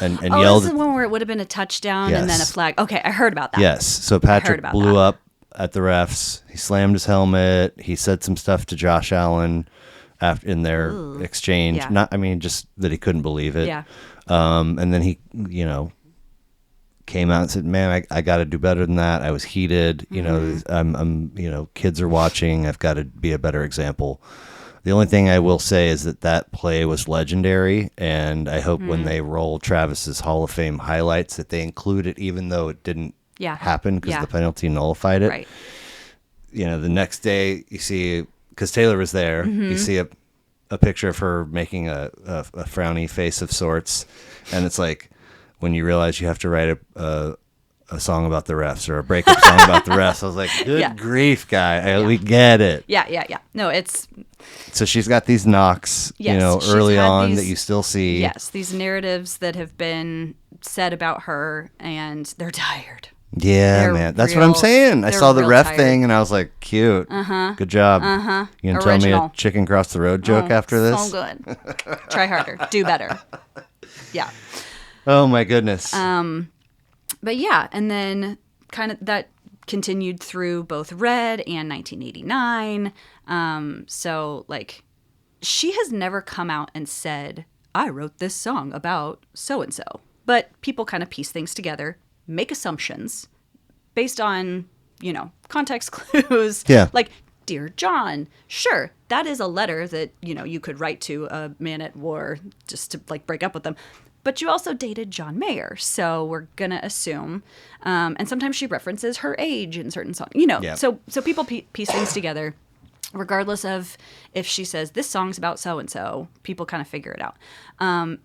and yelled. This is the one where it would have been a touchdown and then a Yes. flag. Okay, I heard about that. Yes. So Patrick about blew that. up at the refs. He slammed his helmet. He said some stuff to Josh Allen in their exchange. Yeah. Just that he couldn't believe it. Yeah. And then he, came out and said, "Man, I got to do better than that. I was heated. I'm kids are watching. I've got to be a better example." The only thing I will say is that play was legendary, and I hope when they roll Travis's Hall of Fame highlights that they include it, even though it didn't happen because the penalty nullified it. Right. The next day you see, because Taylor was there, you see a picture of her making a frowny face of sorts, and it's like when you realize you have to write a song about the refs or a breakup song about the refs. I was like, good grief, guy. We get it. Yeah. No, it's... So she's got these knocks, Yes, early she's had on these- that you still see. Yes, these narratives that have been said about her, and they're tired. Yeah, They're man. That's what I'm real- saying. I they're saw the real ref tired. thing, and I was like, cute. Good job. You can tell me a Original. chicken cross the road joke after this? So good. Try harder. Do better. Yeah. Oh, my goodness. But yeah, and then kind of that continued through both Red and 1989. So, like, she has never come out and said, I wrote this song about so-and-so. But people kind of piece things together, make assumptions based on, context clues. Yeah. Like, Dear John. Sure, that is a letter that, you could write to a man at war just to like break up with them. But you also dated John Mayer, so we're gonna assume. And sometimes she references her age in certain songs, Yeah. So people piece things together, regardless of if she says this song's about so and so. People kind of figure it out. And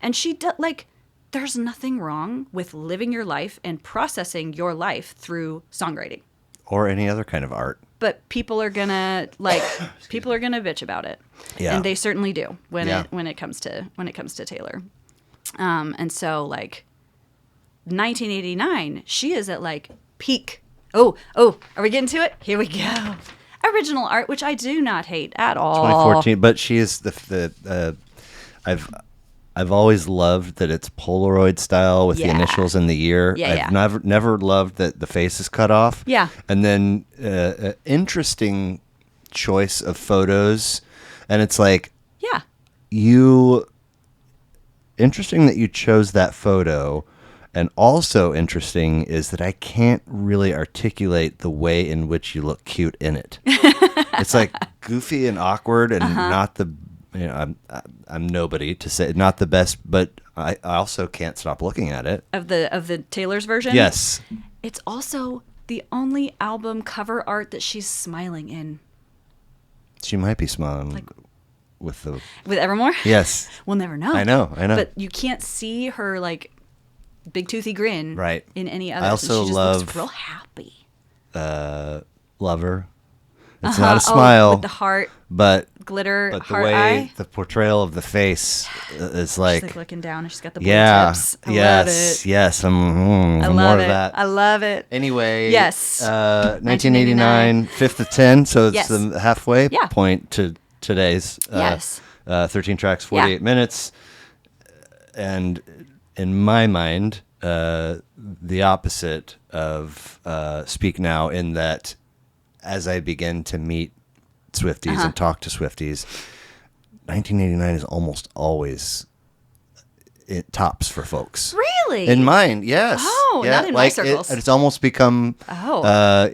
there's nothing wrong with living your life and processing your life through songwriting. Or any other kind of art. But people are gonna bitch about it, Yeah. and they certainly do when Yeah. it comes to Taylor. And so 1989, she is at like peak. Oh, are we getting to it? Here we go. Original art, which I do not hate at all. 2014, but she is I've always loved that it's Polaroid style with the Yeah. initials and the year. Yeah, I've never loved that the face is cut off. Yeah. And then interesting choice of photos, and it's like Yeah. interesting that you chose that photo, and also interesting is that I can't really articulate the way in which you look cute in it. It's like goofy and awkward and not the I'm nobody to say not the best, but I also can't stop looking at it. Of the Taylor's version? Yes. It's also the only album cover art that she's smiling in. She might be smiling with Evermore? Yes. We'll never know. I know. But you can't see her big toothy grin Right. in any other. I also she just love looks real happy. Lover. It's not a smile, with the heart but glitter the heart way eye. the portrayal of the face is like, She's looking down and she's got the blue tips. I love it. Yes. I More love of it. that. I love it. Anyway, Yes. 1989, 5th of 10, so it's Yes. the halfway Yeah. point to today's. Yes. 13 tracks, 48 minutes. And in my mind, the opposite of Speak Now, in that as I begin to meet Swifties and talk to Swifties, 1989 is almost always it tops for folks. Really? In mine, yes. Oh, not in my circles. It's almost become, Oh.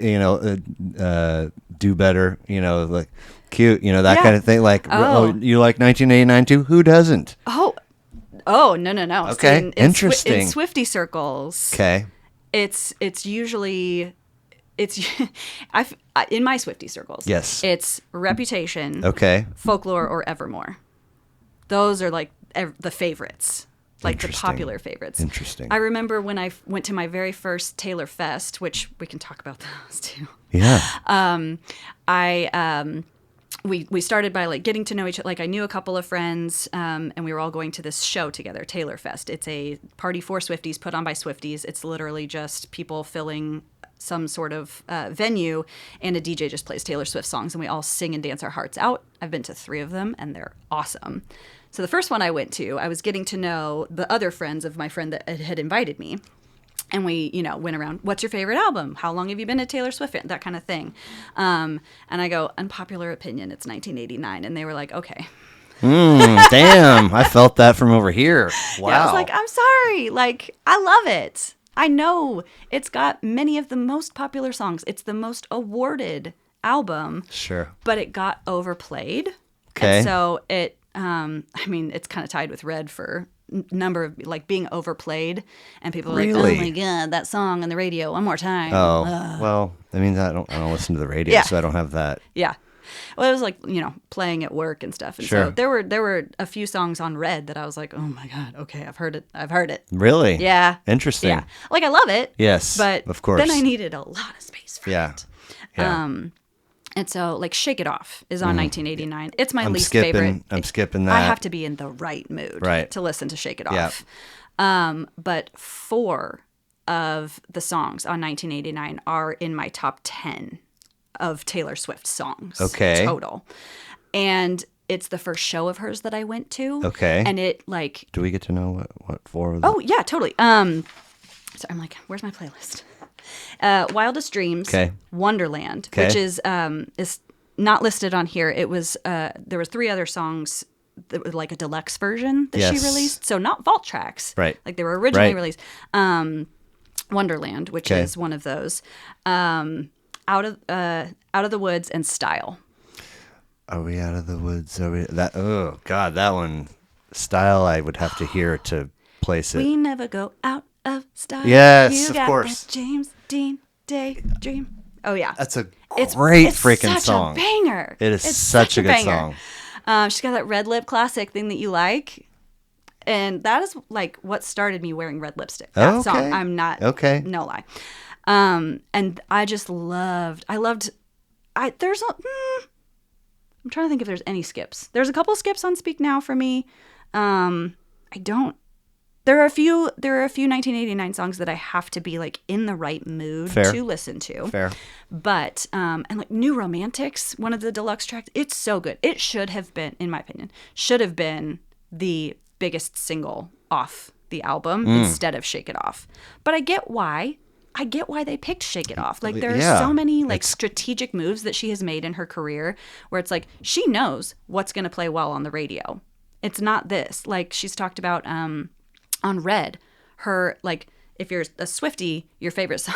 do better, like cute, that Yeah. kind of thing. Like, Oh. you like 1989 too? Who doesn't? Oh, no. Okay, See, in interesting. In Swifty circles, Okay. it's usually in my Swifty circles. Yes. It's Reputation, Okay. Folklore, or Evermore. Those are the favorites, the Interesting. popular favorites. Interesting. I remember when I went to my very first Taylor Fest, which we can talk about those too. Yeah. We started by getting to know each other. I knew a couple of friends, and we were all going to this show together, Taylor Fest. It's a party for Swifties put on by Swifties. It's literally just people filling some sort of venue, and a DJ just plays Taylor Swift songs, and we all sing and dance our hearts out. I've been to 3 of them, and they're awesome. So the first one I went to, I was getting to know the other friends of my friend that had invited me. And we, went around, what's your favorite album? How long have you been a Taylor Swift fan? That kind of thing. And I go, unpopular opinion, it's 1989. And they were like, okay. Damn. I felt that from over here. Wow. Yeah, I was like, I'm sorry. I love it. I know it's got many of the most popular songs. It's the most awarded album. Sure. But it got overplayed. Okay. And so it, it's kind of tied with Red for number of being overplayed, and people are Really? like, oh my god, that song on the radio one more time. Oh, well, I mean, I don't listen to the radio, Yeah. so I don't have that. Yeah. Well, it was playing at work and stuff. And Sure. so there were a few songs on Red that I was like, oh my god, okay, I've heard it. Really? Yeah. Interesting. Yeah. I love it. Yes, But of course. then I needed a lot of space for Yeah. it. Yeah. And so Shake It Off is on 1989. It's my least skipping, favorite. I'm skipping that. I have to be in the right mood Right. to listen to Shake It Yeah. Off. But 4 of the songs on 1989 are in my top 10 of Taylor Swift songs. Okay. Total. And it's the first show of hers that I went to. Okay. And it Do we get to know what 4 of them? oh yeah, totally. So I'm like, where's my playlist? Wildest Dreams, Okay. Wonderland, Okay. which is not listed on here. It was there was 3 other songs that were like a deluxe version that she Yes. released, so not vault tracks, Right. Like they were originally Right. released. Wonderland, which Okay. is one of those. Out of the Woods and Style. Are we out of the woods? Are we that? Oh God, that one style. I would have to hear to place it. We never go out of style. Yes, you of got course. That James Dean daydream. Oh yeah, That's a it's great it's freaking such song. A banger. It is It's such a good banger. song. She's got that red lip classic thing that you like, and that is like what started me wearing red lipstick. That Okay. song. I'm not. Okay. No lie. And I just loved. There's a. I'm trying to think if there's any skips. There's a couple skips on Speak Now for me. I don't. There are a few 1989 songs that I have to be like in the right mood Fair. to listen to. Fair. But and like New Romantics, one of the deluxe tracks, it's so good. It should have been, in my opinion, the biggest single off the album instead of Shake It Off. But I get why they picked Shake It Off. Like there are so many like strategic moves that she has made in her career where it's like she knows what's going to play well on the radio. It's not this. Like she's talked about on Red, her like if you're a Swifty, your favorite song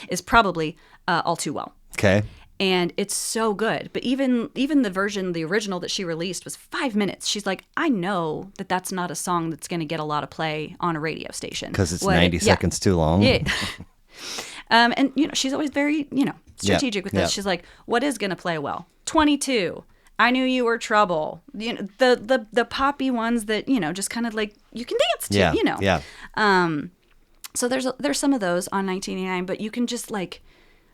is probably All Too Well. Okay. And it's so good. But even the original that she released was 5 minutes. She's like, I know that that's not a song that's going to get a lot of play on a radio station. Because it's 90 seconds too long. Yeah. And, she's always very, strategic with this. She's like, what is going to play well? 22. I Knew You Were Trouble. The poppy ones that, just kind of like you can dance to, Yeah. So there's some of those on 1989, but you can just like,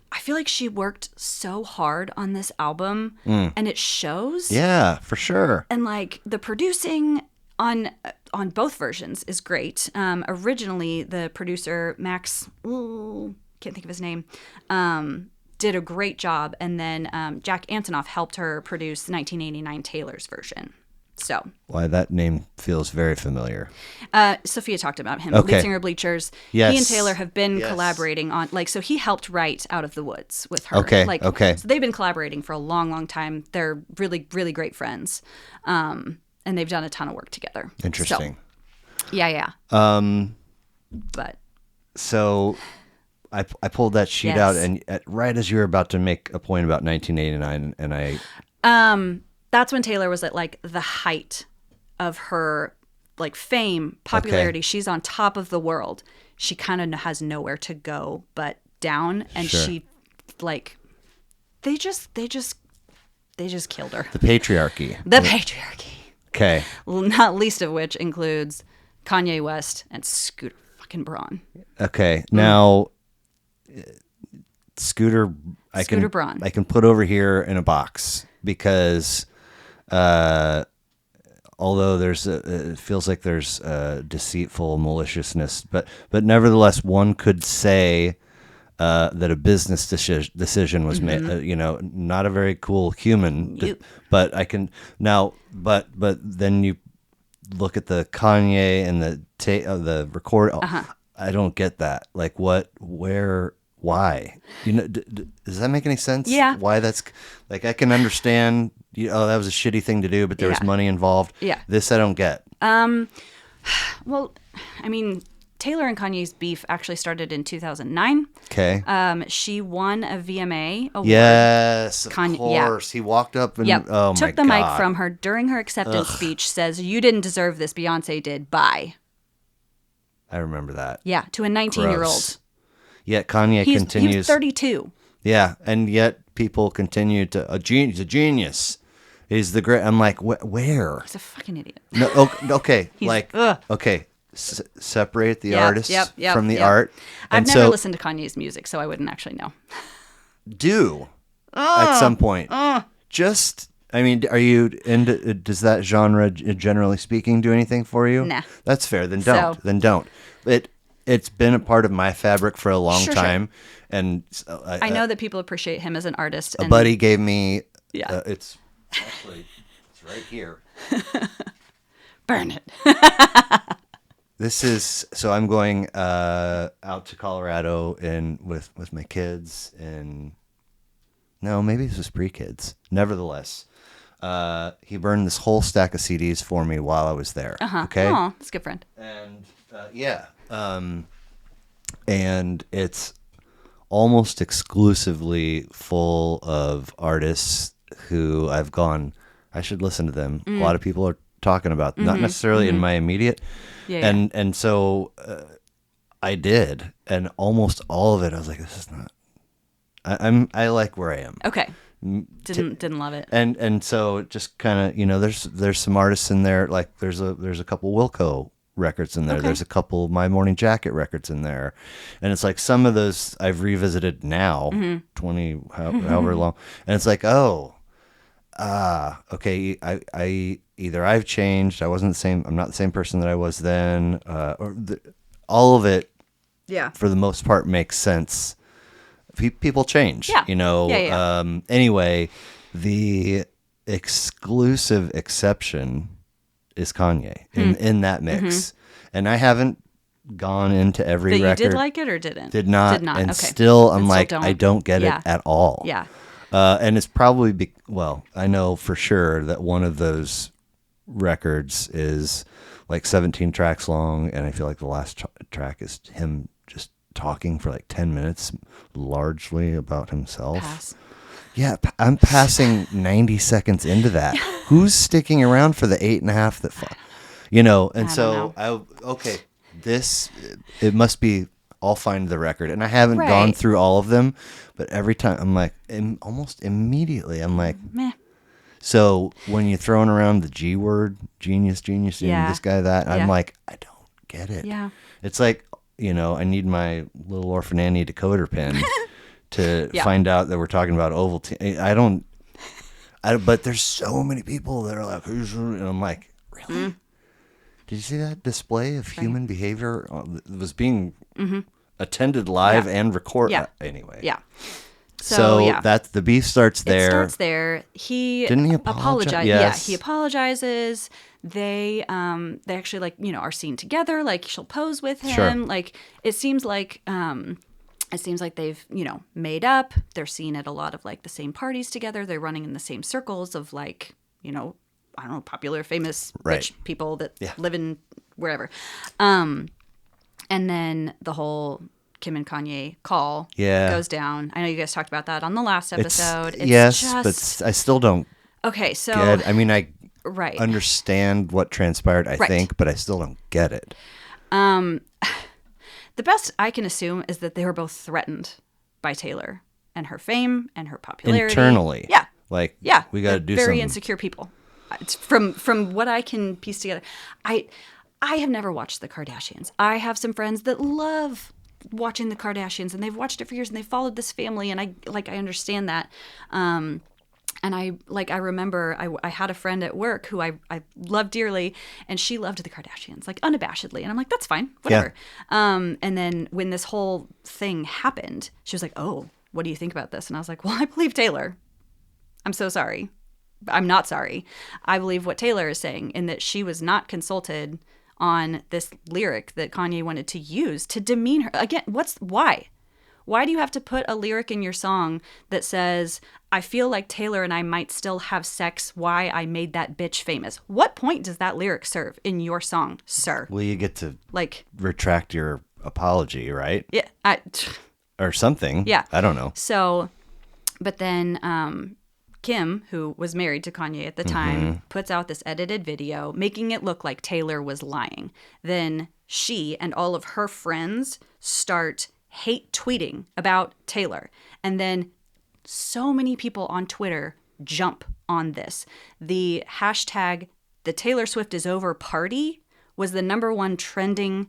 I feel like she worked so hard on this album and it shows. Yeah, for sure. And like the producing on both versions is great. Originally, the producer, Max, can't think of his name, did a great job. And then Jack Antonoff helped her produce 1989 Taylor's version. So Why that name feels very familiar. Sophia talked about him. Okay. Lead singer Bleachers. Yes. He and Taylor have been Yes. collaborating on so he helped write Out of the Woods with her. Okay, Like, okay. So they've been collaborating for a long, long time. They're really, really great friends. And they've done a ton of work together. Interesting. So, yeah. But So I pulled that sheet Yes. out, and right as you were about to make a point about 1989, and I that's when Taylor was at like the height of her like fame, popularity. Okay. She's on top of the world. She kind of has nowhere to go but down, and Sure. she like they just killed her. the patriarchy. The patriarchy, Okay. not least of which includes Kanye West and Scooter fucking Braun. Okay. Now, Scooter Braun. I can put over here in a box because although it feels like there's deceitful maliciousness, but nevertheless, one could say that a business decision was made. Not a very cool human, but I can now. But then you look at the Kanye and the record. I don't get that. Like what? Where? Why? Does that make any sense? Yeah. Why that's like I can understand. That was a shitty thing to do, but there was Yeah. money involved. Yeah. This I don't get. Well, I mean, Taylor and Kanye's beef actually started in 2009. Okay. She won a VMA award. Yes, of Kanye- yeah. course. He walked up and Yep. oh my Took the God. mic from her during her acceptance speech, says, "You didn't deserve this. Beyonce did. Bye." I remember that. Yeah, to a 19-year-old. Gross. Yet Kanye He continues. was 32. Yeah, and yet people continue to. He's a genius. He's the great. I'm like, where? He's a fucking idiot. No, okay, like, ugh. okay, separate the Yep, artist yep, from the yep. art. I've And never so listened to Kanye's music, so I wouldn't actually know. do at some point. Just, I mean, are you into? Does that genre, generally speaking, do anything for you? Nah. That's fair. Then don't. So- Then don't. It's been a part of my fabric for a long Sure. time, and I know that people appreciate him as an artist. a And buddy gave me. Yeah. It's right here. burn it. This is so I'm going out to Colorado with my kids, and no, maybe this was pre-kids. Nevertheless, he burned this whole stack of CDs for me while I was there. Okay, Oh, that's a good friend. and and it's almost exclusively full of artists who I've gone, I should listen to them. A lot of people are talking about, not necessarily in my immediate. Yeah. And so I did, and almost all of it, I was like, this is not. I like where I am. Okay. Didn't love it. And so just kind of, there's some artists in there, like there's a couple Wilco records in there. Okay. There's a couple My Morning Jacket records in there. And it's like some of those I've revisited now, 20 however long. And it's like, okay, I either I've changed, I'm not the same person that I was then, all of it Yeah. for the most part makes sense. People change, Yeah. Yeah. Anyway, the exclusive exception is Kanye in that mix. And I haven't gone into every That you record. did like it or didn't? Did not. Did not. And Okay. still, I'm And like, still I don't get Yeah. it at all. Yeah. And it's probably, I know for sure that one of those records is like 17 tracks long. And I feel like the last track is him just talking for like 10 minutes, largely about himself. Pass. Yeah, I'm passing 90 seconds into that. Who's sticking around for the 8.5 that, and I so don't it must be, I'll find the record. And I haven't Right. gone through all of them, but every time I'm like, almost immediately, I'm like, Meh. so when you're throwing around the G word, genius, Yeah. this guy, that, I'm Yeah. like, I don't get it. Yeah. It's like, I need my little Orphan Annie decoder pin to Yeah. find out that we're talking about Ovaltine. But there's so many people that are like, and I'm like, really? Did you see that display of human behavior? It was being attended live and recorded. Yeah. Anyway. Yeah. So yeah. that's the beef starts there. It starts there. Didn't he apologize? Yes. Yeah, he apologizes. They actually are seen together. Like she'll pose with him. Sure. Like it seems like they've made up. They're seen at a lot of like the same parties together. They're running in the same circles of like I don't know, popular, famous, Right. rich people that Yeah. live in wherever. And then the whole Kim and Kanye call goes down. I know you guys talked about that on the last episode. Yes, but I still don't okay. So get it. I mean, I right. understand what transpired, I Right. think, but I still don't get it. The best I can assume is that they were both threatened by Taylor and her fame and her popularity. Internally. Yeah. Like, Yeah. we got to They're do very something. insecure people. It's from what I can piece together. I have never watched the Kardashians. I have some friends that love watching the Kardashians and they've watched it for years and they've followed this family and I understand that. And I remember I had a friend at work who I love dearly and she loved the Kardashians, like unabashedly. And I'm like, that's fine, whatever. Yeah. And then when this whole thing happened, she was like, oh, what do you think about this? And I was like, well, I believe Taylor. I'm so sorry. I'm not sorry. I believe what Taylor is saying in that she was not consulted on this lyric that Kanye wanted to use to demean her. Again, why? Why do you have to put a lyric in your song that says, I feel like Taylor and I might still have sex, why I made that bitch famous? What point does that lyric serve in your song, sir? Well, you get to Like, retract your apology, right? yeah, Or something. Yeah. I don't know. So, but then Kim, who was married to Kanye at the time, puts out this edited video making it look like Taylor was lying. Then she and all of her friends start hate tweeting about Taylor. And then so many people on Twitter jump on this. The hashtag the Taylor Swift is over party was the #1 trending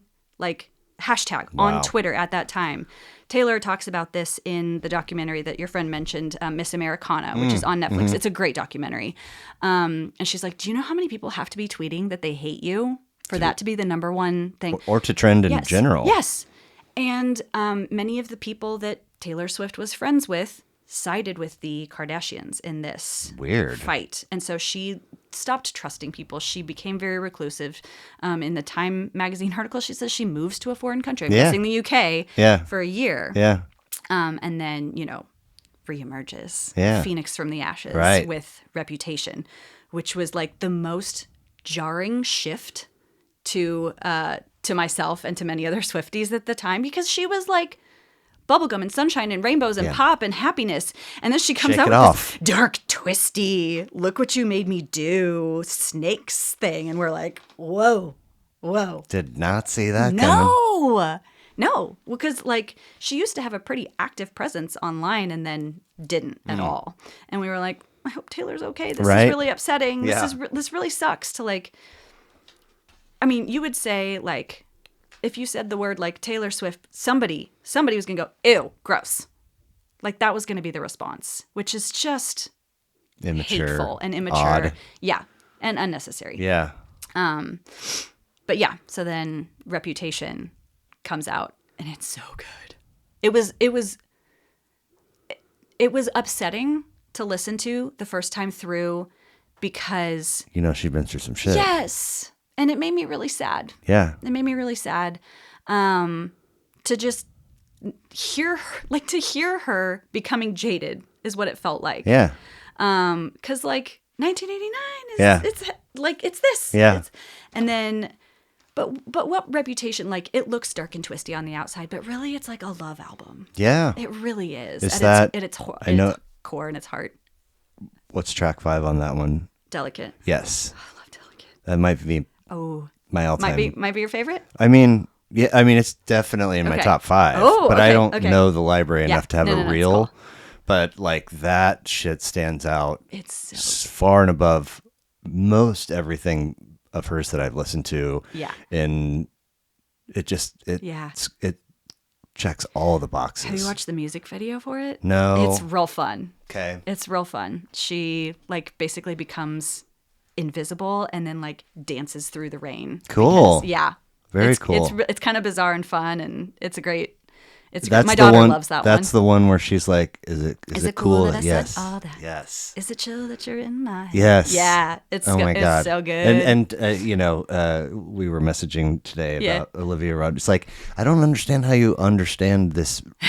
hashtag on Twitter at that time. Taylor talks about this in the documentary that your friend mentioned, Miss Americana, which is on Netflix. It's a great documentary. And she's like, do you know how many people have to be tweeting that they hate you for that to be the #1 thing? Or to trend in general. Yes. And many of the people that Taylor Swift was friends with sided with the Kardashians in this Weird. fight. And so she stopped trusting people. She became very reclusive. In the Time magazine article, she says she moves to a foreign country. I'm guessing the UK for a year. Yeah. And then, reemerges. Yeah. Phoenix from the ashes with Reputation, which was like the most jarring shift to myself and to many other Swifties at the time, because she was like bubblegum and sunshine and rainbows and pop and happiness. And then she comes Shake out it with off. this dark, twisty, look what you made me do, snakes thing. And we're like, whoa. Did not see that coming. No, because like she used to have a pretty active presence online and then didn't at all. And we were like, I hope Taylor's okay. This Right? is really upsetting. Yeah. This really sucks to like. I mean, you would say like, if you said the word like Taylor Swift, somebody was gonna go, ew, gross. Like that was gonna be the response, which is just Immature. hateful and immature. Odd. Yeah, and unnecessary. Yeah. But yeah, so then Reputation comes out and it's so good. It was upsetting to listen to the first time through because You know, she's been through some shit. yes, and it made me really sad. Yeah. It made me really sad to just hear her becoming jaded is what it felt like. Yeah. Because like 1989 is Yeah. it's like it's this. Yeah. And then but what Reputation, like it looks dark and twisty on the outside, but really it's like a love album. Yeah. It really is. Is at that- its I know- core and its heart. What's track 5 on that one? Delicate. Yes. I love Delicate. That might be Oh. my all-time. Might be your favorite? I mean, yeah, it's definitely in my Okay. top 5. Oh, but I okay, don't okay. know the library Yeah. enough to have No, a no, it's reel. cool. But like that shit stands out It's so far and above most everything of hers that I've listened to. Yeah. And it Yeah. it checks all the boxes. Have you watched the music video for it? No. It's real fun. Okay. It's real fun. She like basically becomes invisible and then like dances through the rain. Cool. Because, yeah. Very It's- cool. It's kind of bizarre and fun, and it's a great. That's my the daughter one, loves that That's one. the one where she's like, "Is it cool?" that I yes. said all that? Yes. Is it chill that you're in my head? Yes. Yeah. It's Oh my it's god. so good. And you know, we were messaging today Yeah. about Olivia Rodrigo. It's like, I don't understand how you understand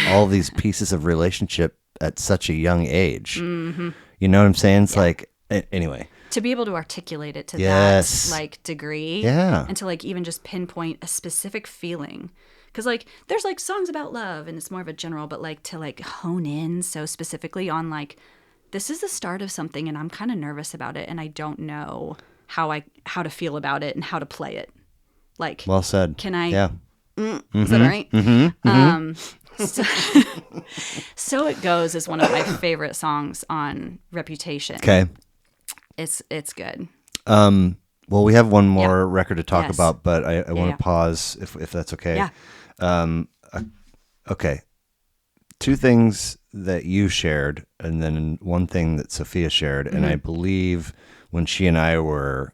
all these pieces of relationship at such a young age. Mm-hmm. You know what I'm saying? It's like, anyway. to be able to articulate it to Yes. that like degree, Yeah. and to like even just pinpoint a specific feeling, because like there's like songs about love and it's more of a general, but like to like hone in so specifically on like this is the start of something and I'm kind of nervous about it and I don't know how to feel about it and how to play it. Like, Well said. can I? Yeah. Is that all right? So, So It Goes is one of my favorite songs on Reputation. Okay. It's good. Well, we have one more record to talk Yes. about, but I want yeah. to pause if that's okay. Yeah. Okay. 2 things that you shared, and then one thing that Sophia shared. And I believe when she and I were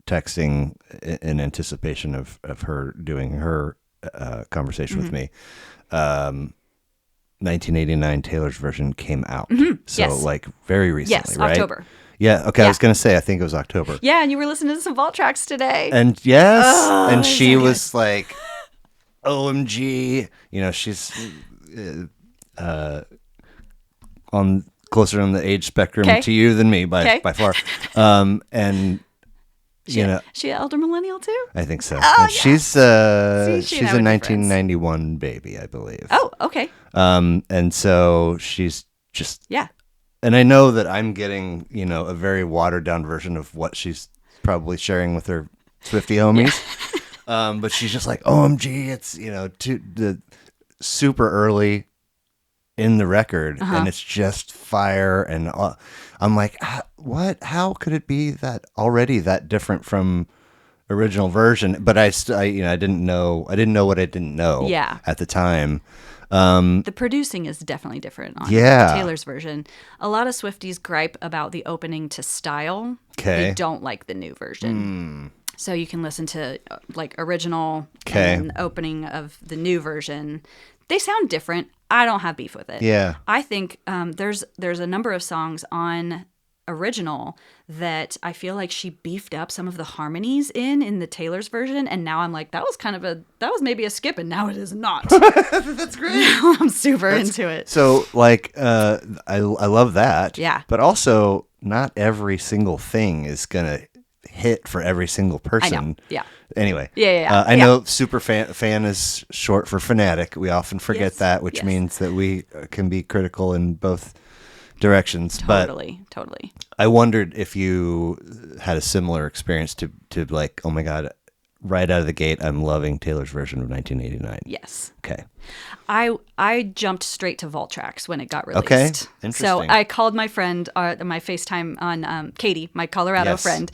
texting in anticipation of her doing her conversation with me, 1989 Taylor's version came out. So Yes. like very recently, Yes, right? October. Yeah. Okay. I Yeah. was going to say, I think it was October. Yeah, and you were listening to some vault tracks today. And yes, Oh, and it's she so good. was like, OMG, you know, she's on closer on the age spectrum Okay. to you than me Okay. by far. And you know, She an elder millennial too? I think so. Oh, And she's See, she and she's I a would be friends. 1991 baby, I believe. Oh, okay. And so she's just, Yeah. and I know that I'm getting, you know, a very watered down version of what she's probably sharing with her Swifty homies. But she's just like, OMG, it's, you know, the super early in the record, and it's just fire. And I'm like, what? How could it be that already that different from original version? But I didn't know what I didn't know Yeah. at the time. The producing is definitely different on Yeah. Taylor's version. A lot of Swifties gripe about the opening to Style. Okay. They don't like the new version. So you can listen to like original Okay. and then the opening of the new version. They sound different. I don't have beef with it. Yeah. I think there's a number of songs on original that I feel like she beefed up some of the harmonies in the Taylor's version, and now I'm like, that was maybe a skip, and now it is not. That's great. Now I'm super into it. So like, I love that. Yeah. But also, not every single thing is gonna hit for every single person. I know. Yeah. Anyway. Yeah. I know super fan is short for fanatic. We often forget that, which means that we can be critical in both directions. Totally. I wondered if you had a similar experience to like, oh my God, right out of the gate, I'm loving Taylor's version of 1989. Yes. Okay. I jumped straight to Vault Tracks when it got released. Okay. Interesting. So I called my friend, my FaceTime on Katie, my Colorado friend.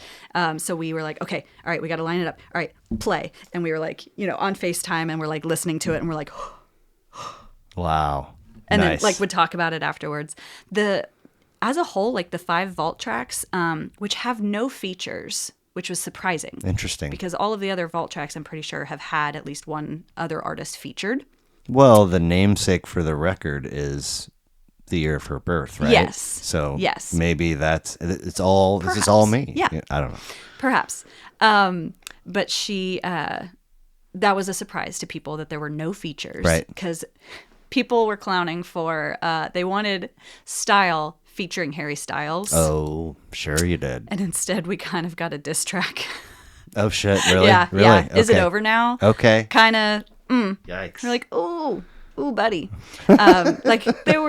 So we were like, okay, all right, we got to line it up. All right, play. And we were like, on FaceTime, and we're like listening to it, and we're like, wow. And nice. then like would talk about it afterwards. As a whole, like the 5 Vault Tracks, which have no features, which was surprising. Interesting. Because all of the other Vault Tracks, I'm pretty sure, have had at least one other artist featured. Well, the namesake for the record is the year of her birth, right? Yes. So yes. Maybe this is all me. Yeah. I don't know. Perhaps. But that was a surprise to people that there were no features. Right. Because people were clowning for, they wanted Style featuring Harry Styles. Oh, sure you did. And instead we kind of got a diss track. Oh, shit. Really? Yeah. Really? Yeah. Okay. Is it over now? Okay. Kind of. Yikes. We're like, ooh, buddy. Like there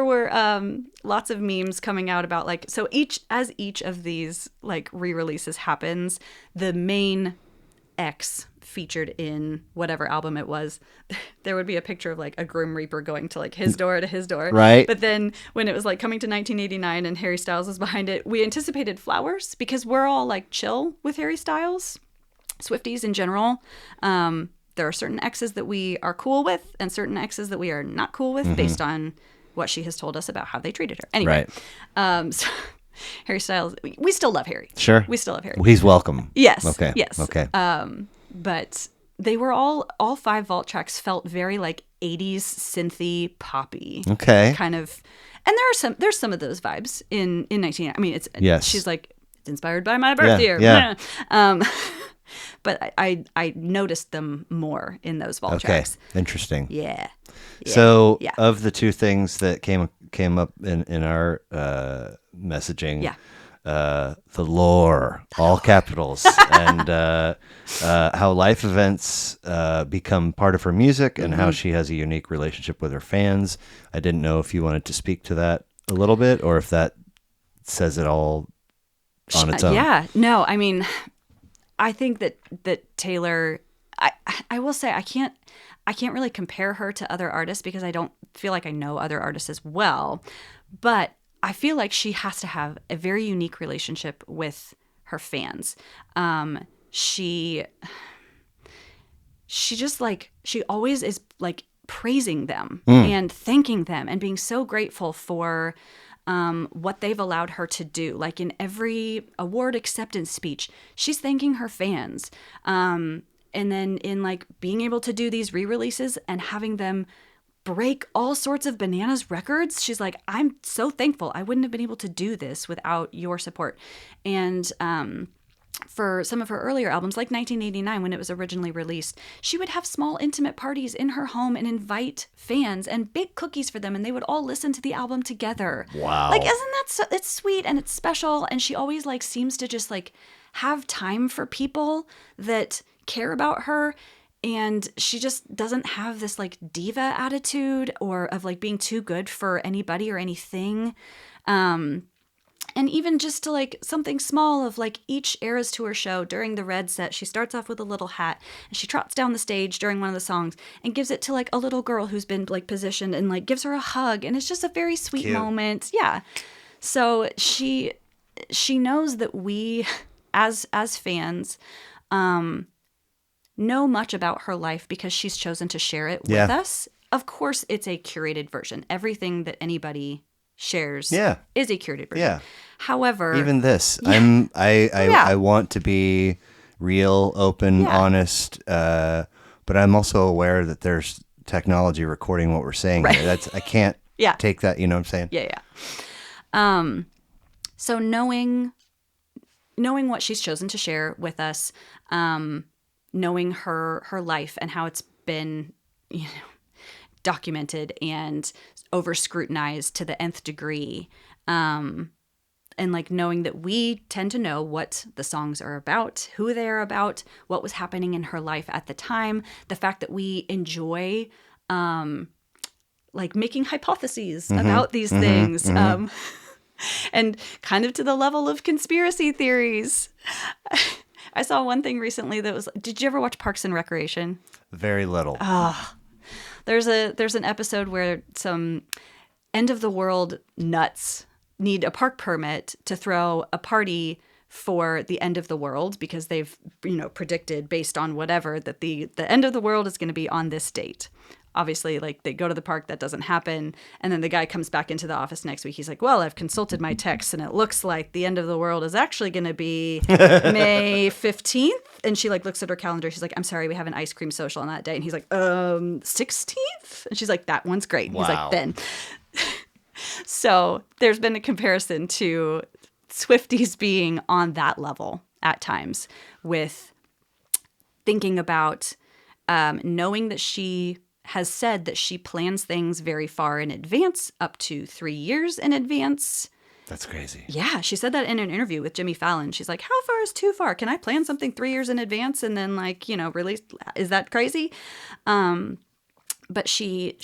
were lots of memes coming out about like, so each of these like re-releases happens, the main X featured in whatever album it was, there would be a picture of like a Grim Reaper going to like his door to his door. Right. But then when it was like coming to 1989 and Harry Styles was behind it, we anticipated flowers because we're all like chill with Harry Styles, Swifties in general. There are certain exes that we are cool with and certain exes that we are not cool with based on what she has told us about how they treated her. Anyway, so Harry Styles, we still love Harry. Sure. We still love Harry. Well, he's welcome. Yes. Okay. Yes. Okay. But they were all 5 Vault Tracks felt very like 80s synthy poppy. Okay. Kind of, and there's some of those vibes in 19. I mean, she's like, it's inspired by my birth year. Yeah. But I noticed them more in those Vault Okay. Tracks. Interesting. Yeah. So of the 2 things that came up in our messaging, the lore, all capitals, and how life events become part of her music and how she has a unique relationship with her fans. I didn't know if you wanted to speak to that a little bit or if that says it all on its own. Yeah. No, I mean, I think that Taylor, I will say I can't really compare her to other artists because I don't feel like I know other artists as well, but I feel like she has to have a very unique relationship with her fans. She just like, she always is like praising them and thanking them and being so grateful for what they've allowed her to do. Like in every award acceptance speech, she's thanking her fans. And then in like being able to do these re-releases and having them break all sorts of bananas records, she's like, I'm so thankful. I wouldn't have been able to do this without your support. And for some of her earlier albums, like 1989, when it was originally released, she would have small intimate parties in her home and invite fans and bake cookies for them, and they would all listen to the album together. Wow. Like, isn't that so, it's sweet and it's special, and she always like seems to just like have time for people that care about her, and she just doesn't have this like diva attitude or of like being too good for anybody or anything. And even just to like something small of like each Eras Tour show during the Red set, she starts off with a little hat and she trots down the stage during one of the songs and gives it to like a little girl who's been like positioned and like gives her a hug. And it's just a very sweet moment. Yeah. So she knows that we as fans, know much about her life because she's chosen to share it with us. Of course, it's a curated version. Everything that anybody shares is a curated version. Yeah. However, even this, I want to be real, open, honest, but I'm also aware that there's technology recording what we're saying here. I can't take that, you know what I'm saying? Yeah. So knowing what she's chosen to share with us, knowing her life and how it's been, documented and over scrutinized to the nth degree, like knowing that we tend to know what the songs are about, who they are about, what was happening in her life at the time, the fact that we enjoy like making hypotheses about these things, and kind of to the level of conspiracy theories. I saw one thing recently that was, did you ever watch Parks and Recreation? Very little. There's an episode where some end of the world nuts need a park permit to throw a party for the end of the world because they've, predicted based on whatever that the end of the world is going to be on this date. Obviously, like, they go to the park, that doesn't happen. And then the guy comes back into the office next week. He's like, well, I've consulted my texts and it looks like the end of the world is actually going to be May 15th. And she like looks at her calendar. She's like, I'm sorry, we have an ice cream social on that day. And he's like, 16th? And she's like, that one's great. And he's like, then. So there's been a comparison to Swifties being on that level at times with thinking about knowing that she has said that she plans things very far in advance, up to 3 years in advance. That's crazy. Yeah, she said that in an interview with Jimmy Fallon. She's like, how far is too far? Can I plan something 3 years in advance and then release? Is that crazy? But she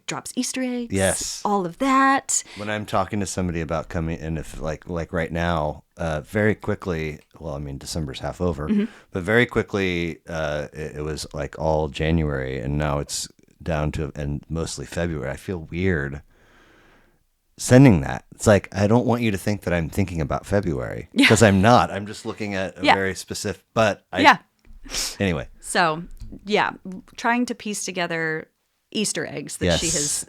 drops Easter eggs. Yes. All of that. When I'm talking to somebody about coming, and if like right now, very quickly, well, I mean, December's half over, but very quickly, it was like all January, and now it's down to, and mostly February. I feel weird sending that. It's like, I don't want you to think that I'm thinking about February, because I'm not. I'm just looking at a very specific, anyway. So, yeah, trying to piece together Easter eggs that she has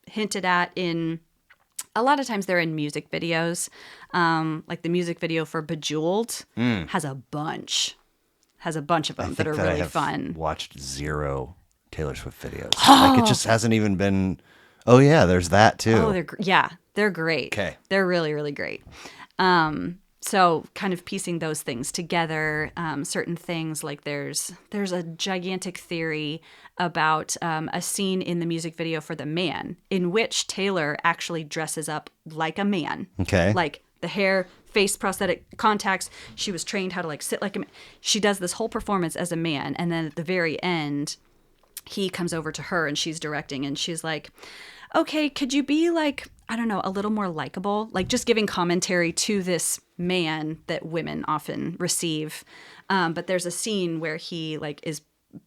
hinted at in, a lot of times they're in music videos. Like the music video for Bejeweled has a bunch of them that are really fun. Watched 0 Taylor Swift videos. Like, it just hasn't even been. Oh yeah, there's that too. Oh, they're great. Okay, they're really, really great. So kind of piecing those things together, certain things like there's a gigantic theory about a scene in the music video for The Man in which Taylor actually dresses up like a man. Okay. Like the hair, face prosthetic, contacts. She was trained how to like sit like a man. She does this whole performance as a man. And then at the very end, he comes over to her and she's directing and she's like, okay, could you be like, I don't know, a little more likable? Like just giving commentary to this man that women often receive. But there's a scene where he like is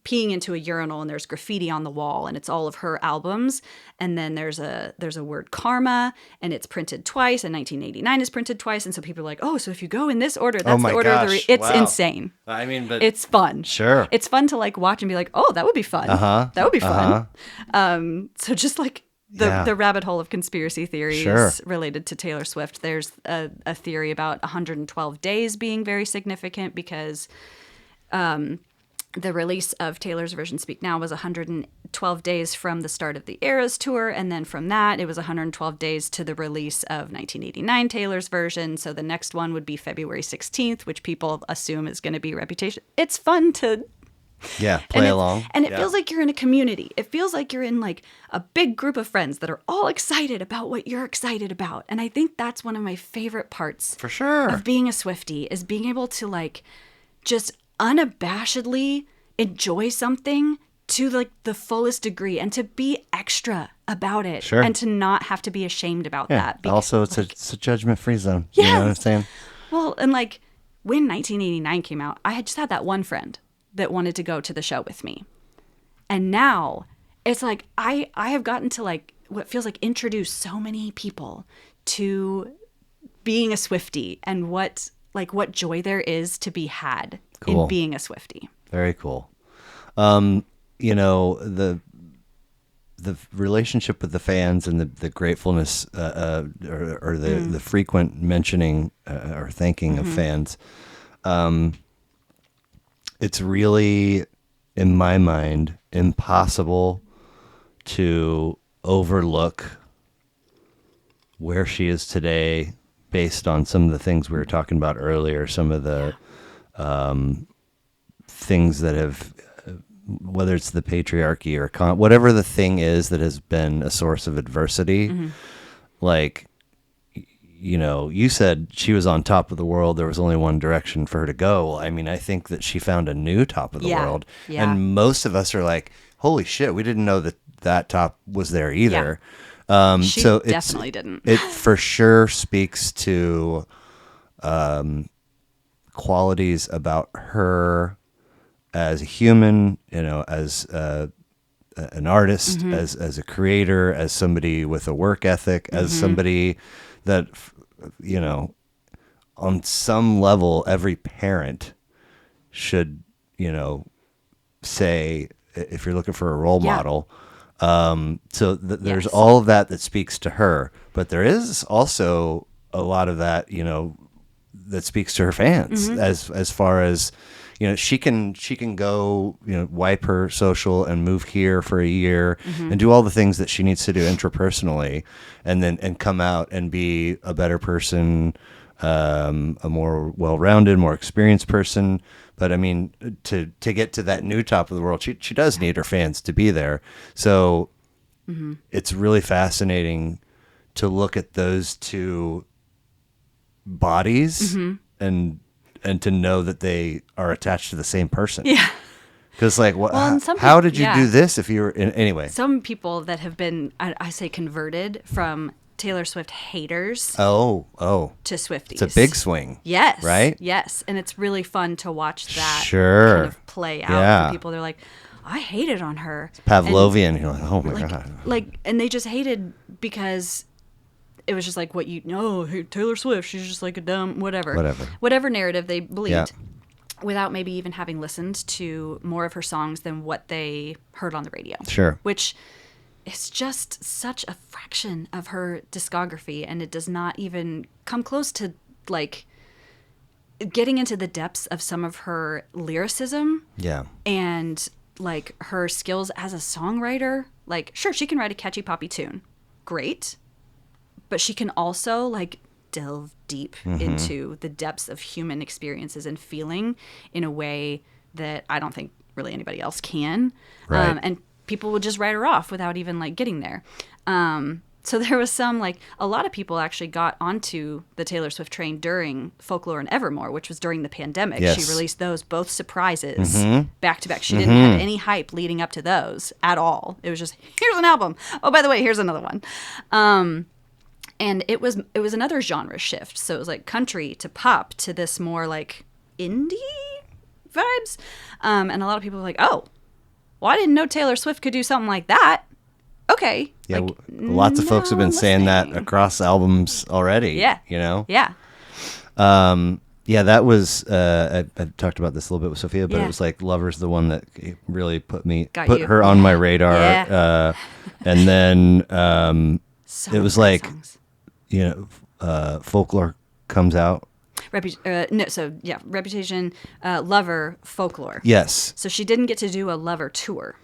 peeing into a urinal and there's graffiti on the wall and it's all of her albums. And then there's a word karma and it's printed twice, and 1989 is printed twice. And so people are like, oh, so if you go in this order, that's the order of the it's insane. I mean, but it's fun. Sure. It's fun to like watch and be like, oh, that would be fun. That would be fun. So just like the rabbit hole of conspiracy theories related to Taylor Swift. There's a theory about 112 days being very significant because the release of Taylor's version Speak Now was 112 days from the start of the Eras tour, and then from that it was 112 days to the release of 1989 Taylor's version. So the next one would be February 16th, which people assume is going to be Reputation. It's fun to play along. And it feels like you're in a community. It feels like you're in like a big group of friends that are all excited about what you're excited about. And I think that's one of my favorite parts for sure of being a Swiftie, is being able to like just unabashedly enjoy something to like the fullest degree and to be extra about it and to not have to be ashamed about that. Because, also, it's a judgment-free zone. Yes. You know what I'm saying? Well, and like when 1989 came out, I had just had that one friend that wanted to go to the show with me. And now it's like I have gotten to like what feels like introduce so many people to being a Swiftie and what joy there is to be had in being a Swiftie. Very cool. The relationship with the fans and the gratefulness or the frequent mentioning or thanking of fans. It's really, in my mind, impossible to overlook where she is today based on some of the things we were talking about earlier, some of the things that have, whether it's the patriarchy or whatever the thing is that has been a source of adversity, like, you said she was on top of the world. There was only one direction for her to go. I mean, I think that she found a new top of the world. Yeah. And most of us are like, holy shit, we didn't know that top was there either. She so definitely didn't. It for sure speaks to qualities about her as a human, as an artist, as a creator, as somebody with a work ethic, as somebody that, on some level, every parent should, say, if you're looking for a role model. There's all of that speaks to her, but there is also a lot of that, that speaks to her fans as far as, she can go, wipe her social and move here for a year and do all the things that she needs to do intrapersonally, and come out and be a better person, a more well-rounded, more experienced person. But I mean, to get to that new top of the world, she does need her fans to be there. So it's really fascinating to look at those two bodies and to know that they are attached to the same person. Yeah. Because how did you do this if you were anyway? Some people that have been, I say, converted from Taylor Swift haters to Swifties. It's a big swing. Yes. Right? Yes. And it's really fun to watch that Sure. kind of play out for people. They're like, I hated on her. It's Pavlovian. And you're like, oh my God. And they just hated because it was just like what hey, Taylor Swift, she's just like a dumb whatever narrative they believed, without maybe even having listened to more of her songs than what they heard on the radio. Sure. Which is just such a fraction of her discography, and it does not even come close to getting into the depths of some of her lyricism. Yeah. And her skills as a songwriter. Sure, she can write a catchy poppy tune. Great. But she can also delve deep into the depths of human experiences and feeling in a way that I don't think really anybody else can. Right. And people would just write her off without even getting there. So there was a lot of people actually got onto the Taylor Swift train during Folklore and Evermore, which was during the pandemic. Yes. She released those both surprises back to back. She didn't have any hype leading up to those at all. It was just, here's an album. Oh, by the way, here's another one. And it was another genre shift. So it was country to pop to this more indie vibes. And a lot of people were like, oh, well, I didn't know Taylor Swift could do something like that. Okay. Yeah, lots of folks have been saying that across albums already. Yeah. Yeah. That was, I talked about this a little bit with Sophia, but it was Lover's the one that really put her on my radar. Yeah. And then So it was many songs. Folklore comes out. Reputation, Lover, Folklore. Yes. So she didn't get to do a Lover tour.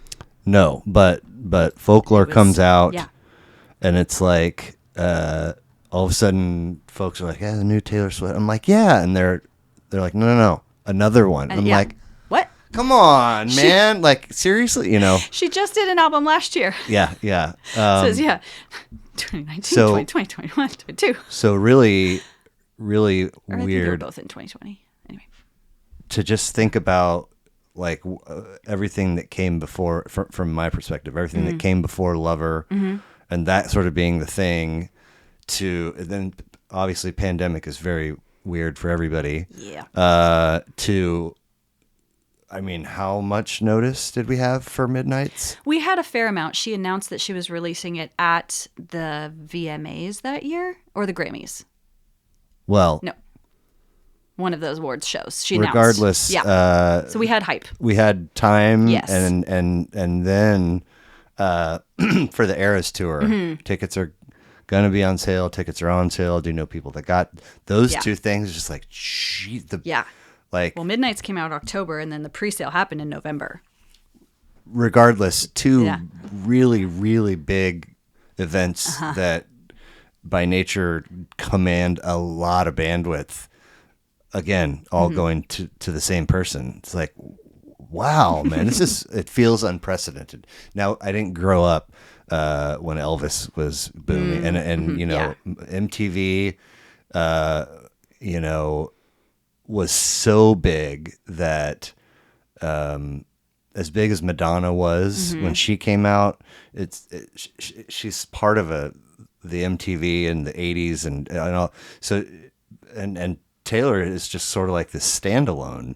No, but Folklore comes out. Yeah. And it's all of a sudden folks are like, yeah, the new Taylor Swift. I'm like, yeah. And they're like, no, another one. And I'm like, what? Come on, man. Seriously, She just did an album last year. Yeah. Says, 2019, 2020, 2021, 2022. So really, really or I think they were weird both in 2020. Anyway. To just think about everything that came before, from my perspective, everything that came before Lover, and that sort of being the thing. To then, obviously, pandemic is very weird for everybody. Yeah. How much notice did we have for Midnights? We had a fair amount. She announced that she was releasing it at the VMAs that year, or the Grammys. Well, no, one of those awards shows. She announced. Regardless, yeah. So we had hype. We had time. Yes. And then for the Eras tour, tickets are gonna be on sale. Tickets are on sale. Do you know people that got those two things? Just well, Midnights came out in October, and then the pre-sale happened in November. Regardless, two really, really big events that by nature command a lot of bandwidth. Again, all going to the same person. It's like, wow, man, it feels unprecedented. Now, I didn't grow up when Elvis was booming, and MTV you know, was so big that as big as Madonna was when she came out, she's part of the MTV in the 80s and all. So and Taylor is just sort of like this standalone,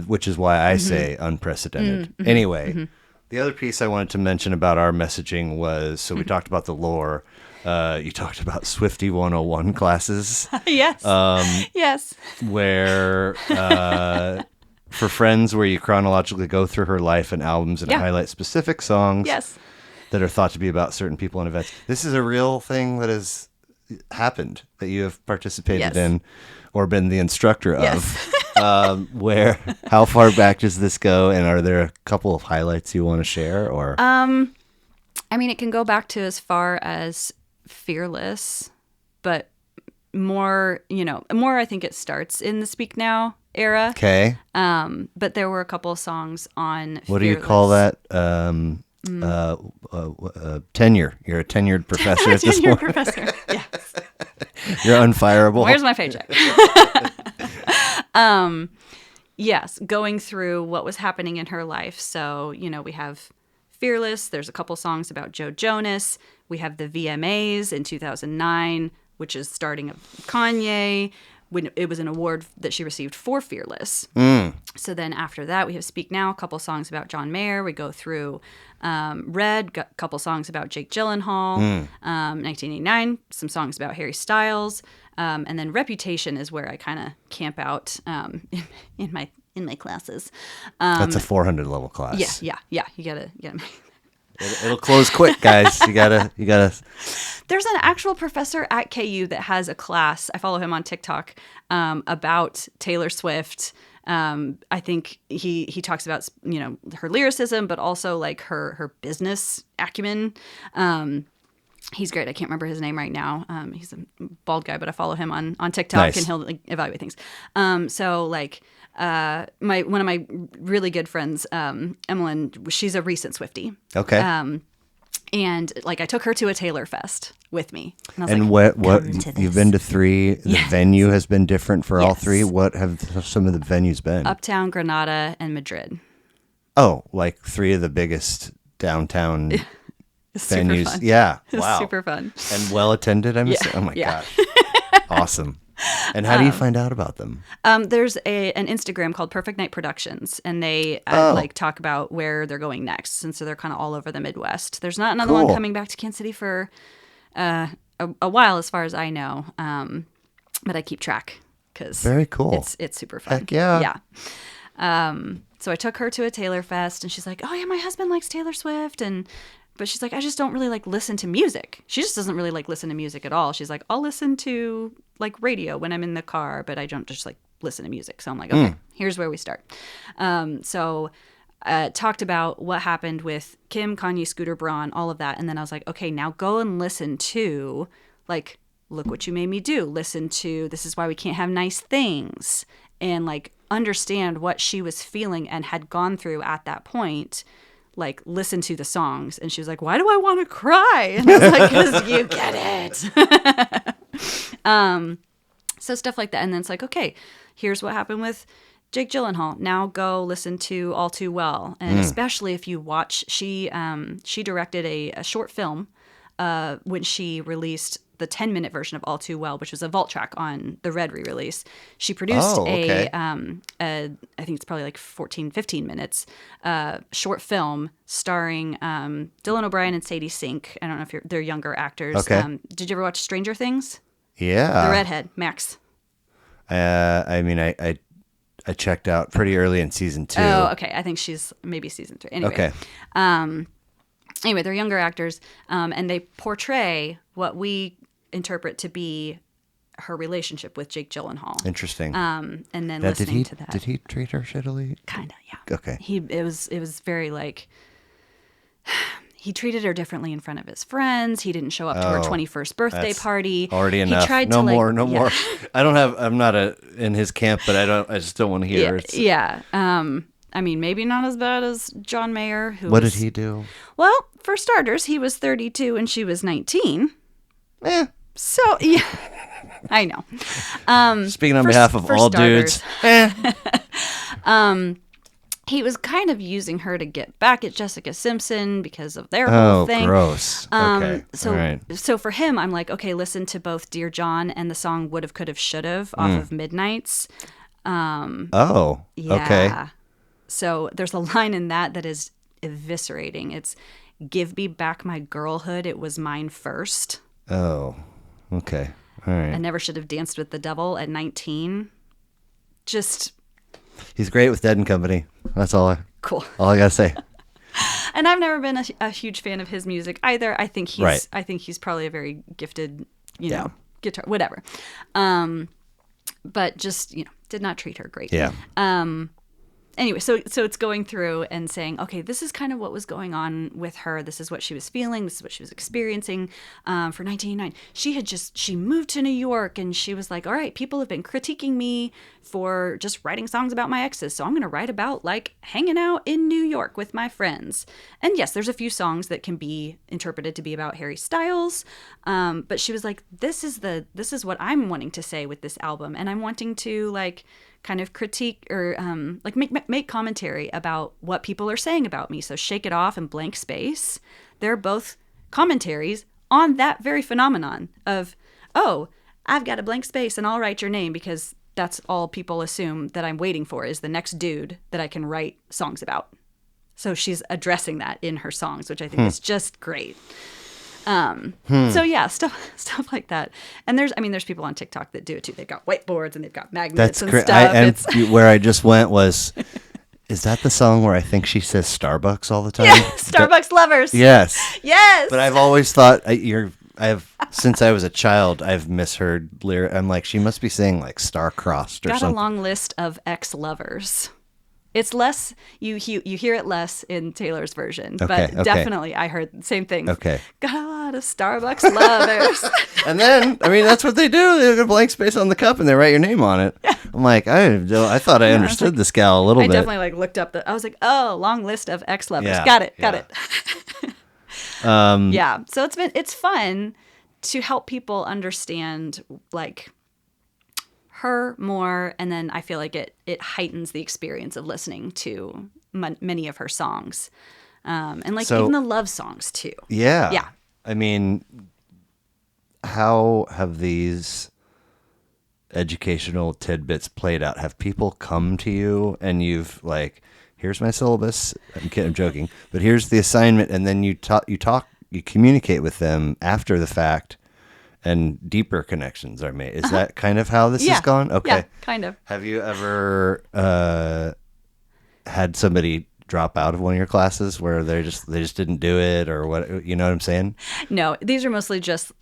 which is why I say unprecedented. Anyway, the other piece I wanted to mention about our messaging was, so we talked about the lore. You talked about Swifty 101 classes. Yes. Yes. Where for friends, where you chronologically go through her life and albums and highlight specific songs Yes. that are thought to be about certain people and events. This is a real thing that has happened, that you have participated in or been the instructor of. Yes. Where, how far back does this go? And are there a couple of highlights you want to share? Or I mean, it can go back to as far as Fearless, but more I think it starts in the Speak Now era. Okay. But there were a couple of songs on What do you call that? Tenure. You're a tenured professor at this point. Professor. Yes. You're unfireable. Where's my paycheck? Yes, going through what was happening in her life. So, we have Fearless. There's a couple songs about Joe Jonas. We have the VMAs in 2009, which is starting of Kanye. When it was an award that she received for Fearless. So then after that, we have Speak Now, a couple songs about John Mayer. We go through Red, got a couple songs about Jake Gyllenhaal. 1989, some songs about Harry Styles. And then Reputation is where I kind of camp out in my classes. That's a 400 level class. Yeah. You gotta. It'll close quick, guys. You gotta. There's an actual professor at KU that has a class. I follow him on TikTok about Taylor Swift. I think he talks about her lyricism, but also like her business acumen. He's great. I can't remember his name right now. He's a bald guy, but I follow him on TikTok. Nice. And he'll evaluate things. So like one of my really good friends, Imogen, she's a recent Swiftie. Okay. And like I took her to a Taylor Fest with me. And I was And like, what "Come to you've this." been to 3. The Yes. venue has been different for all Yes. 3. What have some of the venues been? Uptown, Granada, and Madrid. Oh, like 3 of the biggest downtown It's super venues. fun. Yeah. It's Wow. super fun. And well attended, I'm Yeah. assuming. Oh my Yeah. gosh. Awesome. And how do you find out about them? There's an Instagram called Perfect Night Productions, and they talk about where they're going next. And so they're kind of all over the Midwest. There's not another one Cool. coming back to Kansas City for a while, as far as I know. But I keep track because Very cool. It's super fun. Heck yeah. Yeah. So I took her to a Taylor Fest, and she's like, "Oh yeah, my husband likes Taylor Swift," but she's like, "I just don't really like listen to music." She just doesn't really like listen to music at all. She's like, "I'll listen to like radio when I'm in the car, but I don't just like listen to music." So I'm like, okay, here's where we start. So talked about what happened with Kim, Kanye, Scooter Braun, all of that. And then I was like, okay, now go and listen to like, Look What You Made Me Do. Listen to This Is Why We Can't Have Nice Things. And like understand what she was feeling and had gone through at that point. Like, listen to the songs. And she was like, why do I want to cry? And I was like, because you get it. So stuff like that. And then it's like, okay, here's what happened with Jake Gyllenhaal. Now go listen to All Too Well. And especially if you watch, she directed a short film when she released the 10-minute version of All Too Well, which was a vault track on the Red re-release. She produced I think it's probably like 14, 15 minutes, short film starring Dylan O'Brien and Sadie Sink. I don't know if they're younger actors. Okay. Did you ever watch Stranger Things? Yeah. The redhead, Max. I mean, I checked out pretty early in season 2. Oh, okay. I think she's maybe season 3. Anyway. Okay. Anyway, they're younger actors, and they portray what we interpret to be her relationship with Jake Gyllenhaal. Interesting. And then Now, listening to that. Did he treat her shittily? Kind of, yeah. Okay. It was very like, he treated her differently in front of his friends. He didn't show up to her 21st birthday that's party. Already enough. He tried No to, like, more. No yeah. more. I'm not in his camp, but I just don't want to hear it. Yeah. I mean, maybe not as bad as John Mayer. What did he do? Well, for starters, he was 32 and she was 19. Eh. So, yeah. I know. Speaking on for- behalf of for all starters. dudes. He was kind of using her to get back at Jessica Simpson because of their Oh, whole thing. gross. Okay. So, all right. so for him, I'm like, okay, listen to both Dear John and the song Would've, Could've, Should've off of Midnights. Oh, Yeah. okay. So there's a line in that is eviscerating. It's, give me back my girlhood. It was mine first. Oh, okay. All right. I never should have danced with the devil at 19. Just He's great with Dead and Company. That's all I cool. gotta say. And I've never been a huge fan of his music either. I think he's Right. I think he's probably a very gifted, Yeah. guitar, whatever. But just, did not treat her great. Yeah. Anyway, so it's going through and saying, okay, this is kind of what was going on with her. This is what she was feeling. This is what she was experiencing for 1989. She moved to New York and she was like, all right, people have been critiquing me for just writing songs about my exes. So I'm going to write about like hanging out in New York with my friends. And yes, there's a few songs that can be interpreted to be about Harry Styles. But she was like, this is what I'm wanting to say with this album. And I'm wanting to like kind of critique or like make commentary about what people are saying about me. So Shake It Off and Blank Space, they're both commentaries on that very phenomenon of, oh, I've got a blank space and I'll write your name because that's all people assume that I'm waiting for is the next dude that I can write songs about. So she's addressing that in her songs, which I think is just great. So yeah, stuff like that. And there's people on TikTok that do it too. They've got whiteboards and they've got magnets and stuff. Where I just went was, is that the song where I think she says Starbucks all the time? Yeah, Starbucks lovers. Yes. Yes. But I've always thought since I was a child, I've misheard lyric. I'm like, she must be saying like star-crossed or got something. a long list of ex-lovers. It's less, you hear it less in Taylor's version, but definitely I heard the same thing. Okay. Got a lot of Starbucks lovers. And then, that's what they do. They have a blank space on the cup and they write your name on it. Yeah. I'm like, I thought I understood this gal a little bit. I definitely like looked up I was like, oh, long list of ex-lovers. Yeah, Got it. yeah. Yeah. So it's fun to help people understand like her more, and then I feel like it heightens the experience of listening to many of her songs, and like even the love songs too. Yeah. Yeah. How have these educational tidbits played out? Have people come to you and you've like, here's my syllabus. I'm joking, but here's the assignment, and then you communicate with them after the fact. And deeper connections are made. Is that kind of how this has gone? Okay. Yeah, kind of. Have you ever had somebody drop out of one of your classes where they just didn't do it, or what? You know what I'm saying? No, these are mostly just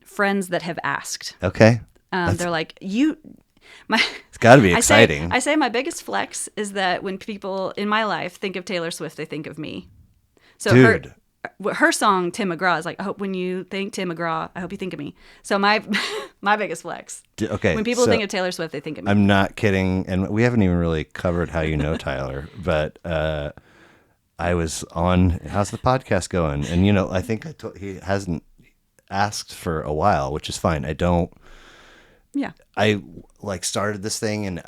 friends that have asked. Okay. They're like, it's got to be exciting. I say my biggest flex is that when people in my life think of Taylor Swift, they think of me. So Dude. Her song Tim McGraw is like, I hope when you think Tim McGraw, I hope you think of me. So my biggest flex. Okay. When people think of Taylor Swift, they think of me. I'm not kidding, and we haven't even really covered how you know Tyler, but I was on how's the podcast going, and I think he hasn't asked for a while, which is fine. I don't. Yeah. I started this thing, and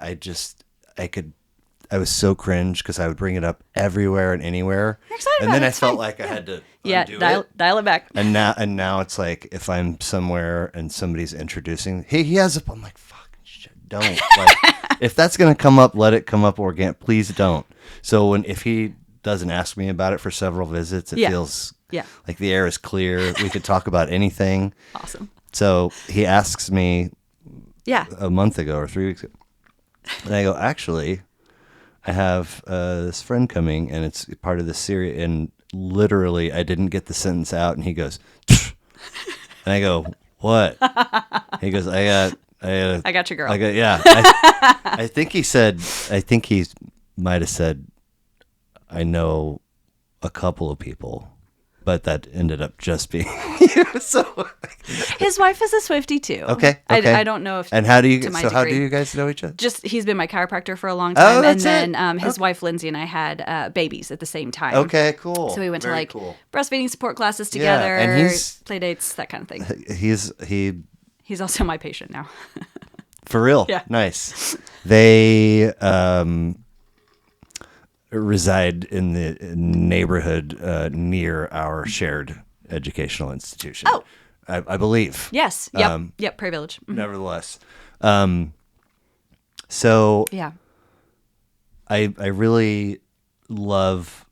I was so cringe because I would bring it up everywhere and anywhere. You're excited and about then it. I felt like I had to undo dial it back. And now it's like if I'm somewhere and somebody's introducing, hey, he has I'm like, fucking shit, don't. Like, if that's gonna come up, let it come up organic. Please don't. So if he doesn't ask me about it for several visits, it feels like the air is clear. We could talk about anything. Awesome. So he asks me a month ago or 3 weeks ago, and I go, actually, I have this friend coming, and it's part of this series. And literally, I didn't get the sentence out, and he goes, and I go, what? He goes, I got your girl. I think he might have said, I know a couple of people, but that ended up just being you. So his wife is a Swifty too. Okay. I don't know if. And how do you guys know each other? Just he's been my chiropractor for a long time, that's and then his wife Lindsay and I had babies at the same time. Okay, cool. So we went Very to cool. breastfeeding support classes together, and play dates, that kind of thing. He He's also my patient now. For real? Yeah. Nice. They reside in the neighborhood near our shared educational institution. Oh. I believe. Yes. Yep. Prairie Village. Mhm. Nevertheless. So Yeah. I really love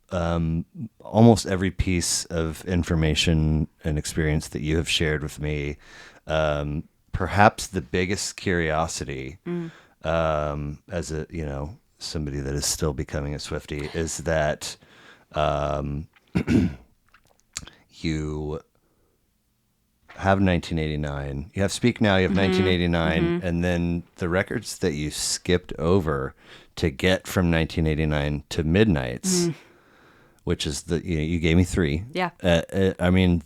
almost every piece of information and experience that you have shared with me. Perhaps the biggest curiosity, as a somebody that is still becoming a Swifty, is that you have 1989. You have Speak Now. You have 1989, and then the records that you skipped over to get from 1989 to Midnights, which is you gave me 3. Yeah. I mean,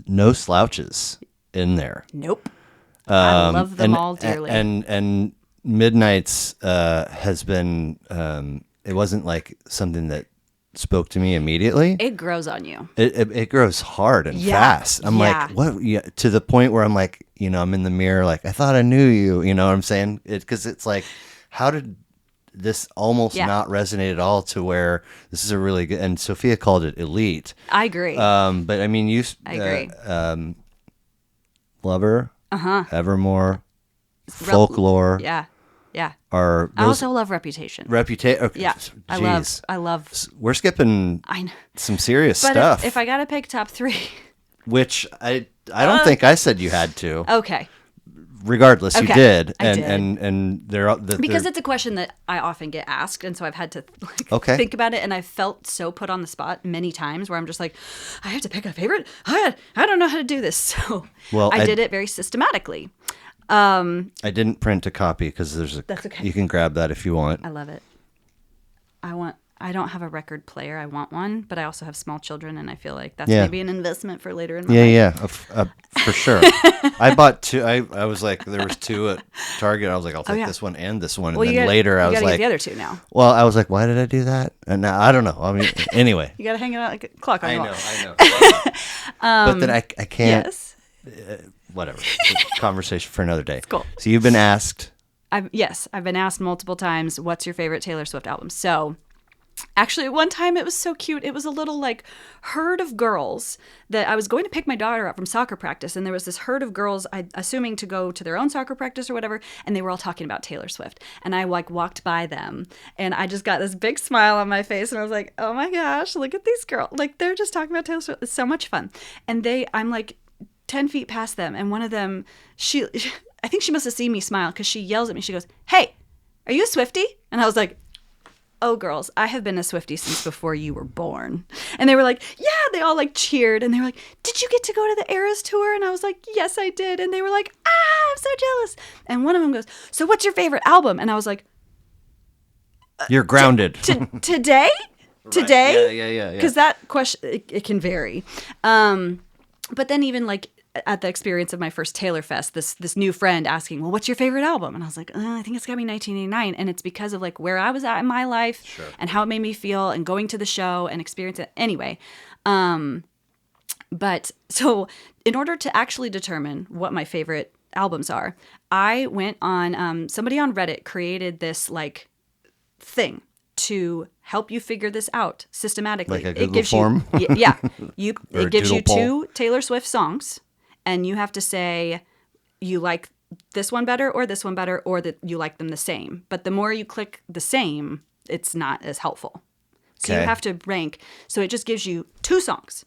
no slouches in there. Nope. I love them and, all dearly. And Midnights has been. It wasn't like something that spoke to me immediately. It grows on you. It grows hard and fast. I'm like, what? Yeah, to the point where I'm like, I'm in the mirror, like, I thought I knew you. You know what I'm saying? Because it's like, how did this almost not resonate at all to where this is a really good, and Sophia called it elite. I agree. But I mean, I agree. Lover, Evermore, Folklore. Yeah. Are I also love Reputation. Reputation. Okay. Yeah. Jeez. I love. We're skipping I know. some serious But stuff. if I got to pick top 3. Which I don't think I said you had to. Okay. Regardless, you did. I did. And they're because it's a question that I often get asked, and so I've had to think about it, and I've felt so put on the spot many times where I'm just like, I have to pick a favorite. I don't know how to do this, so I did it very systematically. I didn't print a copy because That's okay. You can grab that if you want. I love it. I don't have a record player. I want one, but I also have small children, and I feel like that's maybe an investment for later in my life. Yeah, for sure. I bought 2. I was like, there was 2 at Target. I was like, I'll take this one and this one. Well, and then later I was like, get the other 2 now. Well, I was like, why did I do that? And now I don't know. I mean, anyway. You got to hang it out like a clock on the wall. I know. But then I can't. Yes. Whatever. Conversation for another day. Cool. So you've been asked. I've been asked multiple times, what's your favorite Taylor Swift album? So actually, at one time, it was so cute. It was a little like herd of girls that I was going to pick my daughter up from soccer practice. And there was this herd of girls, assuming to go to their own soccer practice or whatever. And they were all talking about Taylor Swift. And I walked by them and I just got this big smile on my face. And I was like, oh my gosh, look at these girls. Like, they're just talking about Taylor Swift. It's so much fun. And I'm like 10 feet past them. And one of them, I think she must have seen me smile because she yells at me. She goes, hey, are you a Swiftie? And I was like, oh, girls, I have been a Swiftie since before you were born. And they were like, yeah, they all like cheered. And they were like, did you get to go to the Eras tour? And I was like, yes, I did. And they were like, I'm so jealous. And one of them goes, so what's your favorite album? And I was like, you're grounded. Today? Right. Today? Yeah. Because that question, it can vary. But then even like at the experience of my first Taylor Fest, this new friend asking, well, what's your favorite album? And I was like, I think it's got to be 1989. And it's because of like where I was at in my life and how it made me feel and going to the show and experience it anyway. But so in order to actually determine what my favorite albums are, I went on, somebody on Reddit created this like thing to help you figure this out systematically. Like a Google form? It gives you 2 poll. Taylor Swift songs, and you have to say you like this one better or this one better, or that you like them the same. But the more you click the same, it's not as helpful. So you have to rank. So it just gives you 2 songs,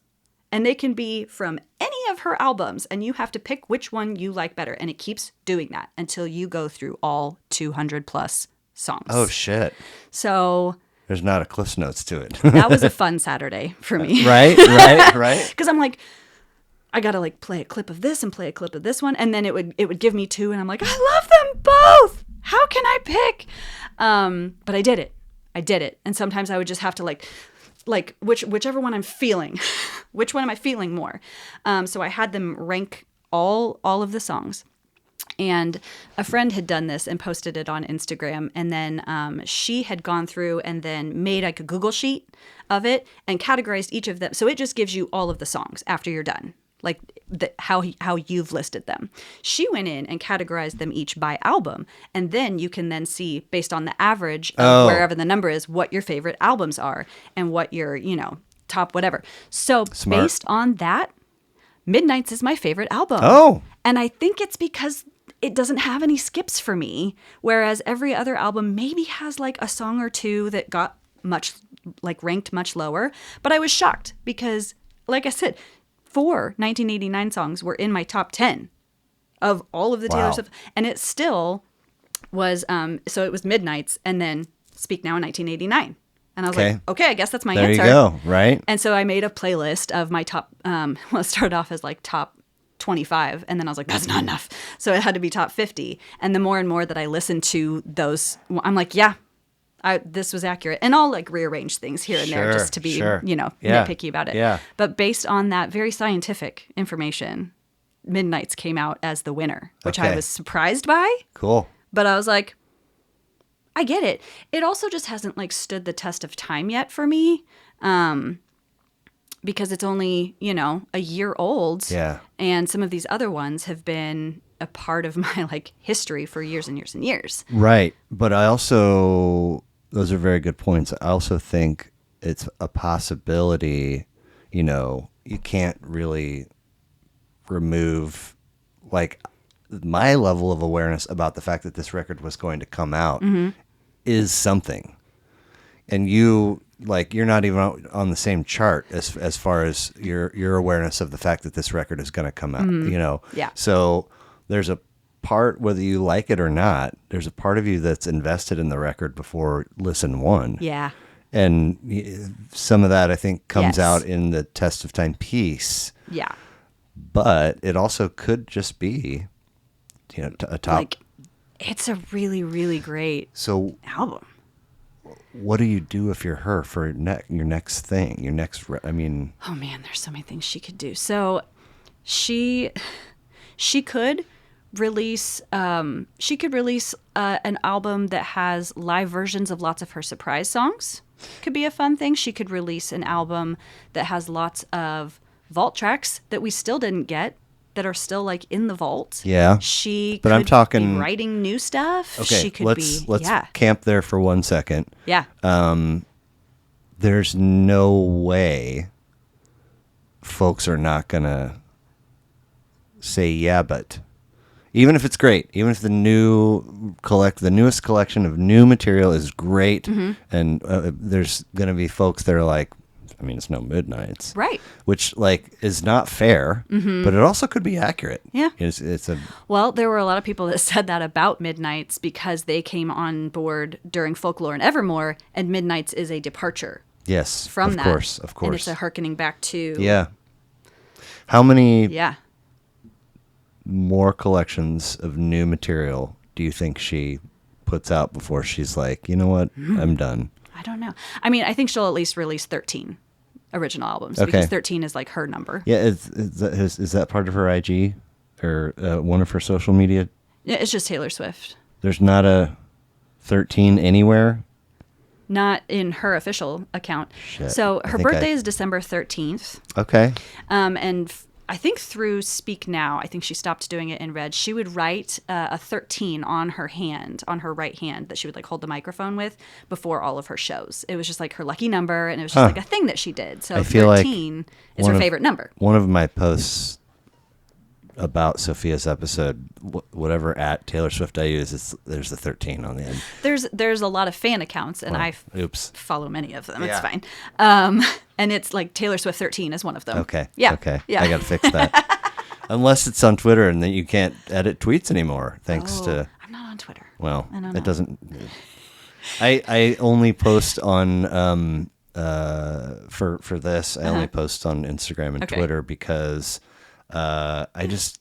and they can be from any of her albums, and you have to pick which one you like better. And it keeps doing that until you go through all 200 plus songs. Oh, shit. So there's not a Cliff's Notes to it. that was a fun Saturday for me. Right. Because I'm like, I got to like play a clip of this and play a clip of this one. And then it would give me 2. And I'm like, I love them both. How can I pick? But I did it. And sometimes I would just have to like whichever one I'm feeling, which one am I feeling more? So I had them rank all of the songs. And a friend had done this and posted it on Instagram. And then she had gone through and then made like a Google sheet of it and categorized each of them. So it just gives you all of the songs after you're done. like how you've listed them. She went in and categorized them each by album, and then you can then see based on the average of wherever the number is what your favorite albums are and what your top whatever. So Smart. based on that, Midnight's is my favorite album. Oh. And I think it's because it doesn't have any skips for me, whereas every other album maybe has like a song or two that got ranked much lower. But I was shocked because, like I said, 4 1989 songs were in my top 10 of all of the Taylor Swift. And it still was, so it was Midnight's and then Speak Now in 1989. And I was like, okay, I guess that's my answer. There you go, right? And so I made a playlist of my top, it started off as like top 25. And then I was like, that's not enough. So it had to be top 50. And the more and more that I listened to those, I'm like, yeah, this was accurate. And I'll like rearrange things here and there just to be, nitpicky about it. Yeah. But based on that very scientific information, Midnight's came out as the winner, which I was surprised by. Cool. But I was like, I get it. It also just hasn't like stood the test of time yet for me, because it's only, a year old. Yeah. And some of these other ones have been a part of my like history for years and years and years. Right. But I also, those are very good points. I also think it's a possibility, you can't really remove like my level of awareness about the fact that this record was going to come out is something. And you're not even on the same chart as far as your awareness of the fact that this record is going to come out, Yeah. So there's a part, whether you like it or not, there's a part of you that's invested in the record before listen one. Yeah. And some of that I think comes Yes. out in the test of time piece. Yeah. But it also could just be, a top. Like, it's a really, really great So album. what do you do if you're her for your next thing, oh man, There's so many things she could do. So she could release an album that has live versions of lots of her surprise songs. Could be a fun thing. She could release an album that has lots of vault tracks that we still didn't get, that are still like in the vault. Yeah. But I'm talking be writing new stuff. Okay, She could let's camp there for 1 second. Yeah. There's no way folks are not gonna say yeah, but even if it's great, even if the newest collection of new material is great, and there's gonna be folks that are like, it's no Midnight's, Right. Which is not fair, but it also could be accurate. Yeah. Well, there were a lot of people that said that about Midnight's because they came on board during Folklore and Evermore, and Midnight's is a departure. Yes, from that. Of course. And it's a hearkening back to. Yeah. How many Yeah. more collections of new material do you think she puts out before she's like, you know what, I'm done? I don't know. I think she'll at least release 13 original albums because 13 is like her number. Yeah, is that part of her IG or one of her social media? Yeah, it's just Taylor Swift. There's not a 13 anywhere? Not in her official account. Shit. So her birthday is December 13th. Okay. And I think through Speak Now, I think she stopped doing it in red. She would write a 13 on her right hand that she would hold the microphone with before all of her shows. It was just like her lucky number, and it was just a thing that she did. So I feel 13 is her favorite number. One of my posts about Sophia's episode, whatever at Taylor Swift I use, there's the 13 on the end. There's a lot of fan accounts, and I follow many of them. Yeah. It's fine. And it's like Taylor Swift 13 is one of them. Okay. Yeah. Okay. Yeah. I got to fix that. Unless it's on Twitter, and then you can't edit tweets anmore, thanks to. I'm not on Twitter. Well, I don't know. it doesn't. I only post on for this. I only post on Instagram and Twitter because I just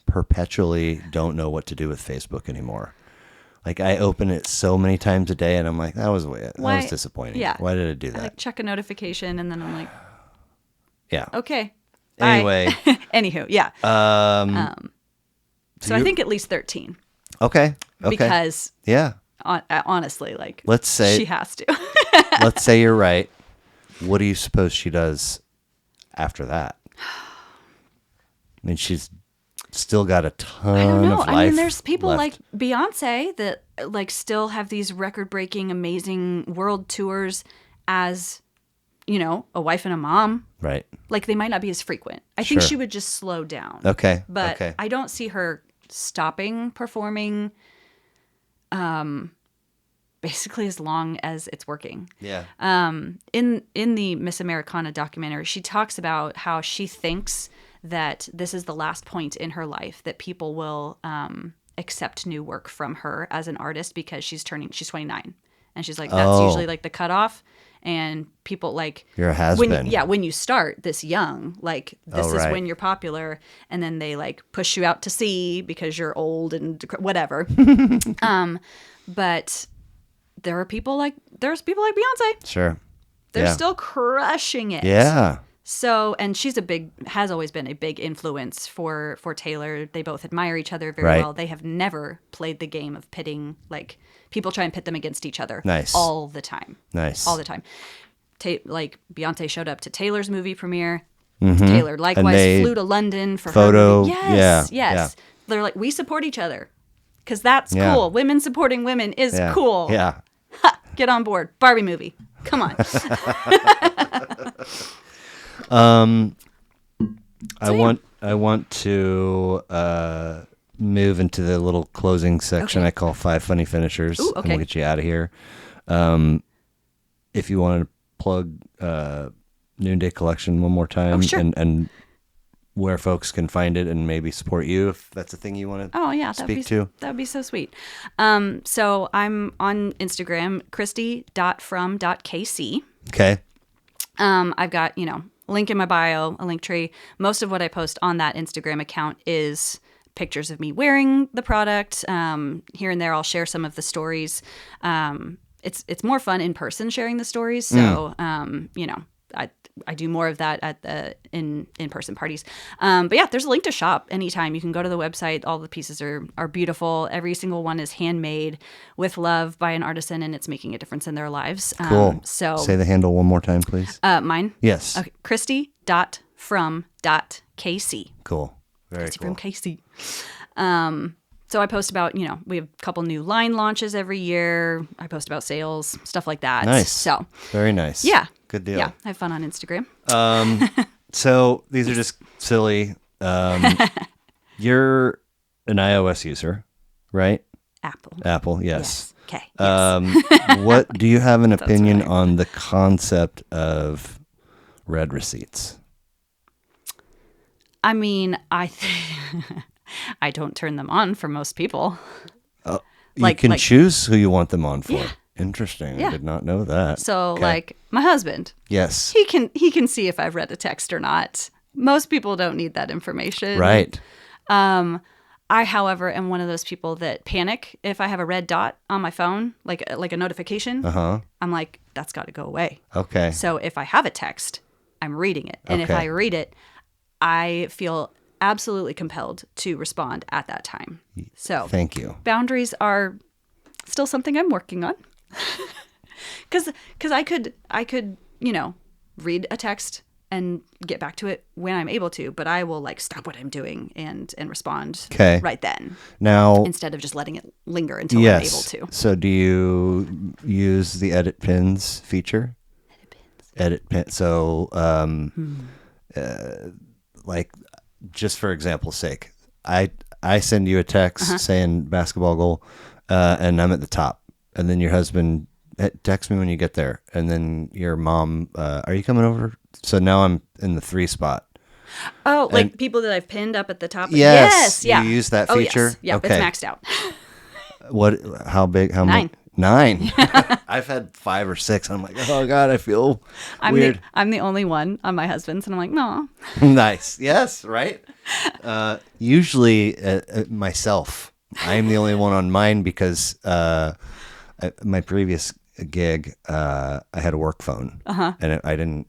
perpetually don't know what to do with Facebook anymore. I open it so many times a day, and I'm like, that was disappointing. Yeah. Why did I do that? I check a notification, and then I'm like, yeah. okay. Anyway. Anywho, yeah. So I think at least 13. Okay. Because yeah. Honestly, let's say she has to. Let's say you're right. What do you suppose she does after that? I mean, she's still got a ton I don't know. of life. I mean, there's people left. like Beyonce that like still have these record-breaking, amazing world tours as, a wife and a mom. Right. Like they might not be as frequent. I think Sure. she would just slow down. Okay. But okay. I don't see her stopping performing basically as long as it's working. Yeah. In the Miss Americana documentary, she talks about how she thinks that this is the last point in her life that people will accept new work from her as an artist because she's 29. And she's like, that's usually like the cutoff. And people like You're a has-been. Yeah, when you start this young, like this is right. when you're popular, and then they like push you out to sea because you're old and whatever. But there's people like Beyonce. Sure. They're Yeah. still crushing it. Yeah. So, and she's has always been a big influence for Taylor. They both admire each other very Right. well. They have never played the game of pitting, like people try and pit them against each other. Nice. All the time. Nice. All the time. Like Beyonce showed up to Taylor's movie premiere. Taylor likewise they flew to London for photo- her movie. Yes, yeah, yes. yeah. They're like, we support each other because that's Yeah. cool. Women supporting women is Yeah. cool. Yeah. Ha, get on board. Barbie movie. Come on. I want to move into the little closing section Okay. I call 5 funny finishers. Ooh, And okay. we'll get you out of here. If you want to plug Noonday Collection one more time sure. and where folks can find it and maybe support you if that's a thing you want to Oh yeah, speak to. That'd be so sweet. So I'm on Instagram, christie.from.kc. Okay. I've got, link in my bio, a link tree. Most of what I post on that Instagram account is pictures of me wearing the product. Here and there, I'll share some of the stories. It's more fun in person sharing the stories. So, I do more of that at the in-person parties. But yeah, there's a link to shop anytime. You can go to the website. All the pieces are beautiful. Every single one is handmade with love by an artisan, and it's making a difference in their lives. Cool. So Say the handle one more time, please. mine? Yes. Okay, christie.from.kc. Cool. Very Christie cool. from KC. So I post about, we have a couple new line launches every year. I post about sales, stuff like that. Nice. So Very nice. yeah. Good deal. Yeah, I have fun on Instagram. So these are just silly. You're an iOS user, right? Apple. Yes. Okay. Yes. What do you have an opinion right. on the concept of red receipts? I mean, I don't turn them on for most people. You can choose who you want them on for. Yeah. Interesting. Yeah. I did not know that. So Okay. like my husband, Yes. he can see if I've read a text or not. Most people don't need that information. Right. I, however, am one of those people that panic if I have a red dot on my phone, like a notification. Uh-huh. I'm like, that's got to go away. Okay. So if I have a text, I'm reading it. And if Okay. I read it, I feel absolutely compelled to respond at that time. So Thank you. boundaries are still something I'm working on. Because I could, read a text and get back to it when I'm able to, but I will like stop what I'm doing and respond Okay. right then Now, instead of just letting it linger until yes. I'm able to. So do you use the edit pins feature? Edit pin. So, like, just for example's sake, I send you a text saying basketball goal, and I'm at the top, and then your husband text me when you get there, and then your mom, are you coming over? So now I'm in the 3 spot. Oh, like people that I've pinned up at the top. Yes, yeah. you use that Oh, feature? yes. Yeah, Okay. it's maxed out. What? How big? How 9. much? 9. I've had 5 or 6. I'm like, oh God, I feel weird. I'm the only one on my husband's, and I'm like, no. Nice. Yes. Right. Usually myself. I am the only one on mine because my previous gig, I had a work phone, and I didn't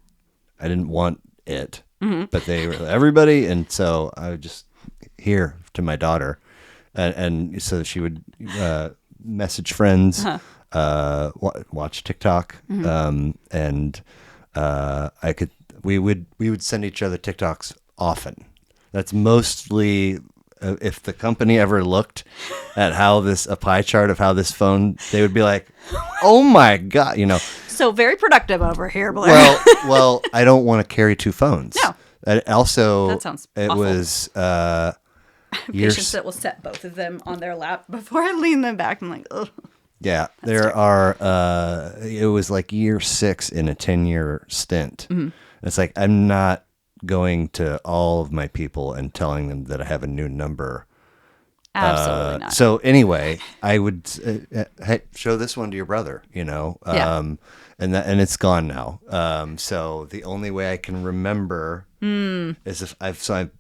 want it, but they were everybody, and so I would just hear to my daughter, and so she would message friends, watch TikTok, and we would send each other TikToks often, That's mostly if the company ever looked at a pie chart of how this phone, they would be like, "Oh my God," So very productive over here, Blair. Well, I don't want to carry two phones. No. Also, That sounds it awful. Was Patients that will set both of them on their lap before I lean them back. I'm like, ugh. yeah. There are. It was like year 6 in a 10-year stint. Mm-hmm. It's like I'm not going to all of my people and telling them that I have a new number. Absolutely not. So anyway, I would hey, show this one to your brother, Yeah. and it's gone now. So the only way I can remember is if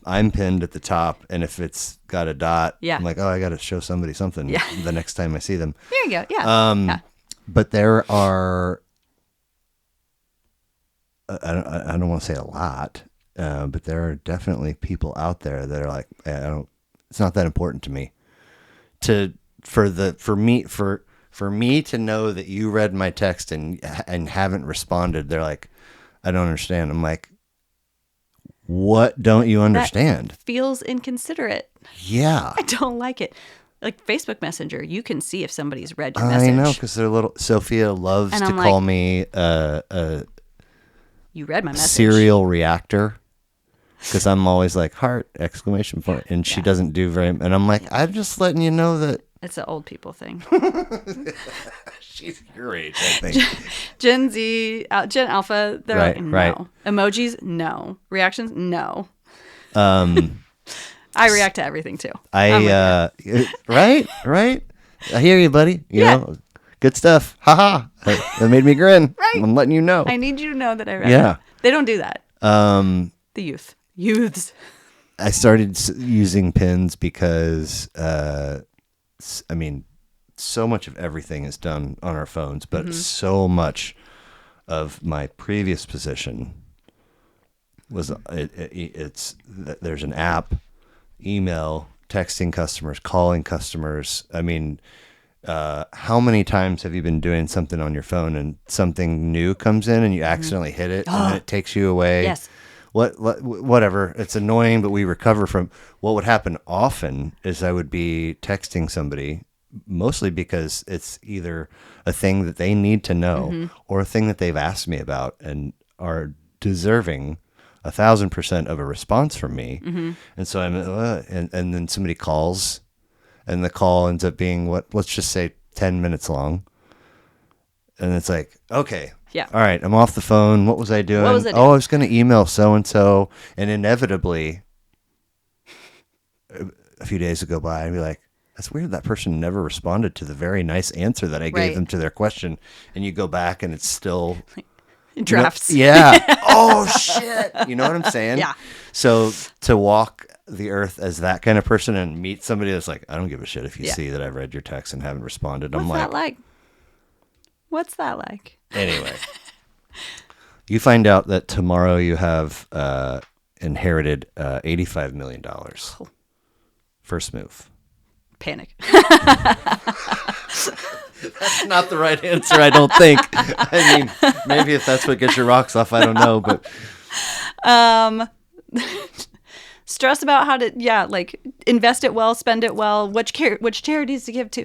I'm pinned at the top, and if it's got a dot, Yeah. I'm like, oh, I got to show somebody something the next time I see them. There you go. Yeah. Yeah. But there are, I don't want to say a lot, but there are definitely people out there that are like, it's not that important to me for me to know that you read my text and haven't responded. They're like, I don't understand. I'm like, what don't you understand? That feels inconsiderate. Yeah. I don't like it. Like Facebook Messenger, you can see if somebody's read your message. I know, because they're little. Sophia loves And to I'm call like, me you read my message. serial reactor, because I'm always like heart exclamation point, and she doesn't do very. And I'm like, I'm just letting you know that It's an old people thing. she's your age, I think. Gen Z, Gen Alpha, they're Right, like, no. right. Emojis, no. Reactions, no. Um, I react to everything too. right. I hear you, buddy. You know, good stuff. Haha. That made me grin. Right. I'm letting you know. I need you to know that I read Yeah. it. They don't do that. The youths. I started using pins because, so much of everything is done on our phones, but so much of my previous position was there's an app, email, texting customers, calling customers. I mean, how many times have you been doing something on your phone and something new comes in and you accidentally hit it and then it takes you away? Yes. Whatever. It's annoying, but we recover from. What would happen often is I would be texting somebody, mostly because it's either a thing that they need to know or a thing that they've asked me about and are deserving 1,000% of a response from me. And so I'm, and then somebody calls, and the call ends up being let's just say 10 minutes long. And it's like, okay. Yeah. All right, I'm off the phone. What was I doing? What was I doing? Oh, I was going to email so-and-so. And inevitably, a few days go by, and be like, that's weird. That person never responded to the very nice answer that I gave them to their question. And you go back, and it's still... Drafts. Yeah. Oh, shit. You know what I'm saying? Yeah. So to walk the earth as that kind of person and meet somebody that's like, I don't give a shit if you see that I've read your text and haven't responded. What's I'm that like? What's that like? Anyway, you find out that tomorrow you have inherited $85 million. First move. Panic. That's not the right answer, I don't think. I mean, maybe if that's what gets your rocks off, I don't know. But stress about how to, invest it well, spend it well, which charities to give to.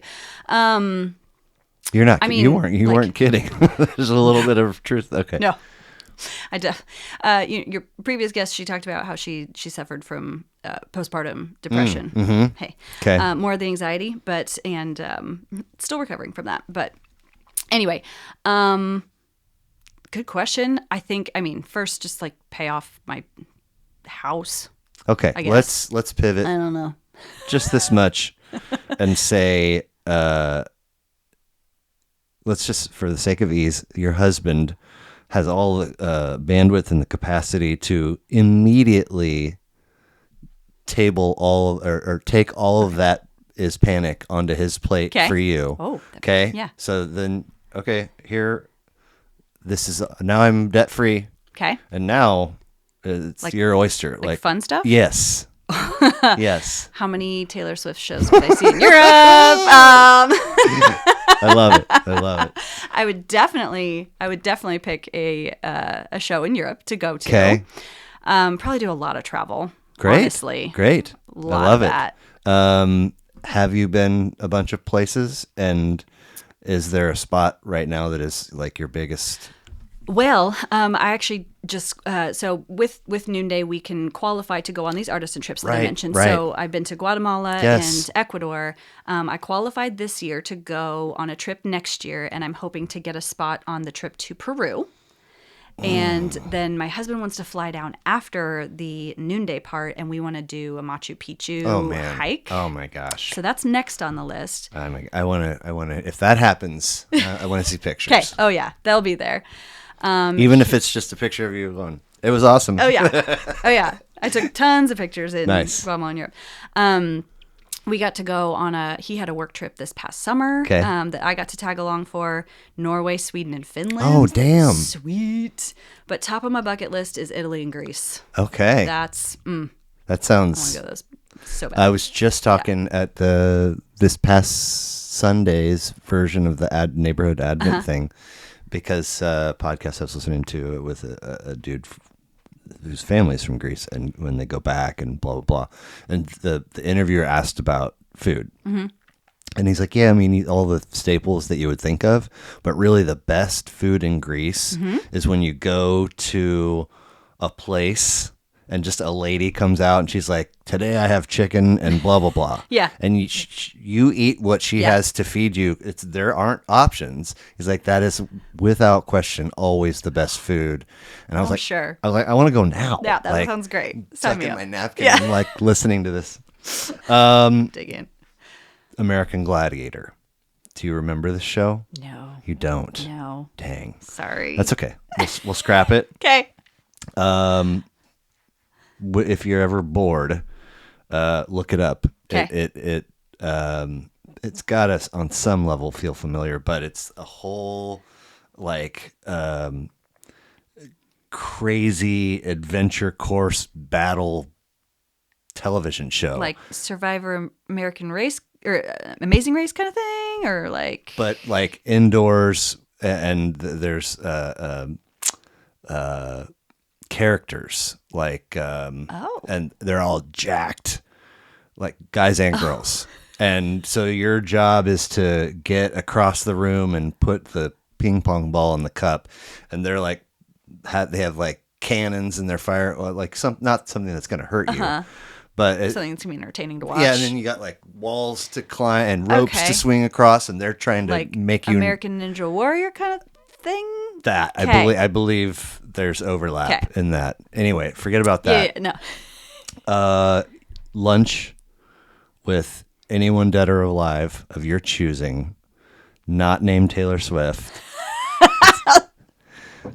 You're not. I mean, you weren't kidding. There's a little bit of truth. Okay. No. Your previous guest, she talked about how she suffered from postpartum depression. Hey, Okay. more of the anxiety, and still recovering from that. But anyway, good question. I think, first, just like pay off my house. Okay. I guess. Let's pivot I don't know. just this much and say, let's just, for the sake of ease, your husband has all the bandwidth and the capacity to immediately table or take all of that is panic onto his plate for you. Oh, okay. Yeah. So then, here, this is, now I'm debt free. Okay. And now it's your oyster. Like fun stuff? Yes. Yes. How many Taylor Swift shows would I see in Europe? I love it. I would definitely pick a show in Europe to go to. Okay. Probably do a lot of travel. Great. Honestly. Great. I Lot love of it. that. Have you been a bunch of places, and is there a spot right now that is like your biggest? Well, I actually just so with Noonday we can qualify to go on these artisan trips that I Right, mentioned. right. So I've been to Guatemala Yes. and Ecuador. I qualified this year to go on a trip next year, and I'm hoping to get a spot on the trip to Peru. And then my husband wants to fly down after the Noonday part, and we want to do a Machu Picchu Oh man! hike. Oh my gosh! So that's next on the list. I want to. If that happens, I want to see pictures. Okay. Oh yeah, they'll be there. Even if it's just a picture of you alone. It was awesome. Oh yeah. Oh yeah. I took tons of pictures in Nice. Guatemala and Europe. We got to go on he had a work trip this past summer Okay. that I got to tag along for. Norway, Sweden, and Finland. Oh, damn. Sweet. But top of my bucket list is Italy and Greece. Okay. That's, That I want to sounds. go those so bad. I was just talking at this past Sunday's version of the neighborhood Advent thing, because podcast I was listening to it with a dude whose family's from Greece, and when they go back and blah blah blah, and the interviewer asked about food, and he's like, yeah, I mean all the staples that you would think of, but really the best food in Greece is when you go to a place and just a lady comes out and she's like, today I have chicken and blah blah blah. Yeah. And you eat what she Yeah. has to feed you. There aren't options. He's like, that is without question always the best food. And I was Oh, like, sure. I was like, I want to go now. Yeah, that Like, sounds great. Sign Tuck me in up. my napkin Yeah. and like listening to this. Dig in. American Gladiator. Do you remember this show? No. You don't. No. Dang. Sorry. That's okay. We'll scrap it. okay. If you're ever bored, look it up. 'Kay. It's got us on some level feel familiar, but it's a whole like crazy adventure course battle television show. Like Survivor American Race or Amazing Race kind of thing, or like. But like indoors, and there's characters like and they're all jacked, like guys and girls. And so your job is to get across the room and put the ping pong ball in the cup, and they're like they have like cannons in their fire, or like not something that's going to hurt you, but Something that's gonna be entertaining to watch. yeah. And then you got like walls to climb and ropes Okay. to swing across, and they're trying to like make you American Ninja Warrior kind of thing. that. Okay. I believe there's overlap Okay. in that. Anyway, forget about that. Yeah, no. Lunch with anyone dead or alive of your choosing, not named Taylor Swift.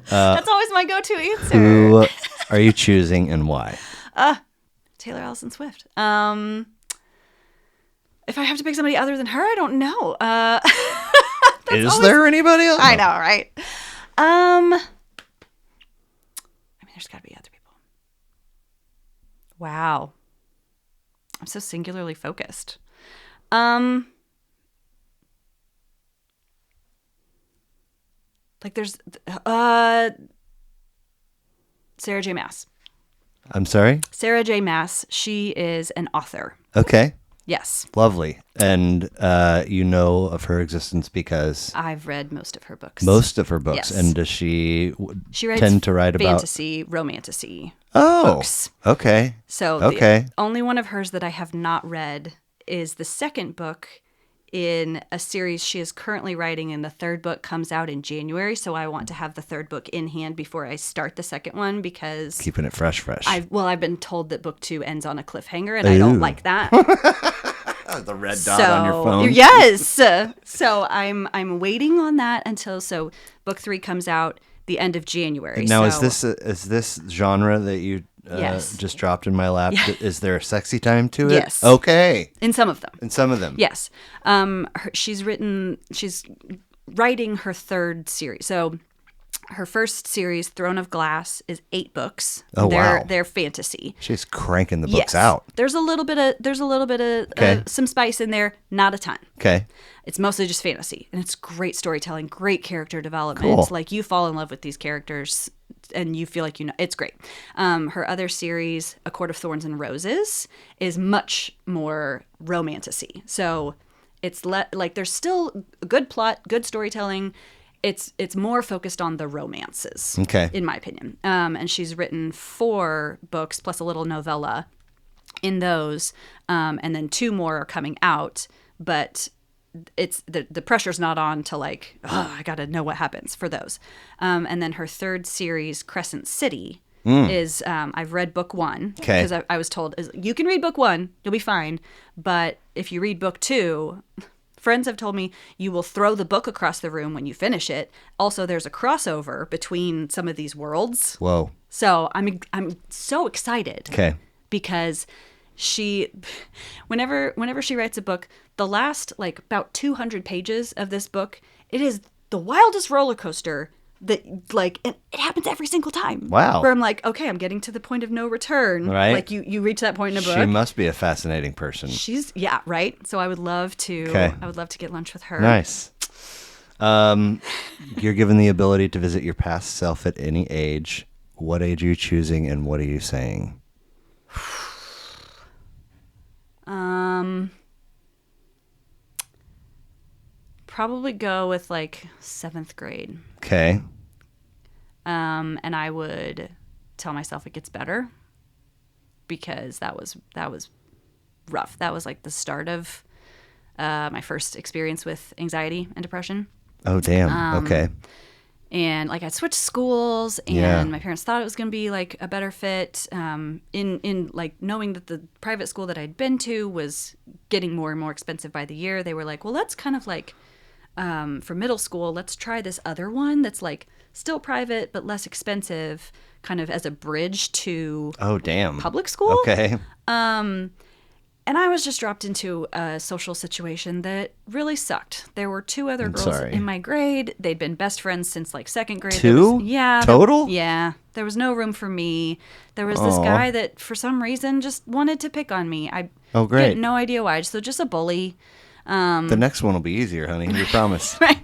That's always my go-to answer. Who are you choosing and why? Taylor Allison Swift. If I have to pick somebody other than her, I don't know. Is there anybody else? I know, right? I mean, there's got to be other people. Wow. I'm so singularly focused. Like there's Sarah J. Maas. I'm sorry? Sarah J. Maas. She is an author. Okay. Yes. Lovely. And you know of her existence because I've read most of her books. most of her books. Yes. And does she She writes tend to write about fantasy, romantasy Oh, books. okay. So Okay. the only one of hers that I have not read is the second book in a series she is currently writing, and the third book comes out in January. So I want to have the third book in hand before I start the second one, because Keeping it fresh. I've been told that book 2 ends on a cliffhanger, and I don't like that. The red dot on your phone. Yes. So I'm waiting on that until book 3 comes out the end of January. Now, so, is this genre that you Yes. just dropped in my lap? Is there a sexy time to it? Yes. Okay. in some of them. In some of them. Yes. She's writing her third series. So Her first series, Throne of Glass, is 8 books. Oh, wow. They're fantasy. She's cranking the books Yes. out. There's a little bit of Okay. some spice in there, not a ton. Okay. It's mostly just fantasy, and it's great storytelling, great character development. Cool. Like you fall in love with these characters, and you feel like you know. It's great. Her other series, A Court of Thorns and Roses, is much more romantasy. So it's like there's still a good plot, good storytelling. It's more focused on the romances, Okay. in my opinion. And she's written 4 books plus a little novella in those, and then 2 more are coming out. But it's the pressure's not on to like, oh, I got to know what happens for those. And then her third series, Crescent City, is I've read book 1 Okay. because I was told you can read book 1, you'll be fine, but if you read book 2. Friends have told me you will throw the book across the room when you finish it. Also, there's a crossover between some of these worlds. Whoa. So I'm so excited. Okay. Because whenever she writes a book, the last like about 200 pages of this book, it is the wildest roller coaster that like it happens every single time. Wow. Where I'm like, okay, I'm getting to the point of no return. Right. Like you reach that point in a book. She must be a fascinating person. Yeah, right. So I would love to. Okay. I would love to get lunch with her. Nice. You're given the ability to visit your past self at any age. What age are you choosing, and what are you saying? Probably go with like 7th grade. Okay. And I would tell myself it gets better because that was rough. That was like the start of my first experience with anxiety and depression. Oh, damn. Okay. And like I switched schools, and Yeah. my parents thought it was going to be like a better fit. In like knowing that the private school that I'd been to was getting more and more expensive by the year, they were like, well, let's kind of like for middle school, let's try this other one that's like still private but less expensive, kind of as a bridge to Oh, damn. public school. Okay. And I was just dropped into a social situation that really sucked. There were 2 other girls sorry. in my grade. They'd been best friends since like 2nd grade. 2? Yeah. Total? Yeah. There was no room for me. There was this Aw. guy that for some reason just wanted to pick on me. I Oh, great. get no idea why. So just a bully. The next one will be easier, honey. We promise. Right.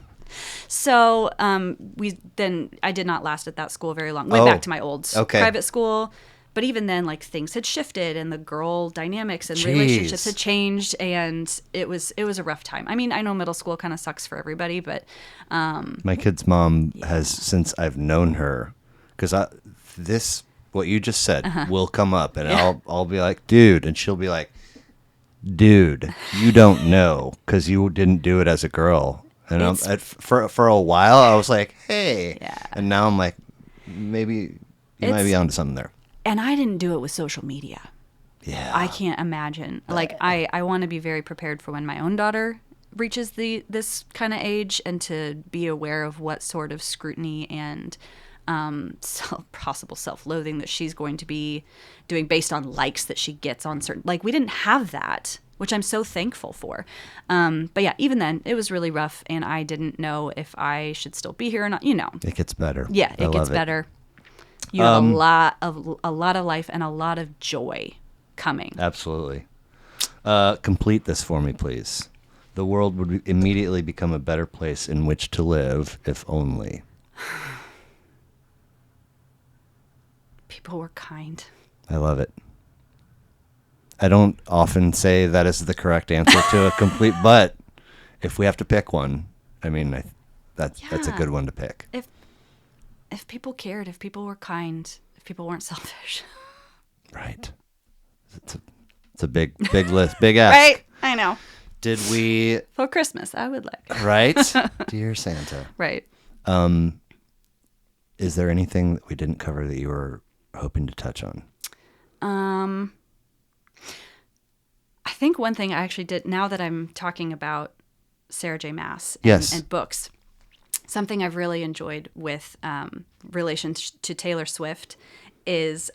So I did not last at that school very long. Went Oh, back to my old okay. private school. But even then, like things had shifted, and the girl dynamics and Jeez. relationships had changed, and it was a rough time. I mean, I know middle school kind of sucks for everybody, but My kid's mom has, since I've known her, because what you just said will come up, and I'll be like, dude, and she'll be like, dude, you don't know because you didn't do it as a girl. And for a while, I was like, hey, Yeah. and now I'm like, maybe you might be onto something there. and I didn't do it with social media. Yeah, I can't imagine. Like I want to be very prepared for when my own daughter reaches this kind of age, and to be aware of what sort of scrutiny and possible self-loathing that she's going to be doing based on likes that she gets on certain. Like we didn't have that, which I'm so thankful for. But yeah, even then it was really rough, and I didn't know if I should still be here or not. You know. it gets better. Yeah, I it love gets better. You have a lot of life and a lot of joy coming. Absolutely. Complete this for me, please. The world would immediately become a better place in which to live, if only. People were kind. I love it. I don't often say that is the correct answer to a complete, but if we have to pick one, I mean, that's a Yeah. good one to pick. If people cared, if people were kind, if people weren't selfish. Right. It's a big list, big ask. Right? I know. Did we? For Christmas, I would like. Right, dear Santa. Right. Is there anything that we didn't cover that you were hoping to touch on? I think one thing I actually did, now that I'm talking about Sarah J. Maas and books, something I've really enjoyed with relation to Taylor Swift is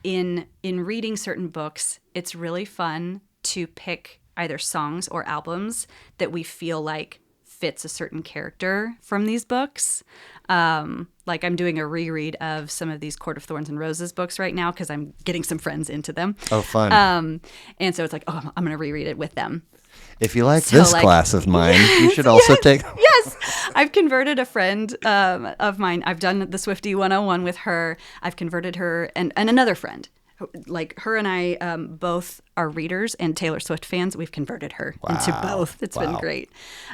in reading certain books, it's really fun to pick either songs or albums that we feel like fits a certain character from these books. Like I'm doing a reread of some of these Court of Thorns and Roses books right now because I'm getting some friends into them. Oh, fun. And so it's like, oh, I'm going to reread it with them. If you like this class of mine, you should also take... Yes. I've converted a friend of mine. I've done the Swifty 101 with her. I've converted her and another friend. Like her and I both are readers and Taylor Swift fans. We've converted her into both. It's been great.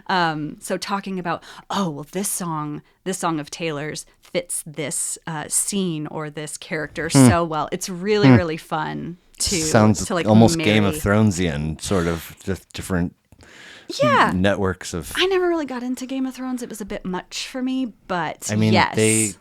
So talking about, oh, well, this song of Taylor's fits this scene or this character so well. It's really, really fun Sounds to like almost marry. Game of Thronesian, sort of just different networks of... I never really got into Game of Thrones. It was a bit much for me, but I mean, yes. they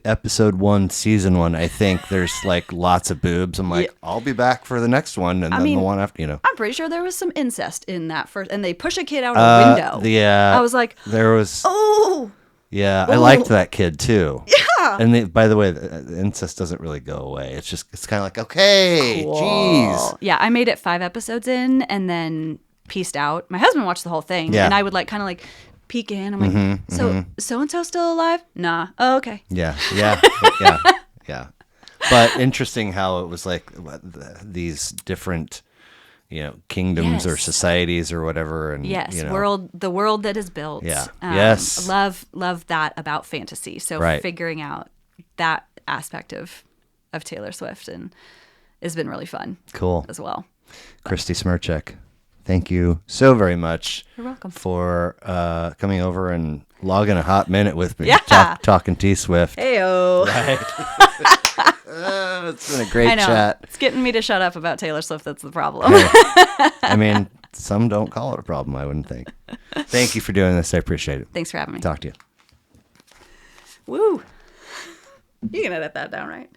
episode 1, season 1, I think there's like lots of boobs. I'm like, I'll be back for the next one, and then the one after, I'm pretty sure there was some incest in that first, and they push a kid out a window. Yeah. I was like, there was... Oh! Yeah, I liked that kid too. Yeah. And by the way, the incest doesn't really go away. It's kind of like, okay, Cool. Yeah, I made it 5 episodes in and then pieced out. My husband watched the whole thing, and I would like kind of like peek in. I'm like, so-and-so still alive? Nah. Oh, okay. Yeah. But interesting how it was like these different... kingdoms or societies or whatever. And the world that is built. Yeah. Love that about fantasy. So figuring out that aspect of Taylor Swift and has been really fun. Cool. As well. Christie Smirchek, thank you so very much. You're welcome. For coming over and logging a hot minute with me. Yeah. Talking T-Swift. Heyo. Right. It's been a great chat. It's getting me to shut up about Taylor Swift. That's the problem. Hey, I mean, some don't call it a problem, I wouldn't think. Thank you for doing this. I appreciate it. Thanks for having me. Talk to you. Woo. You can edit that down, right?